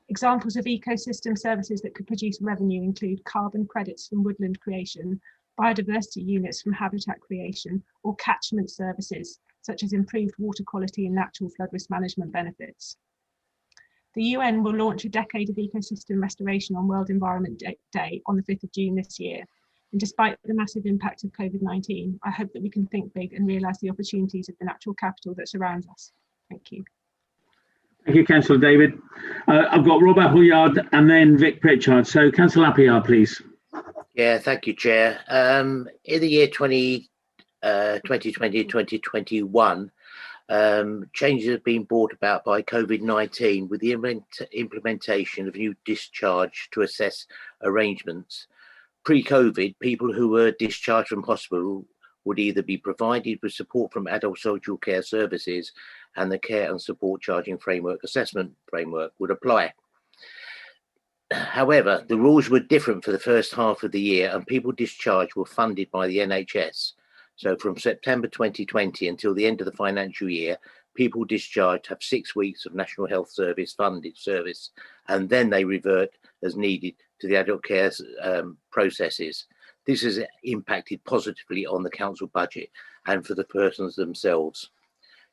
Examples of ecosystem services that could produce revenue include carbon credits from woodland creation, biodiversity units from habitat creation, or catchment services, such as improved water quality and natural flood risk management benefits. The UN will launch a decade of ecosystem restoration on World Environment Day on the 5th of June this year. And despite the massive impact of COVID-19, I hope that we can think big and realise the opportunities of the natural capital that surrounds us. Thank you. Thank you, Councillor David. I've got Rob Appleyard and then Vic Pritchard. So Councillor Appleyard, please. Yeah, thank you, Chair. In the year 2020-2021, changes have been brought about by COVID-19 with the implementation of new discharge to assess arrangements. Pre-COVID, people who were discharged from hospital would either be provided with support from adult social care services, and the care and support charging framework assessment framework would apply. However, the rules were different for the first half of the year, and people discharged were funded by the NHS. So from September 2020 until the end of the financial year, people discharged have 6 weeks of National Health Service funded service, and then they revert as needed to the adult care processes. This has impacted positively on the council budget and for the persons themselves.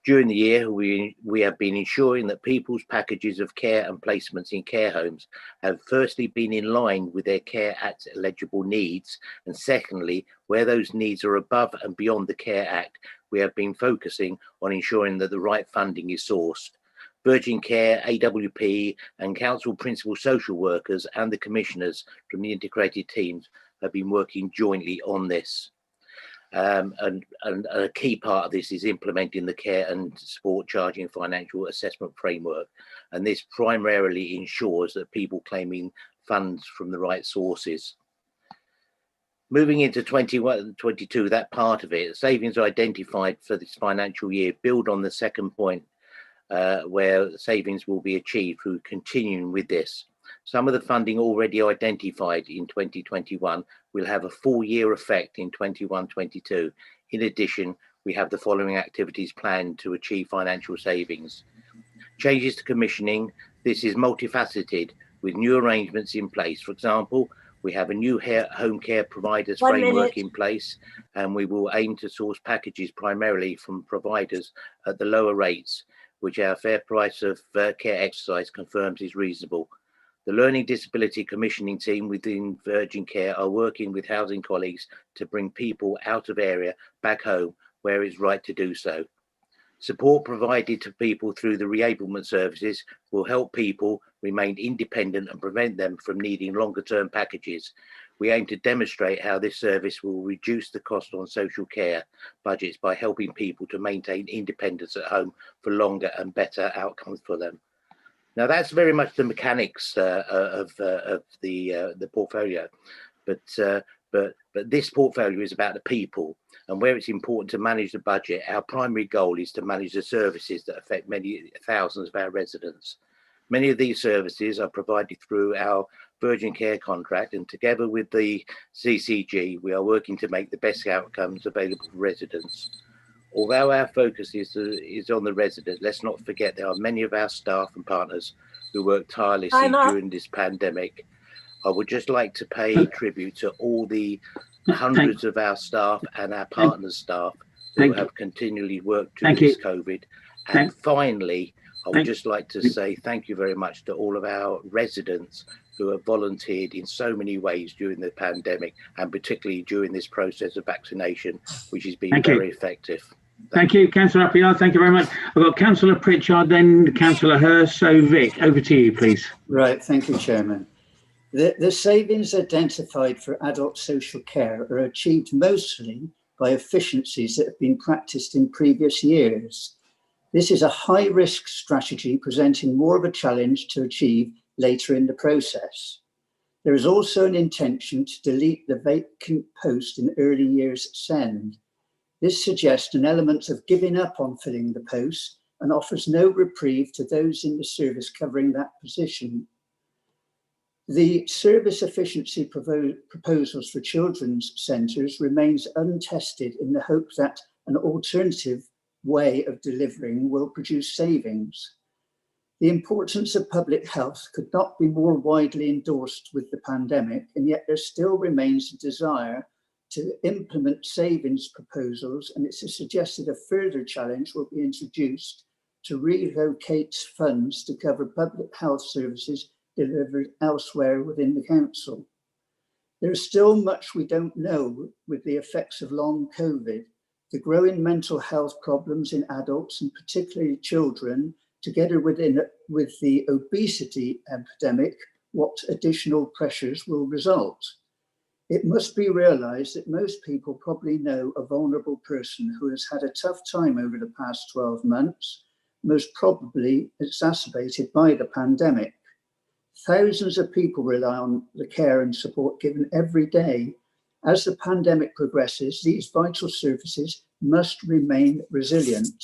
During the year, we have been ensuring that people's packages of care and placements in care homes have firstly been in line with their Care Act eligible needs, and secondly, where those needs are above and beyond the Care Act, we have been focusing on ensuring that the right funding is sourced. Virgin Care, AWP and council principal social workers and the commissioners from the integrated teams have been working jointly on this. And a key part of this is implementing the care and support charging financial assessment framework. And this primarily ensures that people claiming funds from the right sources. Moving into 21-22, that part of it, savings identified for this financial year build on the second point where savings will be achieved through continuing with this. Some of the funding already identified in 2021 will have a full year effect in 21-22. In addition, we have the following activities planned to achieve financial savings. Changes to commissioning. This is multifaceted with new arrangements in place. For example, we have a new home care providers framework in place, and we will aim to source packages primarily from providers at the lower rates, which our fair price of care exercise confirms is reasonable. The Learning Disability Commissioning team within Virgin Care are working with housing colleagues to bring people out of area back home where it's right to do so. Support provided to people through the reablement services will help people remain independent and prevent them from needing longer term packages. We aim to demonstrate how this service will reduce the cost on social care budgets by helping people to maintain independence at home for longer and better outcomes for them. Now that's very much the mechanics of the portfolio, but this portfolio is about the people, and where it's important to manage the budget, our primary goal is to manage the services that affect many thousands of our residents. Many of these services are provided through our Virgin Care contract, and together with the CCG, we are working to make the best outcomes available for residents. Although our focus is on the resident, let's not forget there are many of our staff and partners who work tirelessly during this pandemic. I would just like to pay tribute to all the hundreds of our staff and our partners' staff who have continually worked during this COVID. And finally, I would just like to say thank you very much to all of our residents who have volunteered in so many ways during the pandemic, and particularly during this process of vaccination, which has been very effective. Thank you, Councillor Appleyard. Thank you very much. I've got Councillor Pritchard, then Councillor Hurst. So Vic, over to you, please. Right, thank you, Chairman. The savings identified for adult social care are achieved mostly by efficiencies that have been practiced in previous years. This is a high-risk strategy presenting more of a challenge to achieve later in the process. There is also an intention to delete the vacant post in early years SEND. This suggests an element of giving up on filling the post and offers no reprieve to those in the service covering that position. The service efficiency proposals for children's centres remains untested in the hope that an alternative way of delivering will produce savings. The importance of public health could not be more widely endorsed with the pandemic, and yet there still remains a desire to implement savings proposals, and it's suggested a further challenge will be introduced to relocate funds to cover public health services delivered elsewhere within the council. There is still much we don't know with the effects of long COVID, the growing mental health problems in adults and particularly children, together with the obesity epidemic, what additional pressures will result. It must be realised that most people probably know a vulnerable person who has had a tough time over the past 12 months, most probably exacerbated by the pandemic. Thousands of people rely on the care and support given every day. As the pandemic progresses, these vital services must remain resilient.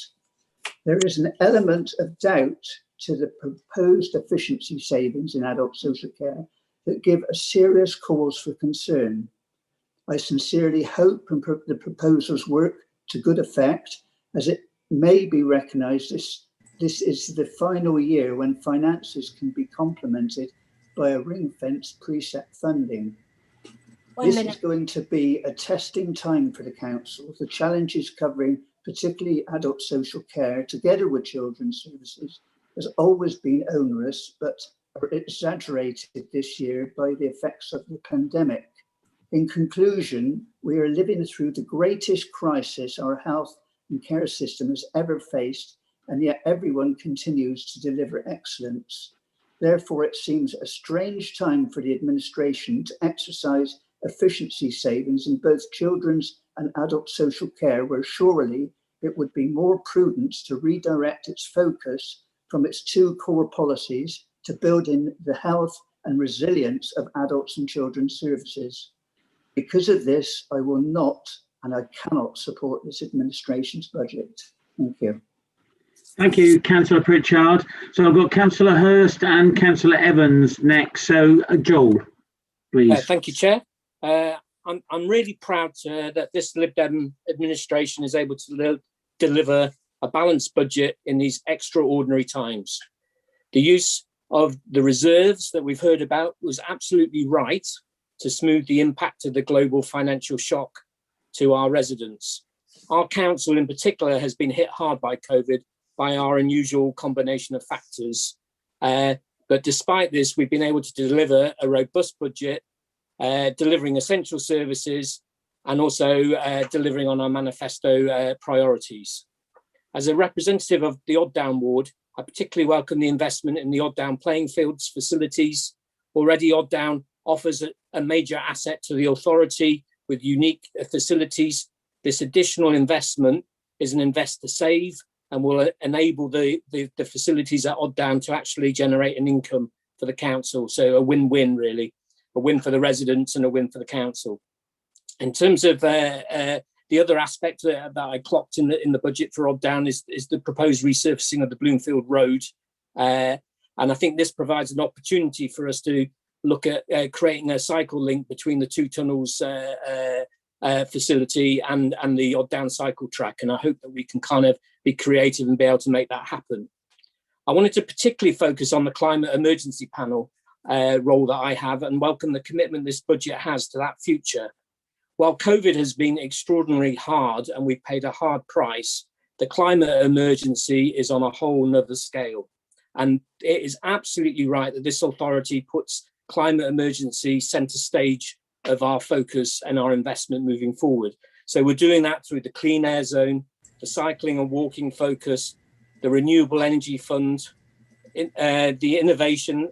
There is an element of doubt to the proposed efficiency savings in adult social care that give a serious cause for concern. I sincerely hope the proposals work to good effect, as it may be recognised this is the final year when finances can be complemented by a ring-fenced preset funding. This is going to be a testing time for the council. The challenges covering particularly adult social care together with children's services has always been onerous, but are exaggerated this year by the effects of the pandemic. In conclusion, we are living through the greatest crisis our health and care system has ever faced, and yet everyone continues to deliver excellence. Therefore, it seems a strange time for the administration to exercise efficiency savings in both children's and adult social care, where surely it would be more prudent to redirect its focus from its two core policies to building the health and resilience of adults and children's services. Because of this, I will not and I cannot support this administration's budget. Thank you. Thank you, Councillor Pritchard. So I've got Councillor Hurst and Councillor Evans next. So Joel, please. Thank you, Chair. I'm really proud that this Lib Dem administration is able to deliver a balanced budget in these extraordinary times. The use of the reserves that we've heard about was absolutely right to smooth the impact of the global financial shock to our residents. Our council in particular has been hit hard by COVID by our unusual combination of factors. But despite this, we've been able to deliver a robust budget, delivering essential services and also delivering on our manifesto priorities. As a representative of the Odd Down ward, I particularly welcome the investment in the Odd Down playing fields facilities. Already Odd Down offers a major asset to the authority with unique facilities. This additional investment is an invest to save and will enable the facilities at Odd Down to actually generate an income for the council. So a win-win really, a win for the residents and a win for the council. In terms of the other aspect that I clocked in the budget for Odd Down is the proposed resurfacing of the Bloomfield Road. And I think this provides an opportunity for us to look at creating a cycle link between the two tunnels facility and the Odd Down cycle track. And I hope that we can kind of be creative and be able to make that happen. I wanted to particularly focus on the climate emergency panel role that I have and welcome the commitment this budget has to that future. While COVID has been extraordinarily hard and we've paid a hard price, the climate emergency is on a whole nother scale. And it is absolutely right that this authority puts climate emergency centre stage of our focus and our investment moving forward. So we're doing that through the clean air zone, the cycling and walking focus, the renewable energy fund, the innovation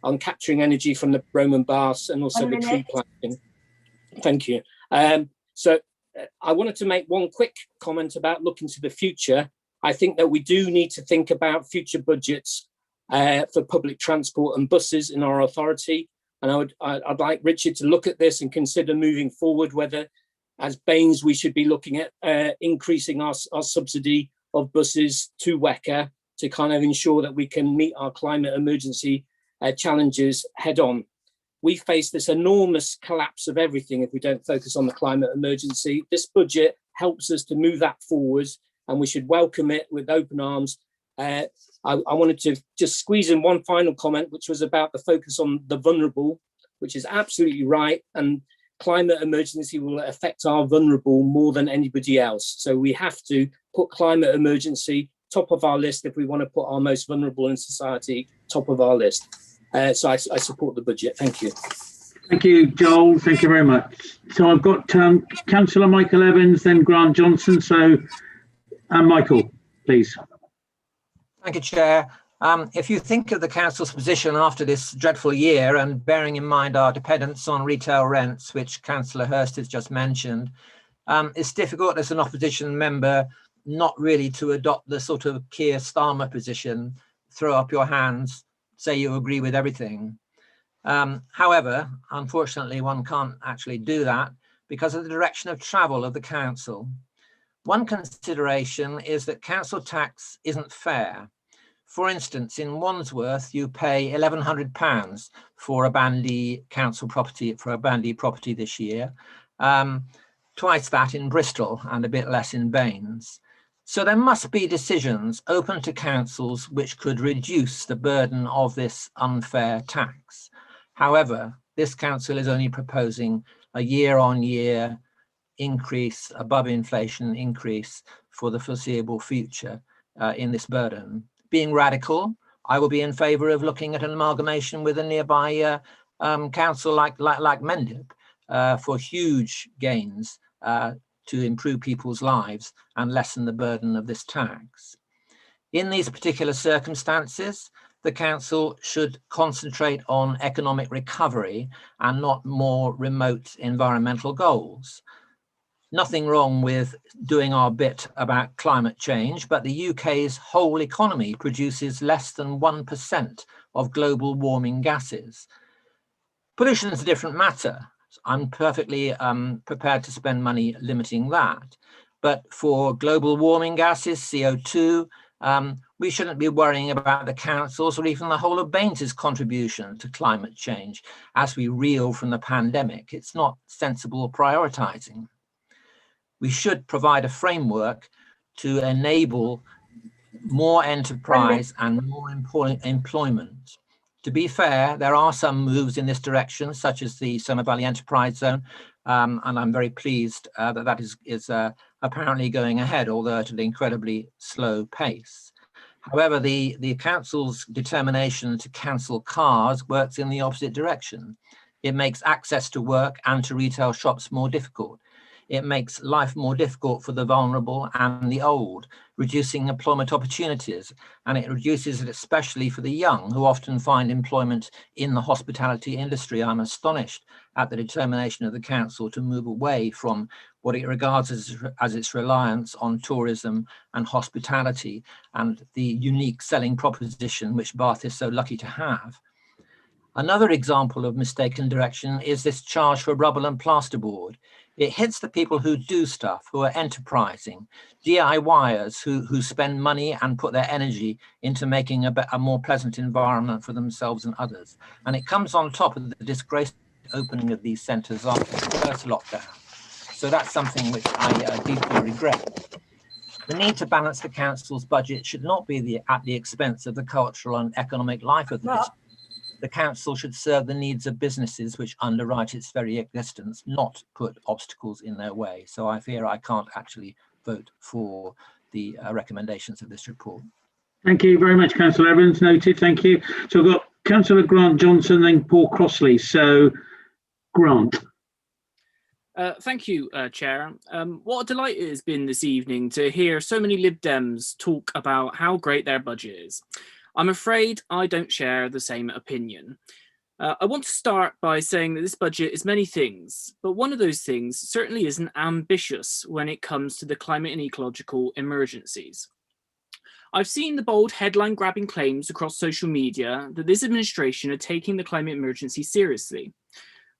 on capturing energy from the Roman baths and also the tree planting. Thank you. So I wanted to make one quick comment about looking to the future. I think that we do need to think about future budgets for public transport and buses in our authority. And I'd like Richard to look at this and consider moving forward whether, as Baines, we should be looking at increasing our subsidy of buses to WECA to kind of ensure that we can meet our climate emergency challenges head on. We face this enormous collapse of everything if we don't focus on the climate emergency. This budget helps us to move that forward and we should welcome it with open arms. I wanted to just squeeze in one final comment, which was about the focus on the vulnerable, which is absolutely right. And climate emergency will affect our vulnerable more than anybody else. So we have to put climate emergency top of our list if we want to put our most vulnerable in society top of our list. So I support the budget. Thank you. Thank you, Joel. Thank you very much. So I've got Councillor Michael Evans, then Grant Johnson. So Michael, please. Thank you, Chair. If you think of the council's position after this dreadful year and bearing in mind our dependence on retail rents, which Councillor Hurst has just mentioned, it's difficult as an opposition member not really to adopt the sort of Keir Starmer position, throw up your hands, say you agree with everything. However, unfortunately, one can't actually do that because of the direction of travel of the council. One consideration is that council tax isn't fair. For instance, in Wandsworth, you pay £1,100 for a Bandy council property, for a Bandy property this year, twice that in Bristol and a bit less in Baines. So there must be decisions open to councils which could reduce the burden of this unfair tax. However, this council is only proposing a year-on-year increase, above inflation increase for the foreseeable future in this burden. Being radical, I will be in favour of looking at an amalgamation with a nearby council like Mendip for huge gains to improve people's lives and lessen the burden of this tax. In these particular circumstances, the council should concentrate on economic recovery and not more remote environmental goals. Nothing wrong with doing our bit about climate change, but the UK's whole economy produces less than 1% of global warming gases. Pollution is a different matter. I'm perfectly prepared to spend money limiting that. But for global warming gases, CO2, we shouldn't be worrying about the councils or even the whole of Baines's contribution to climate change as we reel from the pandemic. It's not sensible prioritising. We should provide a framework to enable more enterprise and more employment. To be fair, there are some moves in this direction, such as the Somer Valley Enterprise Zone, and I'm very pleased that is apparently going ahead, although at an incredibly slow pace. However, the council's determination to cancel cars works in the opposite direction. It makes access to work and to retail shops more difficult. It makes life more difficult for the vulnerable and the old, reducing employment opportunities, and it reduces it especially for the young, who often find employment in the hospitality industry. I'm astonished at the determination of the council to move away from what it regards as its reliance on tourism and hospitality and the unique selling proposition which Bath is so lucky to have. Another example of mistaken direction is this charge for rubble and plasterboard. It hits the people who do stuff, who are enterprising, DIYers who spend money and put their energy into making a more pleasant environment for themselves and others. And it comes on top of the disgraceful opening of these centres after the first lockdown. So that's something which I deeply regret. The need to balance the council's budget should not be at the expense of the cultural and economic life of the district. The council should serve the needs of businesses which underwrite its very existence, not put obstacles in their way. So I fear I can't actually vote for the recommendations of this report. Thank you very much, Councillor Evans. Noted. Thank you. So I've got Councillor Grant Johnson, then Paul Crossley. So Grant. Thank you, Chair. What a delight it has been this evening to hear so many Lib Dems talk about how great their budget is. I'm afraid I don't share the same opinion. I want to start by saying that this budget is many things, but one of those things certainly isn't ambitious when it comes to the climate and ecological emergencies. I've seen the bold headline-grabbing claims across social media that this administration are taking the climate emergency seriously.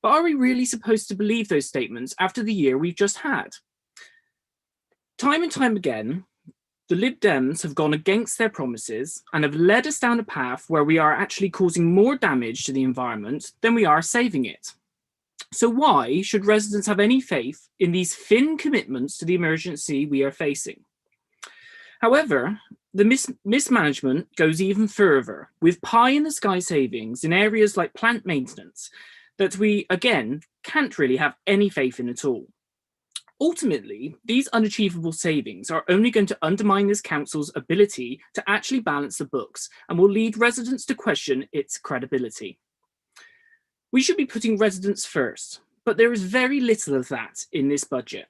But are we really supposed to believe those statements after the year we've just had? Time and time again, the Lib Dems have gone against their promises and have led us down a path where we are actually causing more damage to the environment than we are saving it. So why should residents have any faith in these thin commitments to the emergency we are facing? However, the mismanagement goes even further, with pie-in-the-sky savings in areas like plant maintenance that we, again, can't really have any faith in at all. Ultimately, these unachievable savings are only going to undermine this council's ability to actually balance the books and will lead residents to question its credibility. We should be putting residents first, but there is very little of that in this budget.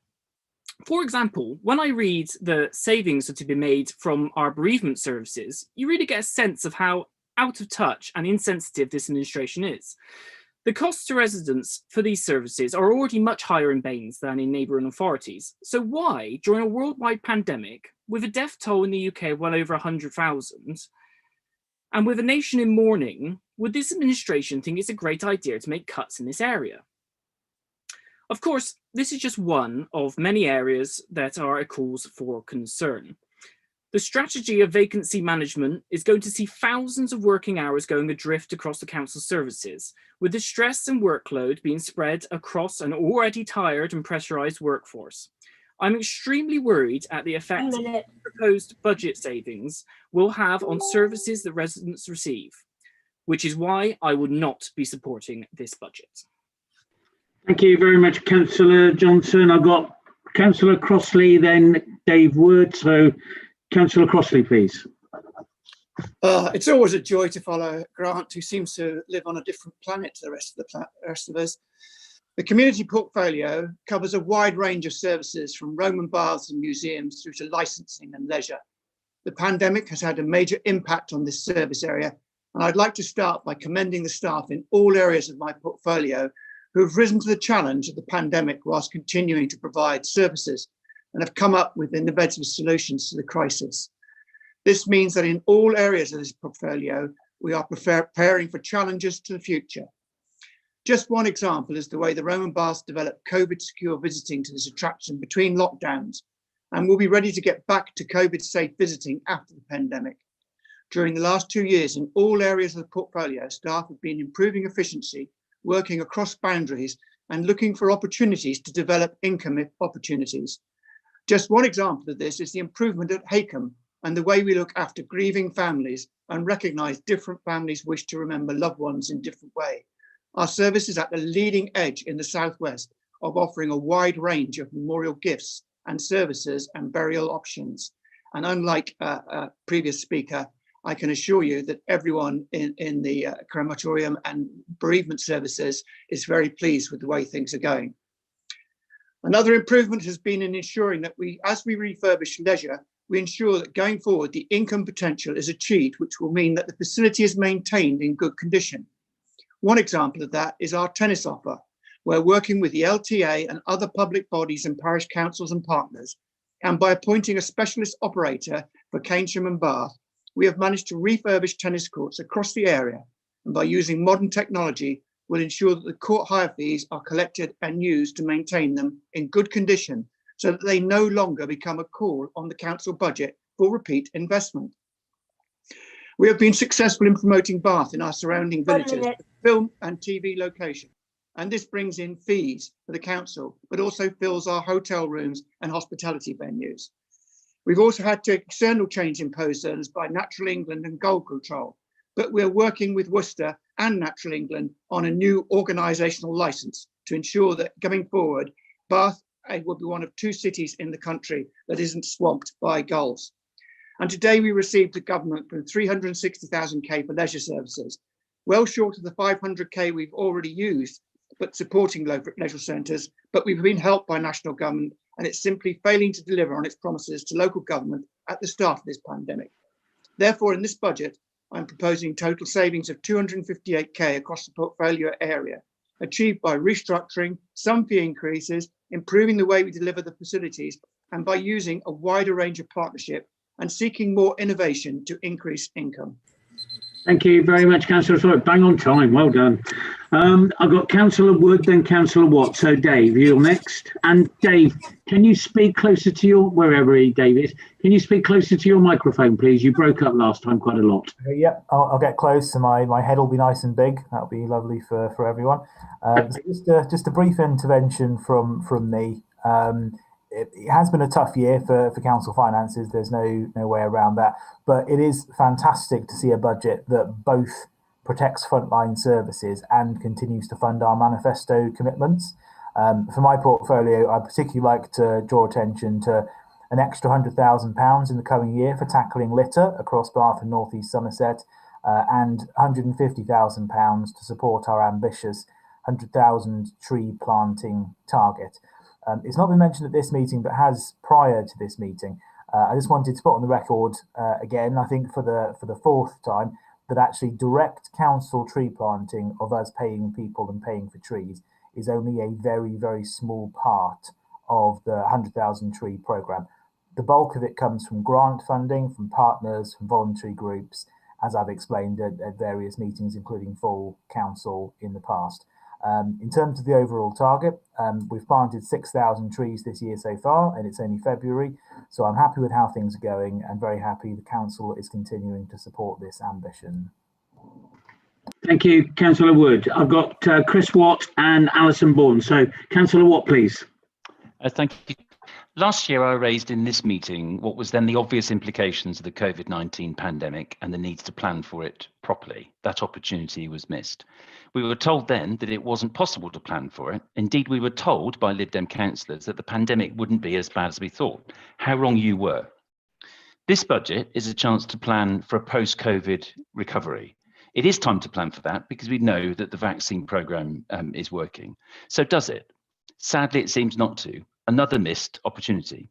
For example, when I read the savings that have been made from our bereavement services, you really get a sense of how out of touch and insensitive this administration is. The costs to residents for these services are already much higher in Baines than in neighbouring authorities. So why, during a worldwide pandemic, with a death toll in the UK well over 100,000, and with a nation in mourning, would this administration think it's a great idea to make cuts in this area? Of course, this is just one of many areas that are a cause for concern. The strategy of vacancy management is going to see thousands of working hours going adrift across the council services, with the stress and workload being spread across an already tired and pressurised workforce. I'm extremely worried at the effect proposed budget savings will have on services that residents receive, which is why I would not be supporting this budget. Thank you very much, Councillor Johnson. I've got Councillor Crossley, then Dave Wood. So Councillor Crossley, please. It's always a joy to follow Grant, who seems to live on a different planet to the rest of us. The community portfolio covers a wide range of services, from Roman baths and museums through to licensing and leisure. The pandemic has had a major impact on this service area, and I'd like to start by commending the staff in all areas of my portfolio who have risen to the challenge of the pandemic whilst continuing to provide services and have come up with innovative solutions to the crisis. This means that in all areas of this portfolio, we are preparing for challenges to the future. Just one example is the way the Roman baths developed COVID-secure visiting to this attraction between lockdowns and will be ready to get back to COVID-safe visiting after the pandemic. During the last 2 years, in all areas of the portfolio, staff have been improving efficiency, working across boundaries, and looking for opportunities to develop income opportunities. Just one example of this is the improvement at Haycombe and the way we look after grieving families and recognise different families' wish to remember loved ones in different ways. Our service is at the leading edge in the Southwest of offering a wide range of memorial gifts and services and burial options. And unlike a previous speaker, I can assure you that everyone in the crematorium and bereavement services is very pleased with the way things are going. Another improvement has been in ensuring that as we refurbish leisure, we ensure that going forward, the income potential is achieved, which will mean that the facility is maintained in good condition. One example of that is our tennis offer. We're working with the LTA and other public bodies and parish councils and partners, and by appointing a specialist operator for Keynsham and Bath, we have managed to refurbish tennis courts across the area, and by using modern technology, will ensure that the court hire fees are collected and used to maintain them in good condition, so that they no longer become a call on the council budget for repeat investment. We have been successful in promoting Bath in our surrounding villages, film and TV location, and this brings in fees for the council, but also fills our hotel rooms and hospitality venues. We've also had external change imposed on us by Natural England and Gold Control, but we're working with Worcester and Natural England on a new organisational licence to ensure that going forward, Bath will be one of 2 cities in the country that isn't swamped by gulls. And today we received the government from 360,000k for leisure services, well short of the 500k we've already used, but supporting leisure centres, but we've been helped by national government, and it's simply failing to deliver on its promises to local government at the start of this pandemic. Therefore, in this budget, I'm proposing total savings of 258k across the portfolio area, achieved by restructuring, some fee increases, improving the way we deliver the facilities, and by using a wider range of partnership and seeking more innovation to increase income. Thank you very much, Councillor. Sorry, bang on time. Well done. I've got Councillor Wood, then Councillor Watt. So Dave, you're next. And Dave, can you speak closer to your, wherever Dave is, can you speak closer to your microphone, please? You broke up last time quite a lot. Yeah, I'll get close, so my head will be nice and big. That'll be lovely for everyone. So just a brief intervention from me. It has been a tough year for council finances. There's no way around that. But it is fantastic to see a budget that both protects frontline services and continues to fund our manifesto commitments. For my portfolio, I'd particularly like to draw attention to an extra £100,000 in the coming year for tackling litter across Bath and North East Somerset, and £150,000 to support our ambitious 100,000 tree planting target. It's not been mentioned at this meeting, but has prior to this meeting. I just wanted to put on the record again, I think for the 4th time, that actually direct council tree planting of us paying people and paying for trees is only a very, very small part of the 100,000 tree programme. The bulk of it comes from grant funding, from partners, from voluntary groups, as I've explained at various meetings, including full council in the past. In terms of the overall target, we've planted 6,000 trees this year so far, and it's only February. So I'm happy with how things are going and very happy the council is continuing to support this ambition. Thank you, Councillor Wood. I've got Chris Watt and Alison Bourne. So Councillor Watt, please. Thank you. Last year, I raised in this meeting what was then the obvious implications of the COVID-19 pandemic and the need to plan for it properly. That opportunity was missed. We were told then that it wasn't possible to plan for it. Indeed, we were told by Lib Dem councillors that the pandemic wouldn't be as bad as we thought. How wrong you were. This budget is a chance to plan for a post-COVID recovery. It is time to plan for that because we know that the vaccine programme is working. So does it? Sadly, it seems not to. Another missed opportunity.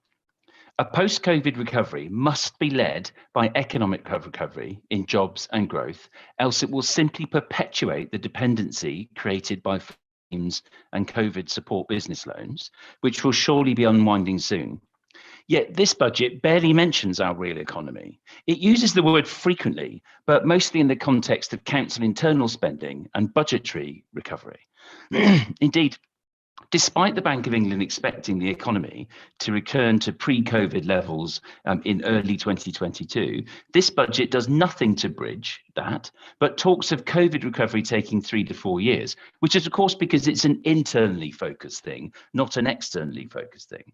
A post-COVID recovery must be led by economic recovery in jobs and growth, else it will simply perpetuate the dependency created by schemes and COVID support business loans, which will surely be unwinding soon. Yet this budget barely mentions our real economy. It uses the word frequently, but mostly in the context of council internal spending and budgetary recovery. Indeed, Despite the Bank of England expecting the economy to return to pre-COVID levels in early 2022, this budget does nothing to bridge that, but talks of COVID recovery taking 3 to 4 years, which is of course because it's an internally focused thing, not an externally focused thing.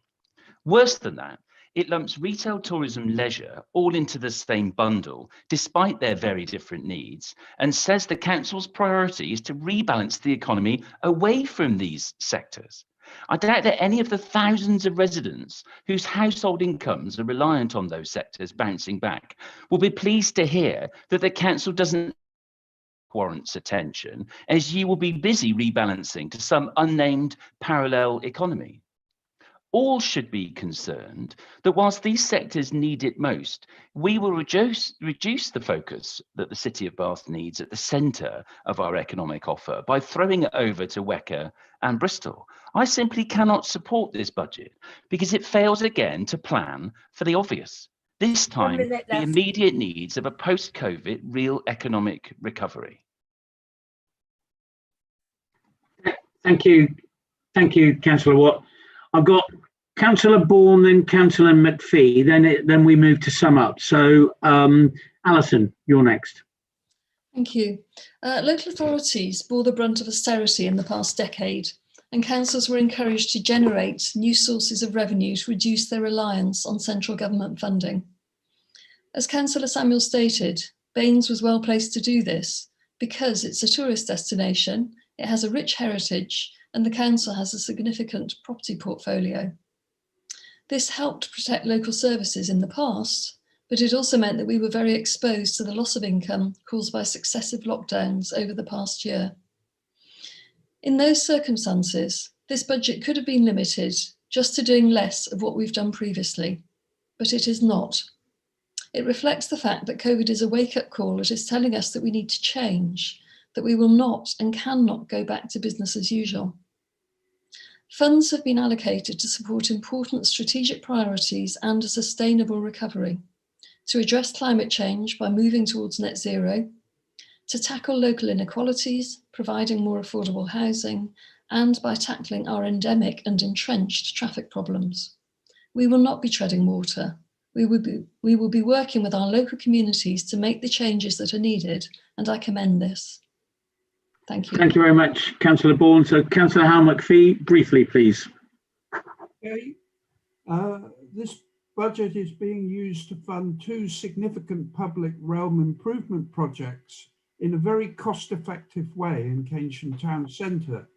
Worse than that, it lumps retail, tourism, leisure all into the same bundle, despite their very different needs, and says the council's priority is to rebalance the economy away from these sectors. I doubt that any of the thousands of residents whose household incomes are reliant on those sectors bouncing back will be pleased to hear that the council doesn't warrants attention, as you will be busy rebalancing to some unnamed parallel economy. All should be concerned that whilst these sectors need it most, we will reduce the focus that the City of Bath needs at the centre of our economic offer by throwing it over to WECA and Bristol. I simply cannot support this budget because it fails again to plan for the obvious, this time the immediate needs of a post-COVID real economic recovery. Thank you, Councillor Watt. I've got Councillor Bourne, then Councillor McPhee, then we move to sum up. So, Alison, you're next. Thank you. Local authorities bore the brunt of austerity in the past decade, and councils were encouraged to generate new sources of revenue to reduce their reliance on central government funding. As Councillor Samuel stated, Baines was well placed to do this because it's a tourist destination, it has a rich heritage, and the council has a significant property portfolio. This helped protect local services in the past, but it also meant that we were very exposed to the loss of income caused by successive lockdowns over the past year. In those circumstances, this budget could have been limited just to doing less of what we've done previously, but it is not. It reflects the fact that COVID is a wake-up call that is telling us that we need to change, that we will not and cannot go back to business as usual. Funds have been allocated to support important strategic priorities and a sustainable recovery, to address climate change by moving towards net zero, to tackle local inequalities, providing more affordable housing, and by tackling our endemic and entrenched traffic problems. We will not be treading water. We will be working with our local communities to make the changes that are needed, and I commend this. Thank you. Thank you very much, Councillor Bourne. So, Councillor McPhee, briefly, please. Okay. This budget is being used to fund 2 significant public realm improvement projects in a very cost-effective way in Keynsham Town Centre.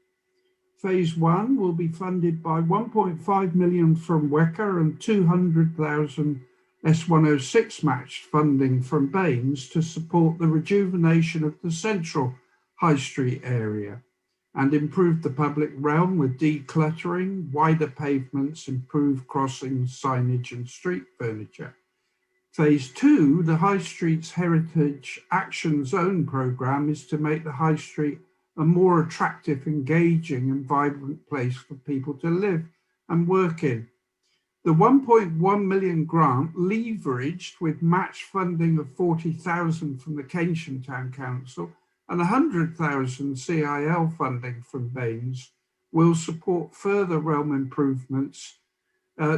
Phase 1 will be funded by 1.5 million from WECA and 200,000 S106 matched funding from Baines to support the rejuvenation of the central High Street area and improve the public realm with decluttering, wider pavements, improved crossings, signage and street furniture. Phase 2, the High Street's Heritage Action Zone programme, is to make the High Street a more attractive, engaging and vibrant place for people to live and work in. The 1.1 million grant, leveraged with match funding of 40,000 from the Keynsham Town Council and 100,000 CIL funding from Baines, will support further realm improvements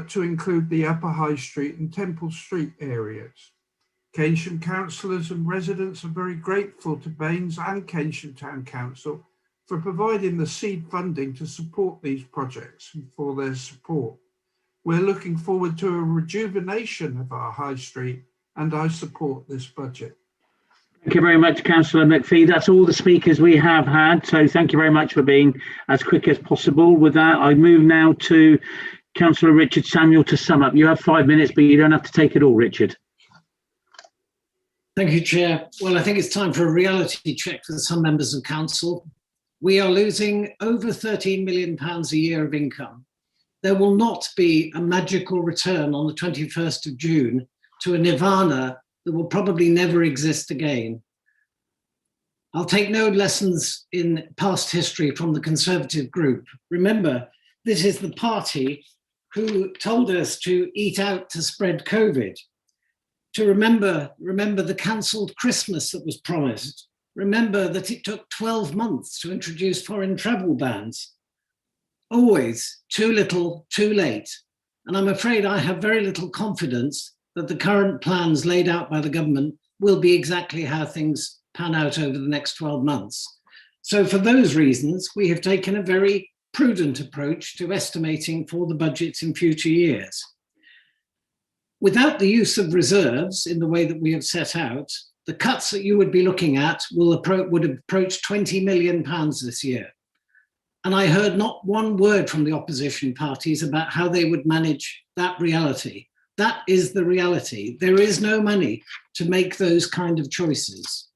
to include the Upper High Street and Temple Street areas. Keynsham councillors and residents are very grateful to Baines and Keynsham Town Council for providing the seed funding to support these projects and for their support. We're looking forward to a rejuvenation of our High Street, and I support this budget. Thank you very much, Councillor McPhee. That's all the speakers we have had, so thank you very much for being as quick as possible. With that, I move now to Councillor Richard Samuel to sum up. You have 5 minutes, but you don't have to take it all, Richard. Thank you, Chair. Well, I think it's time for a reality check for some members of Council. We are losing over £13 million a year of income. There will not be a magical return on the 21st of June to a nirvana that will probably never exist again. I'll take no lessons in past history from the Conservative group. Remember, this is the party who told us to eat out to spread COVID. To remember the cancelled Christmas that was promised. Remember that it took 12 months to introduce foreign travel bans. always too little, too late. And I'm afraid I have very little confidence that the current plans laid out by the government will be exactly how things pan out over the next 12 months. So for those reasons, we have taken a very prudent approach to estimating for the budgets in future years. Without the use of reserves in the way that we have set out, the cuts that you would be looking at would approach £20 million this year. And I heard not one word from the opposition parties about how they would manage that reality. That is the reality. There is no money to make those kind of choices.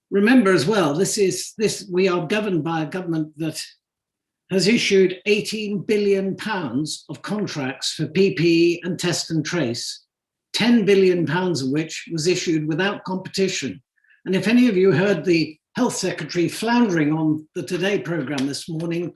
Remember as well, we are governed by a government that has issued £18 billion of contracts for PPE and test and trace, £10 billion of which was issued without competition. And if any of you heard the Health Secretary floundering on the Today programme this morning,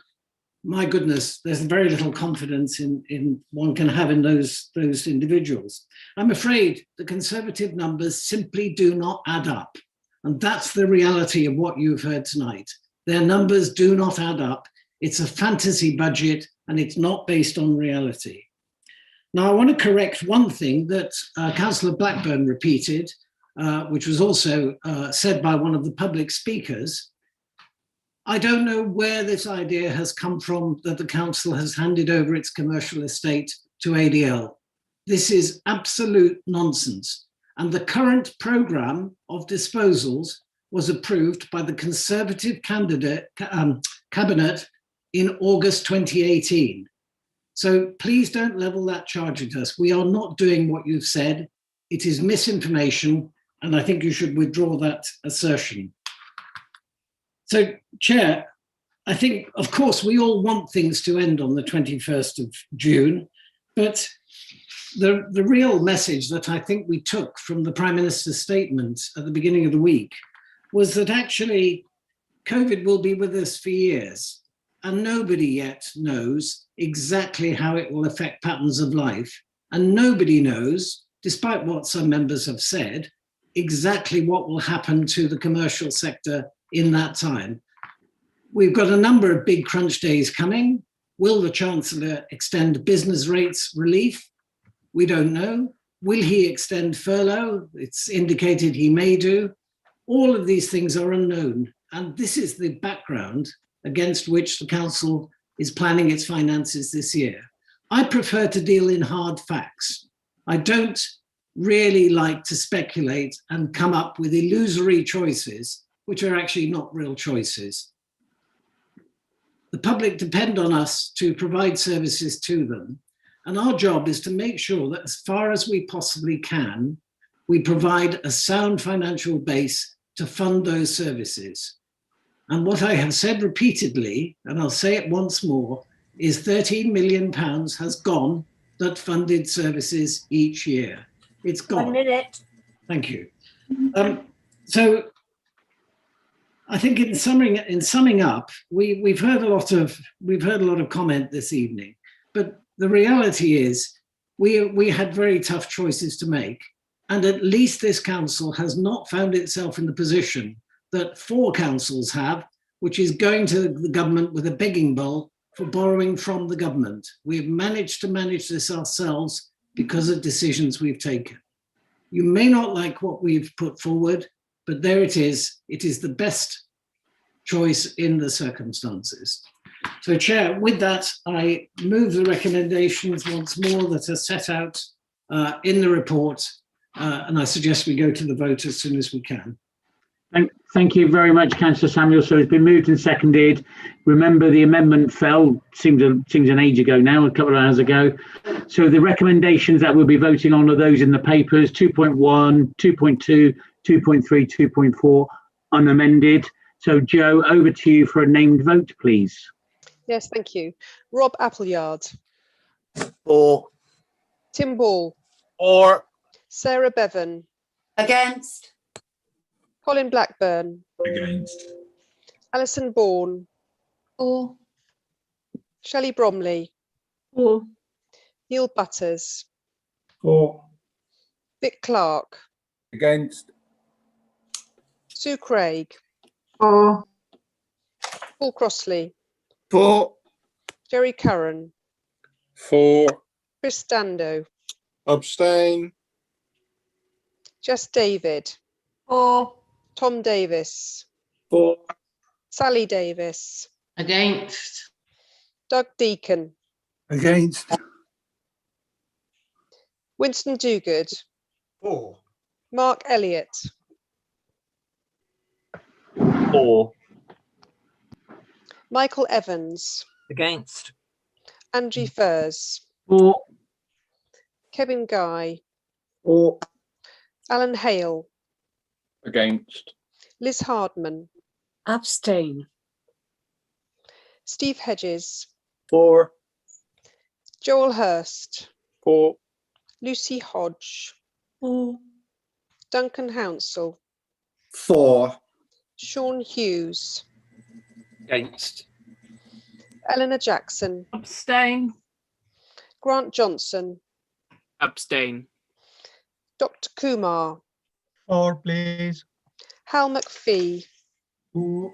my goodness, there's very little confidence in one can have in those individuals. I'm afraid the Conservative numbers simply do not add up. And that's the reality of what you've heard tonight. Their numbers do not add up. It's a fantasy budget and it's not based on reality. Now, I want to correct one thing that Councillor Blackburn repeated, which was also said by one of the public speakers. I don't know where this idea has come from that the council has handed over its commercial estate to ADL. This is absolute nonsense. And the current programme of disposals was approved by the Conservative cabinet in August 2018. So please don't level that charge at us. We are not doing what you've said. It is misinformation, and I think you should withdraw that assertion. So, Chair, I think, of course, we all want things to end on the 21st of June, but the real message that I think we took from the Prime Minister's statement at the beginning of the week was that actually COVID will be with us for years, and nobody yet knows exactly how it will affect patterns of life. And nobody knows, despite what some members have said, exactly what will happen to the commercial sector in that time. We've got a number of big crunch days coming. Will the Chancellor extend business rates relief? We don't know. Will he extend furlough? It's indicated he may do. All of these things are unknown. And this is the background against which the Council is planning its finances this year. I prefer to deal in hard facts. I don't really like to speculate and come up with illusory choices, which are actually not real choices. The public depend on us to provide services to them. And our job is to make sure that as far as we possibly can, we provide a sound financial base to fund those services. And what I have said repeatedly, and I'll say it once more, is £13 million has gone that funded services each year. It's gone. 1 minute. Thank you. So I think in summing up, we've heard a lot of comment this evening, but the reality is we had very tough choices to make, and at least this council has not found itself in the position that 4 councils have, which is going to the government with a begging bowl for borrowing from the government. We've managed to manage this ourselves because of decisions we've taken. You may not like what we've put forward, but there it is. It is the best choice in the circumstances. So, Chair, with that, I move the recommendations once more that are set out in the report, and I suggest we go to the vote as soon as we can. Thank you very much, Councillor Samuel. So it's been moved and seconded. Remember, the amendment fell, seems an age ago now, a couple of hours ago. So the recommendations that we'll be voting on are those in the papers: 2.1, 2.2, 2.3, 2.4, unamended. So, Joe, over to you for a named vote, please. Yes, thank you. Rob Appleyard. For. Tim Ball. Or. Sarah Bevan. Against. Colin Blackburn. Against. Alison Bourne. For. Shelley Bromley. For. Neil Butters. For. Vic Clark. Against. Sue Craig. For. Paul Crossley, 4. Jerry Curran, 4. Chris Dando, Abstain. Jess David, 4. Tom Davis, 4. Sally Davis, Against. Doug Deacon, Against. Winston Duguid, 4. Mark Elliott, 4. Michael Evans, Against. Angie Furs, 4. Kevin Guy, 4. Alan Hale, Against. Liz Hardman, Abstain. Steve Hedges, 4. Joel Hurst, 4. Lucy Hodge, 4. Duncan Hounsell, 4. Sean Hughes, Against. Eleanor Jackson, Abstain. Grant Johnson, Abstain. Dr. Kumar, 4, please. Hal McPhee, 4.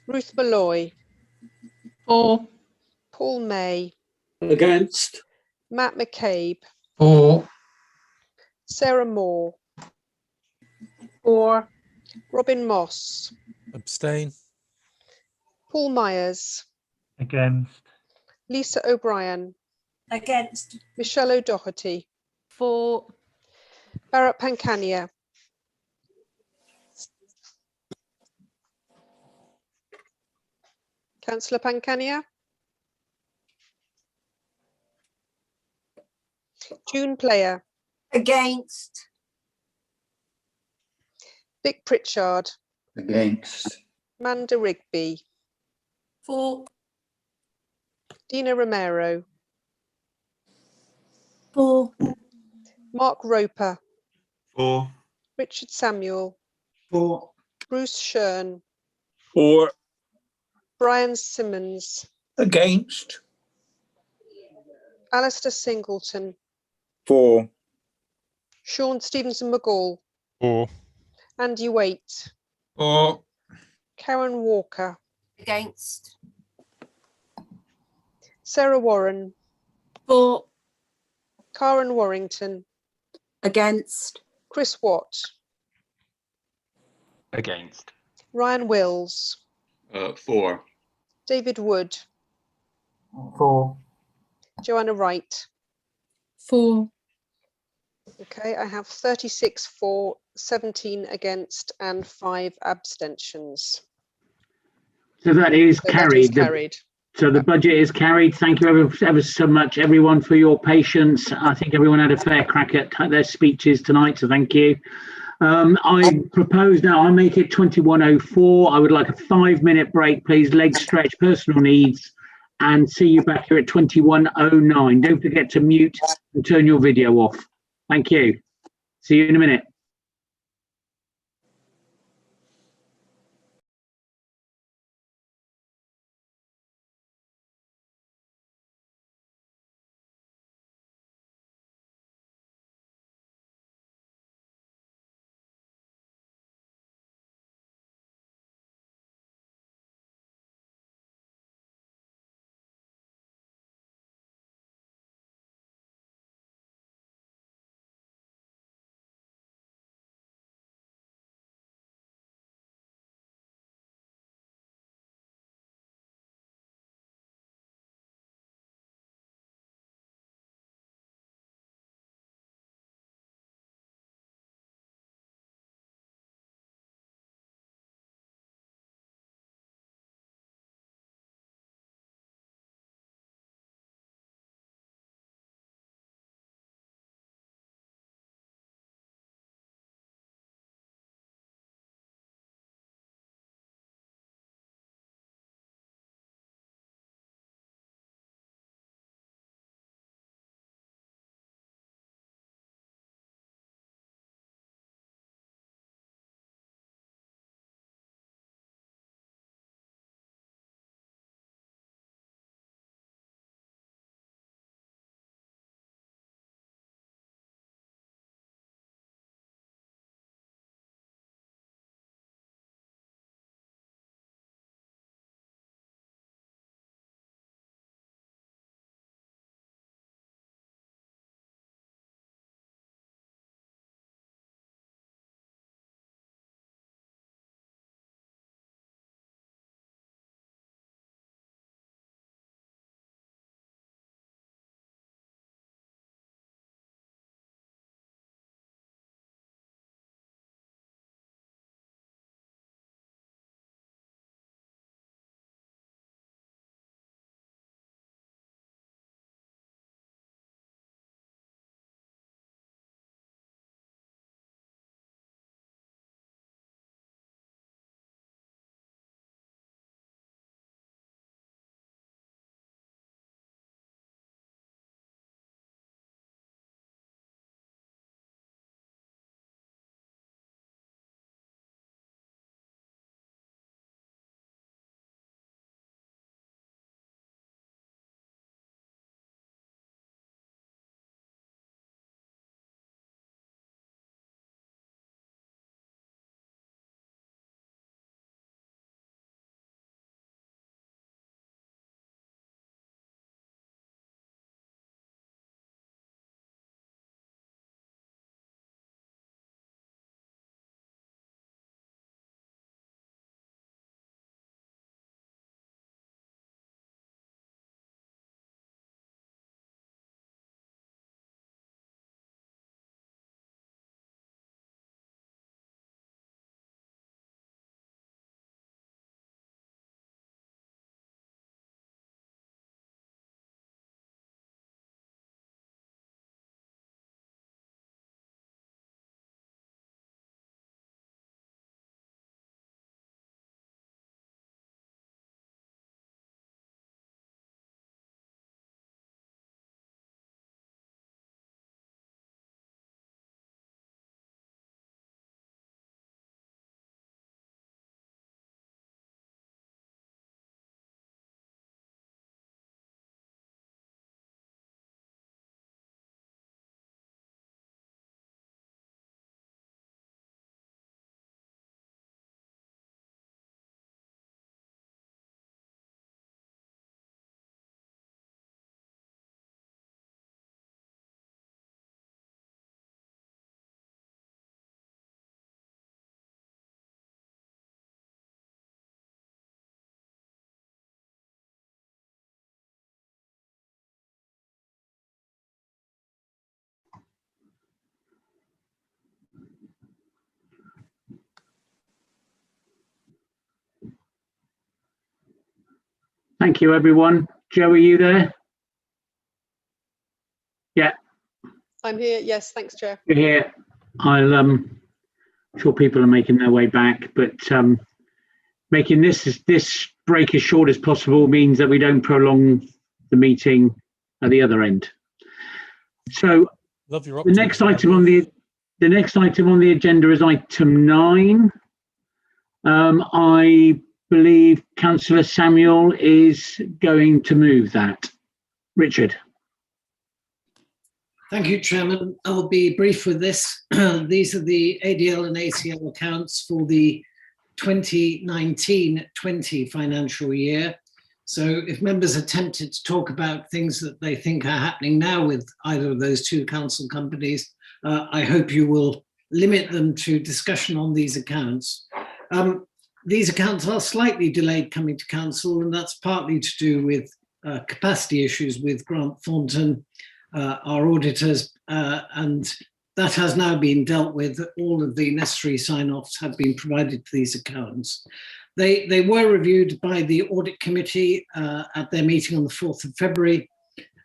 Ruth Malloy, 4. Paul May, Against. Matt McCabe, 4. Sarah Moore, 4. Robin Moss, Abstain. Paul Myers, Against. Lisa O'Brien, Against. Michelle O'Doherty, 4. Barrett Pankania, Councillor Pankania, June Player, Against. Vic Pritchard, Against. Manda Rigby, 4. Dina Romero, 4. Mark Roper, 4. Richard Samuel, 4. Bruce Shern, 4. Brian Simmons, Against. Alistair Singleton, 4. Sean Stevenson McGall, 4. Andy Waite, 4. Karen Walker, Against. Sarah Warren, 4. Karen Warrington, Against. Chris Watt, Against. Ryan Wills, 4. David Wood, 4. Joanna Wright. 4. Okay, I have 36 for, 17 against and 5 abstentions. So that is So that is carried. carried. So the budget is carried. Thank you ever so much, everyone, for your patience. I think everyone had a fair crack at their speeches tonight, so thank you. I propose now I make it 21:04. I would like a 5-minute break, please. Leg stretch, personal needs, and see you back here at 21:09. Don't forget to mute and turn your video off. Thank you. See you in a minute. Thank you, everyone. Joe, are you there? Yeah, I'm here. Yes, thanks, Chair. you're here. I'm sure people are making their way back, but making this break as short as possible means that we don't prolong the meeting at the other end. So the next item on the agenda is item 9. I believe Councillor Samuel is going to move that. Richard. Thank you, Chairman. I'll be brief with this. These are the ADL and ACL accounts for the 2019-20 financial year. So if members are tempted to talk about things that they think are happening now with either of those two council companies, I hope you will limit them to discussion on these accounts. These accounts are slightly delayed coming to council, and that's partly to do with capacity issues with Grant Thornton, our auditors, and that has now been dealt with. All of the necessary sign-offs have been provided to these accounts. They were reviewed by the audit committee at their meeting on the 4th of February,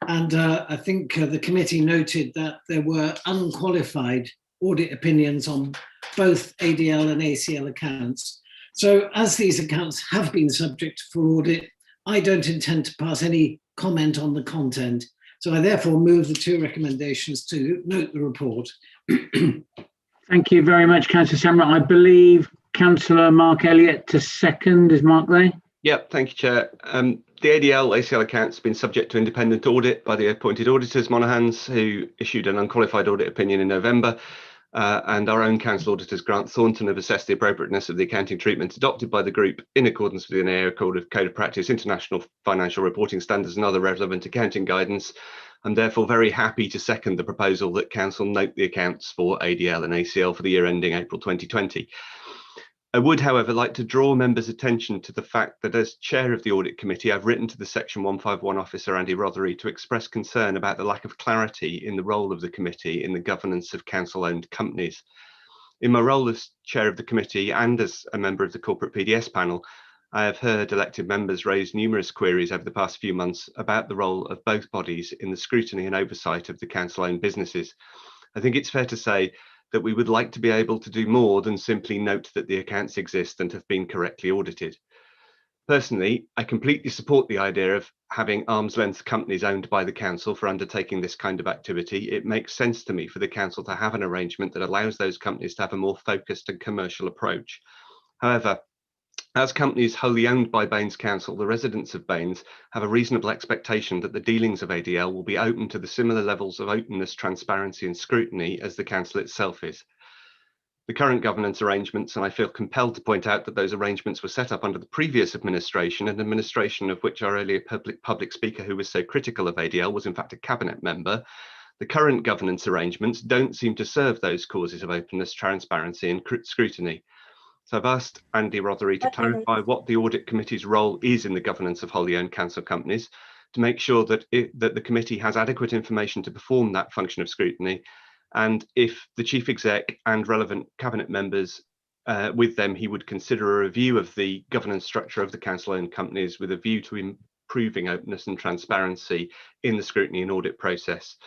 and I think the committee noted that there were unqualified audit opinions on both ADL and ACL accounts. So as these accounts have been subject for audit, I don't intend to pass any comment on the content. So I therefore move the two recommendations to note the report. Thank you very much, Councillor Samuel. I believe Councillor Mark Elliott to second. Is Mark there? Yep, thank you, Chair. The ADL ACL accounts have been subject to independent audit by the appointed auditors, Monaghan's, who issued an unqualified audit opinion in November. And our own council auditors, Grant Thornton, have assessed the appropriateness of the accounting treatment adopted by the group in accordance with the NAO Code of Practice, International Financial Reporting Standards and other relevant accounting guidance. I'm therefore very happy to second the proposal that council note the accounts for ADL and ACL for the year ending April 2020. I would, however, like to draw members' attention to the fact that as chair of the audit committee, I've written to the Section 151 officer, Andy Rothery, to express concern about the lack of clarity in the role of the committee in the governance of council-owned companies. In my role as chair of the committee and as a member of the corporate PDS panel, I have heard elected members raise numerous queries over the past few months about the role of both bodies in the scrutiny and oversight of the council-owned businesses. I think it's fair to say that we would like to be able to do more than simply note that the accounts exist and have been correctly audited. Personally, I completely support the idea of having arm's length companies owned by the council for undertaking this kind of activity. It makes sense to me for the council to have an arrangement that allows those companies to have a more focused and commercial approach. However, as companies wholly owned by Baines Council, the residents of Baines have a reasonable expectation that the dealings of ADL will be open to the similar levels of openness, transparency and scrutiny as the council itself is. The current governance arrangements, and I feel compelled to point out that those arrangements were set up under the previous administration, an administration of which our earlier public speaker who was so critical of ADL was in fact a cabinet member. The current governance arrangements don't seem to serve those causes of openness, transparency and scrutiny. So I've asked Andy Rothery to clarify what the audit committee's role is in the governance of wholly owned council companies, to make sure that the committee has adequate information to perform that function of scrutiny, and if the chief exec and relevant cabinet members with them, he would consider a review of the governance structure of the council owned companies with a view to improving openness and transparency in the scrutiny and audit process.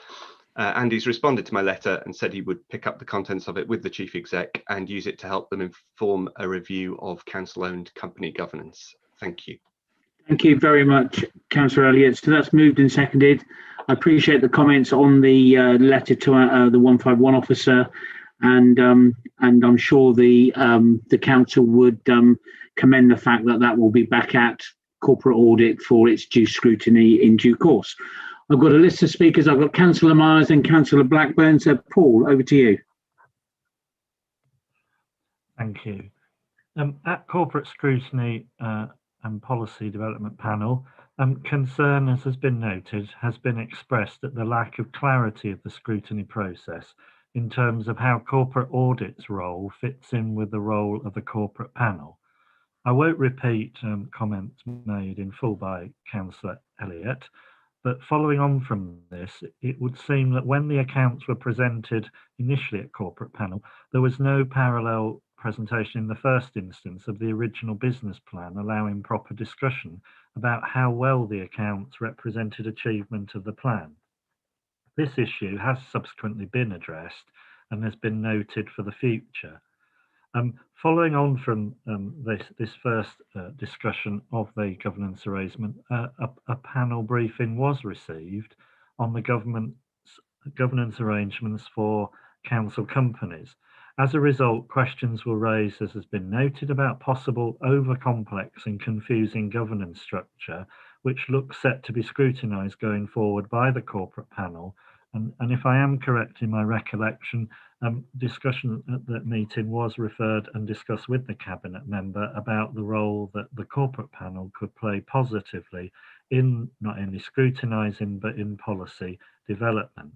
Andy's responded to my letter and said he would pick up the contents of it with the chief exec and use it to help them inform a review of council-owned company governance. Thank you. Thank you very much, Councillor Elliott. So that's moved and seconded. I appreciate the comments on the letter to the 151 officer, and I'm sure the council would commend the fact that that will be back at corporate audit for its due scrutiny in due course. I've got a list of speakers. I've got Councillor Myers and Councillor Blackburn. So, Paul, over to you. Thank you. At Corporate Scrutiny and Policy Development Panel, concern, as has been noted, has been expressed at the lack of clarity of the scrutiny process in terms of how corporate audit's role fits in with the role of the corporate panel. I won't repeat comments made in full by Councillor Elliott, but following on from this, it would seem that when the accounts were presented initially at corporate panel, there was no parallel presentation in the first instance of the original business plan, allowing proper discussion about how well the accounts represented achievement of the plan. This issue has subsequently been addressed and has been noted for the future. Following on from this first discussion of the governance arrangement, a panel briefing was received on the governance arrangements for council companies. As a result, questions were raised, as has been noted, about possible over-complex and confusing governance structure, which looks set to be scrutinised going forward by the corporate panel. And if I am correct in my recollection, discussion at that meeting was referred and discussed with the cabinet member about the role that the corporate panel could play positively in not only scrutinising but in policy development.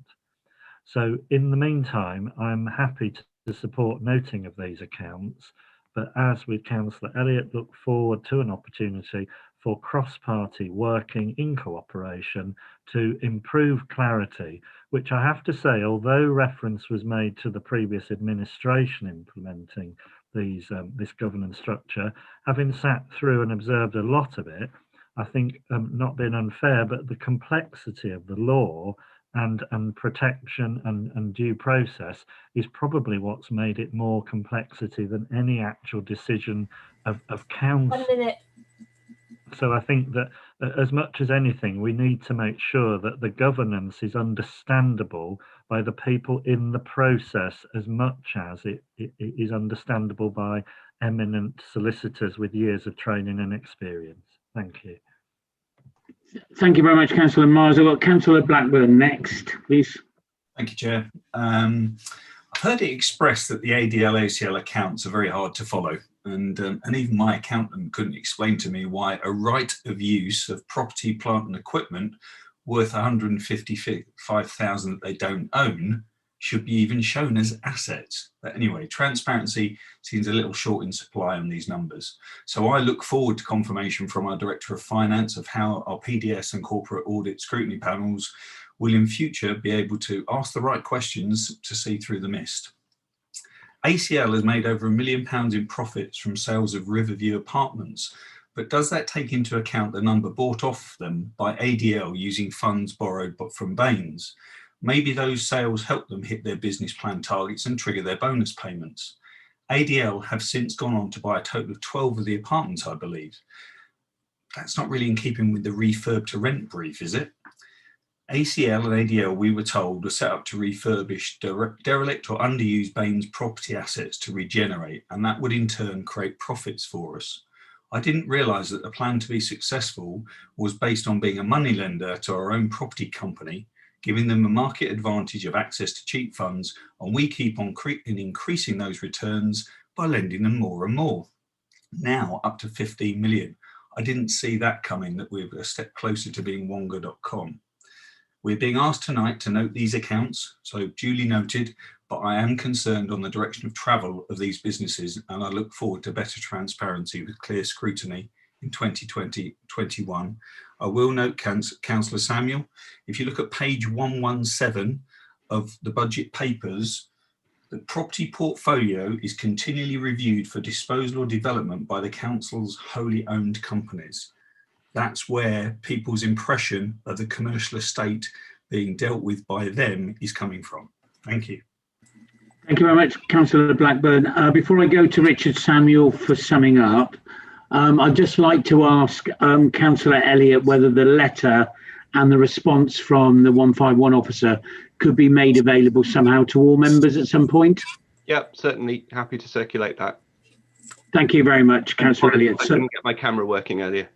So in the meantime, I'm happy to support noting of these accounts, but as with Councillor Elliott, look forward to an opportunity for cross-party working in cooperation to improve clarity, which I have to say, although reference was made to the previous administration implementing this governance structure, having sat through and observed a lot of it, I think, not being unfair, but the complexity of the law and protection and due process is probably what's made it more complexity than any actual decision of council. 1 minute. So I think that as much as anything, we need to make sure that the governance is understandable by the people in the process as much as it is understandable by eminent solicitors with years of training and experience. Thank you. Thank you very much, Councillor Myers. I've got Councillor Blackburn next, please. Thank you, Chair. I've heard it expressed that the ADL-ACL accounts are very hard to follow, and even my accountant couldn't explain to me why a right of use of property, plant and equipment worth 155,000 that they don't own should be even shown as assets. But anyway, transparency seems a little short in supply on these numbers. So I look forward to confirmation from our Director of Finance of how our PDS and corporate audit scrutiny panels will in future be able to ask the right questions to see through the mist. ACL has made over £1 million in profits from sales of Riverview apartments, but does that take into account the number bought off them by ADL using funds borrowed from Baines? Maybe those sales help them hit their business plan targets and trigger their bonus payments. ADL have since gone on to buy a total of 12 of the apartments, I believe. That's not really in keeping with the refurb to rent brief, is it? ACL and ADL, we were told, were set up to refurbish derelict or underused Baines property assets to regenerate, and that would in turn create profits for us. I didn't realise that the plan to be successful was based on being a moneylender to our own property company, giving them a market advantage of access to cheap funds, and we keep on increasing those returns by lending them more and more. Now up to 15 million. I didn't see that coming, that we're a step closer to being Wonga.com. We're being asked tonight to note these accounts, so duly noted, but I am concerned on the direction of travel of these businesses, and I look forward to better transparency with clear scrutiny in 2020-21. I will note, Councillor Samuel, if you look at page 117 of the budget papers, the property portfolio is continually reviewed for disposal or development by the council's wholly owned companies. That's where people's impression of the commercial estate being dealt with by them is coming from. Thank you. Thank you very much, Councillor Blackburn. Before I go to Richard Samuel for summing up, I'd just like to ask Councillor Elliott whether the letter and the response from the 151 officer could be made available somehow to all members at some point. Yep, certainly happy to circulate that. Thank you very much, Councillor Elliott. I couldn't get my camera working earlier.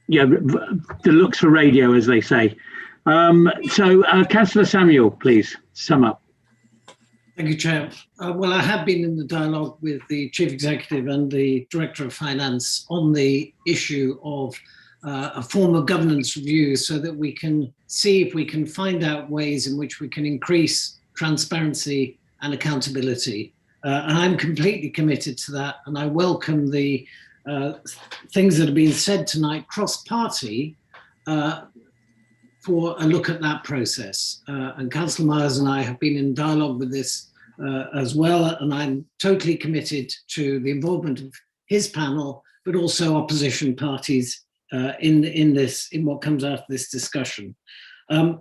Yeah, the looks for radio, as they say. Councillor Samuel, please sum up. Thank you, Chair. Well, I have been in the dialogue with the Chief Executive and the Director of Finance on the issue of a form of governance review so that we can see if we can find out ways in which we can increase transparency and accountability. And I'm completely committed to that. And I welcome the things that have been said tonight cross-party for a look at that process. And Councillor Myers and I have been in dialogue with this as well, and I'm totally committed to the involvement of his panel, but also opposition parties in what comes out of this discussion.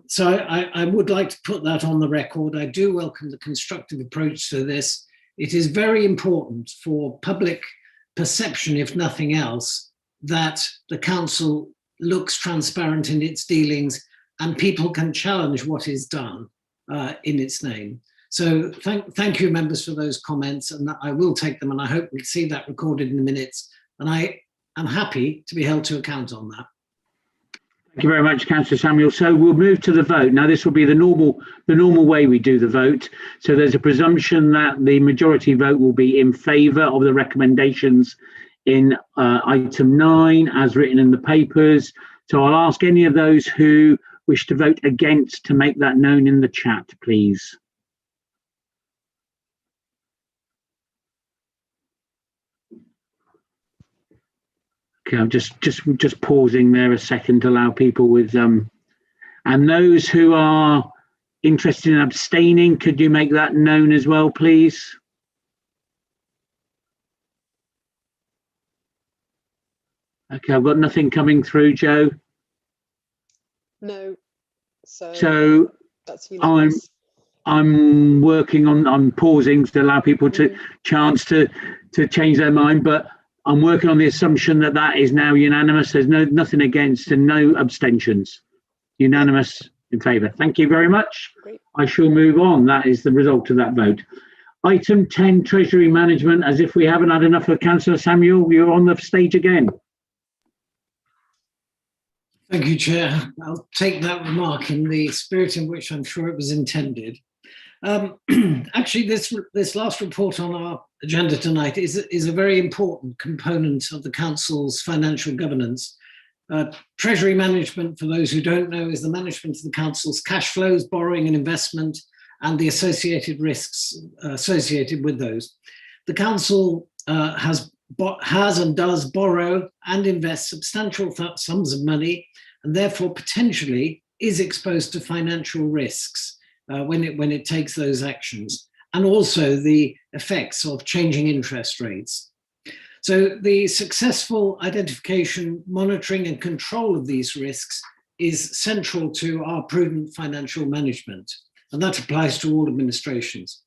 So I would like to put that on the record. I do welcome the constructive approach to this. It is very important for public perception, if nothing else, that the council looks transparent in its dealings and people can challenge what is done in its name. So thank you, members, for those comments, and I will take them, and I hope we'll see that recorded in the minutes. And I am happy to be held to account on that. Thank you very much, Councillor Samuel. So we'll move to the vote. Now, this will be the normal way we do the vote. So there's a presumption that the majority vote will be in favour of the recommendations in item 9 as written in the papers. So I'll ask any of those who wish to vote against to make that known in the chat, please. Okay, I'm just pausing there a second to allow people with and those who are interested in abstaining, could you make that known as well, please? Okay, I've got nothing coming through, Joe. No. So that's unanimous. I'm working on, I'm pausing to allow people to chance to change their mind, but I'm working on the assumption that that is now unanimous. There's nothing against and no abstentions. Unanimous in favour. Thank you very much. Great. I shall move on. That is the result of that vote. Item 10, Treasury Management. As if we haven't had enough of Councillor Samuel, you're on the stage again. Thank you, Chair. I'll take that remark in the spirit in which I'm sure it was intended. Actually, this last report on our agenda tonight is a very important component of the Council's financial governance. Treasury management, for those who don't know, is the management of the Council's cash flows, borrowing and investment, and the associated risks associated with those. The Council has and does borrow and invest substantial sums of money, and therefore potentially is exposed to financial risks when it takes those actions, and also the effects of changing interest rates. So the successful identification, monitoring and control of these risks is central to our prudent financial management, and that applies to all administrations.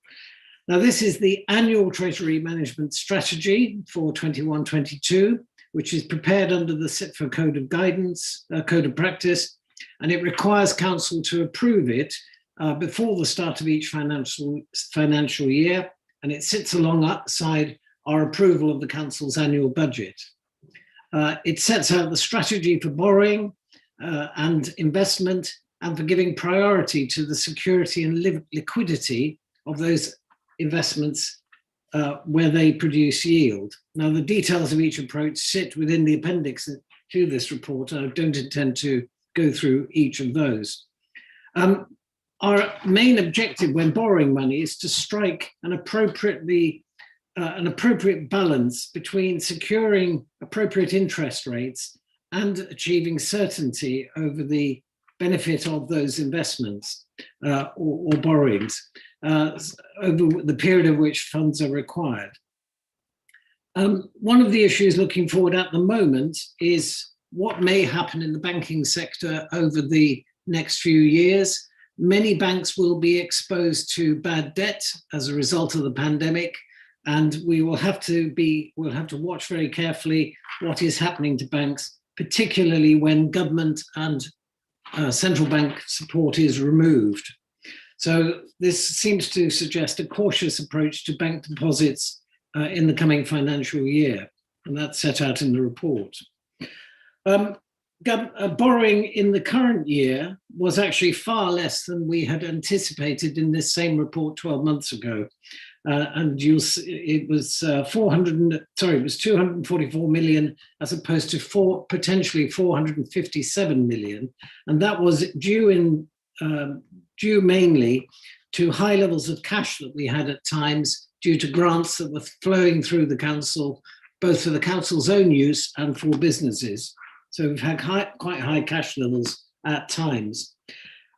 Now, this is the annual Treasury Management Strategy for 21-22, which is prepared under the CITFA Code of Guidance, Code of Practice, and it requires Council to approve it before the start of each financial year, and it sits alongside our approval of the Council's annual budget. It sets out the strategy for borrowing and investment, and for giving priority to the security and liquidity of those investments where they produce yield. Now, the details of each approach sit within the appendix to this report. I don't intend to go through each of those. Our main objective when borrowing money is to strike an appropriate balance between securing appropriate interest rates and achieving certainty over the benefit of those investments or borrowings over the period of which funds are required. One of the issues looking forward at the moment is what may happen in the banking sector over the next few years. Many banks will be exposed to bad debt as a result of the pandemic, and we'll have to watch very carefully what is happening to banks, particularly when government and central bank support is removed. So this seems to suggest a cautious approach to bank deposits in the coming financial year, and that's set out in the report. Borrowing in the current year was actually far less than we had anticipated in this same report 12 months ago. And it was 244 million as opposed to potentially 457 million. And that was due mainly to high levels of cash that we had at times due to grants that were flowing through the council, both for the council's own use and for businesses. So we've had quite high cash levels at times.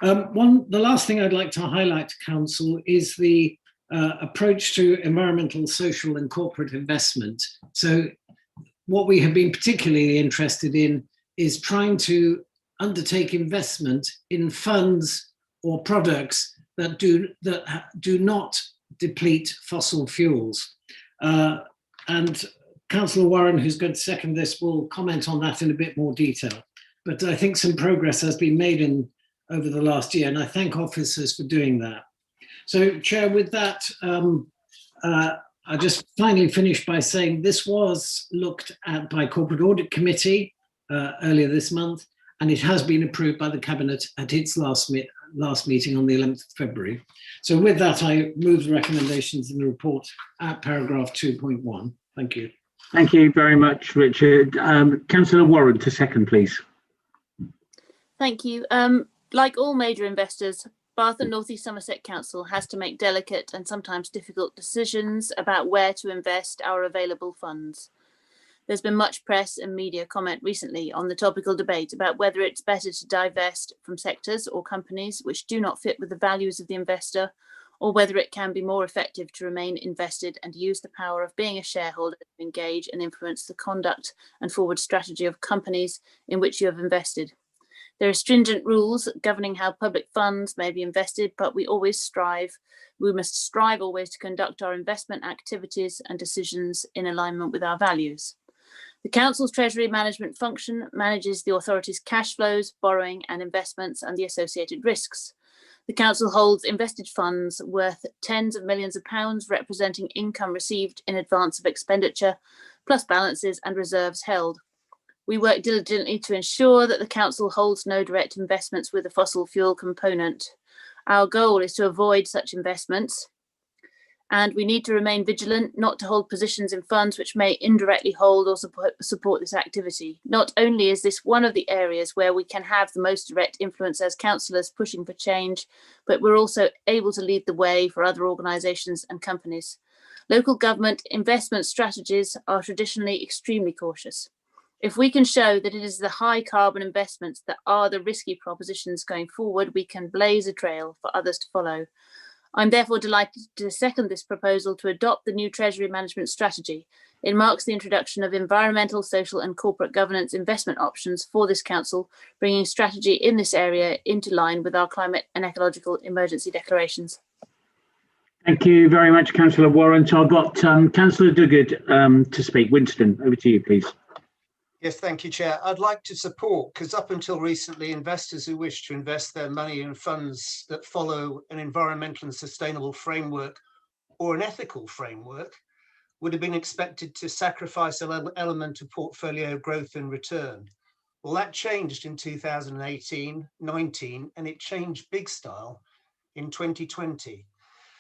The last thing I'd like to highlight to council is the approach to environmental, social and corporate investment. So what we have been particularly interested in is trying to undertake investment in funds or products that do not deplete fossil fuels. And Councillor Warren, who's going to second this, will comment on that in a bit more detail. But I think some progress has been made over the last year, and I thank officers for doing that. So, Chair, with that, I just finally finish by saying this was looked at by Corporate Audit Committee earlier this month, and it has been approved by the Cabinet at its last meeting on the 11th of February. So with that, I move the recommendations in the report at paragraph 2.1. Thank you. Thank you very much, Richard. Councillor Warren to second, please. Thank you. Like all major investors, Bath and North East Somerset Council has to make delicate and sometimes difficult decisions about where to invest our available funds. There's been much press and media comment recently on the topical debate about whether it's better to divest from sectors or companies which do not fit with the values of the investor, or whether it can be more effective to remain invested and use the power of being a shareholder to engage and influence the conduct and forward strategy of companies in which you have invested. There are stringent rules governing how public funds may be invested, but we must strive always to conduct our investment activities and decisions in alignment with our values. The Council's Treasury management function manages the authority's cash flows, borrowing and investments and the associated risks. The Council holds invested funds worth tens of millions of pounds, representing income received in advance of expenditure, plus balances and reserves held. We work diligently to ensure that the Council holds no direct investments with a fossil fuel component. Our goal is to avoid such investments, and we need to remain vigilant not to hold positions in funds which may indirectly hold or support this activity. Not only is this one of the areas where we can have the most direct influence as councillors pushing for change, but we're also able to lead the way for other organisations and companies. Local government investment strategies are traditionally extremely cautious. If we can show that it is the high carbon investments that are the risky propositions going forward, we can blaze a trail for others to follow. I'm therefore delighted to second this proposal to adopt the new Treasury management strategy. It marks the introduction of environmental, social and corporate governance investment options for this council, bringing strategy in this area into line with our climate and ecological emergency declarations. Thank you very much, Councillor Warren. So I've got Councillor Duguid to speak. Winston, over to you, please. Yes, thank you, Chair. I'd like to support, because up until recently, investors who wish to invest their money in funds that follow an environmental and sustainable framework or an ethical framework would have been expected to sacrifice an element of portfolio growth and return. Well, that changed in 2018-19, and it changed big style in 2020.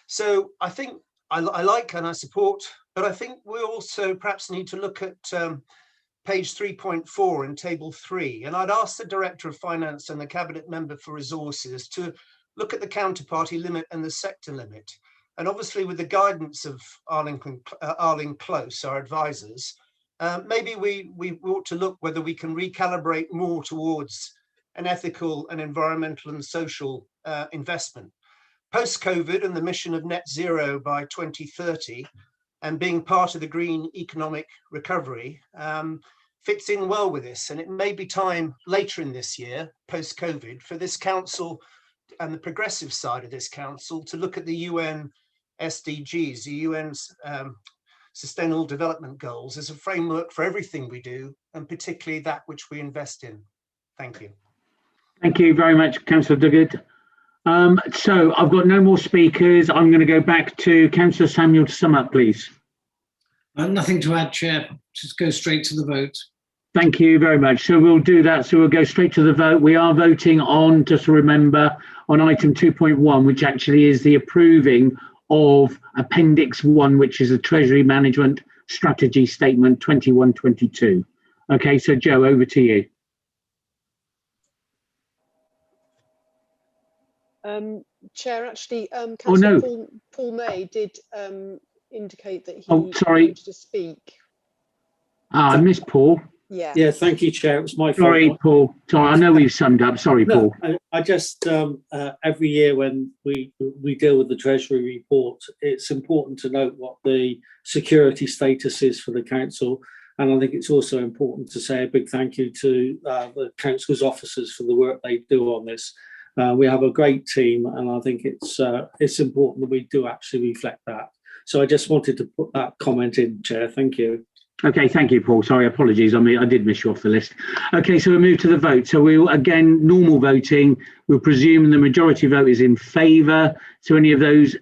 So I think I like and I support, but I think we also perhaps need to look at page 3.4 in table 3, and I'd ask the Director of Finance and the Cabinet Member for Resources to look at the counterparty limit and the sector limit. And obviously with the guidance of Arlene Close, our advisors, maybe we ought to look whether we can recalibrate more towards an ethical and environmental and social investment. Post-COVID and the mission of net zero by 2030 and being part of the green economic recovery fits in well with this. And it may be time later in this year, post-COVID, for this council and the progressive side of this council to look at the UN SDGs, the UN's Sustainable Development Goals, as a framework for everything we do, and particularly that which we invest in. Thank you. Thank you very much, Councillor Duguid. So I've got no more speakers. I'm going to go back to Councillor Samuel to sum up, please. Nothing to add, Chair. Just go straight to the vote. Thank you very much. So we'll do that. So we'll go straight to the vote. We are voting on, just to remember, on item 2.1, which actually is the approving of Appendix 1, which is a Treasury Management Strategy Statement 21-22. Okay, so Joe, over to you. Chair, actually, Councillor Paul May did indicate that he wanted to speak. I missed Paul. Yeah. Yeah, thank you, Chair. It was my fault. Sorry, Paul. Sorry, I know we've summed up. Sorry, No, Paul. I just every year when we deal with the Treasury report, it's important to note what the security status is for the council, and I think it's also important to say a big thank you to the council's officers for the work they do on this. We have a great team, and I think it's important that we do actually reflect that. So I just wanted to put that comment in, Chair. Thank you. Okay, thank you, Paul. Sorry, apologies. I mean, I did miss you off the list. Okay, so we'll move to the vote. So we'll, again, normal voting. We'll presume the majority vote is in favour. So any of those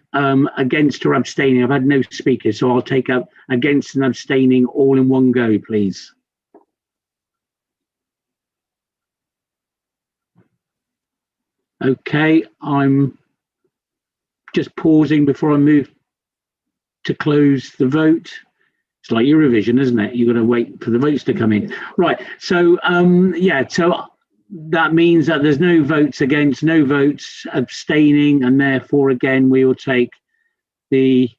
against or abstaining? I've had no speakers, so I'll take up against and abstaining all in one go, please. Okay, I'm just pausing before I move to close the vote. It's like Eurovision, isn't it? You've got to wait for the votes to come in. Right, so yeah, so that means that there's no votes against, no votes abstaining, and therefore again we will take that's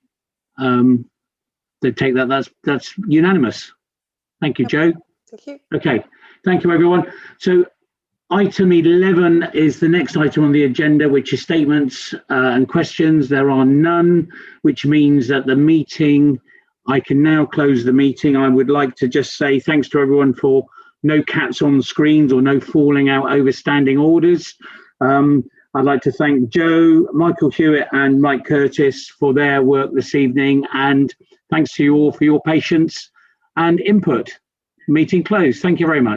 unanimous. Thank you, Joe. Thank you. Okay, thank you everyone. So item 11 is the next item on the agenda, which is statements and questions. There are none, which means that the meeting, I can now close the meeting. I would like to just say thanks to everyone for no cats on screens or no falling out over standing orders. I'd like to thank Joe, Michael Hewitt and Mike Curtis for their work this evening, and thanks to you all for your patience and input. Meeting closed. Thank you very much.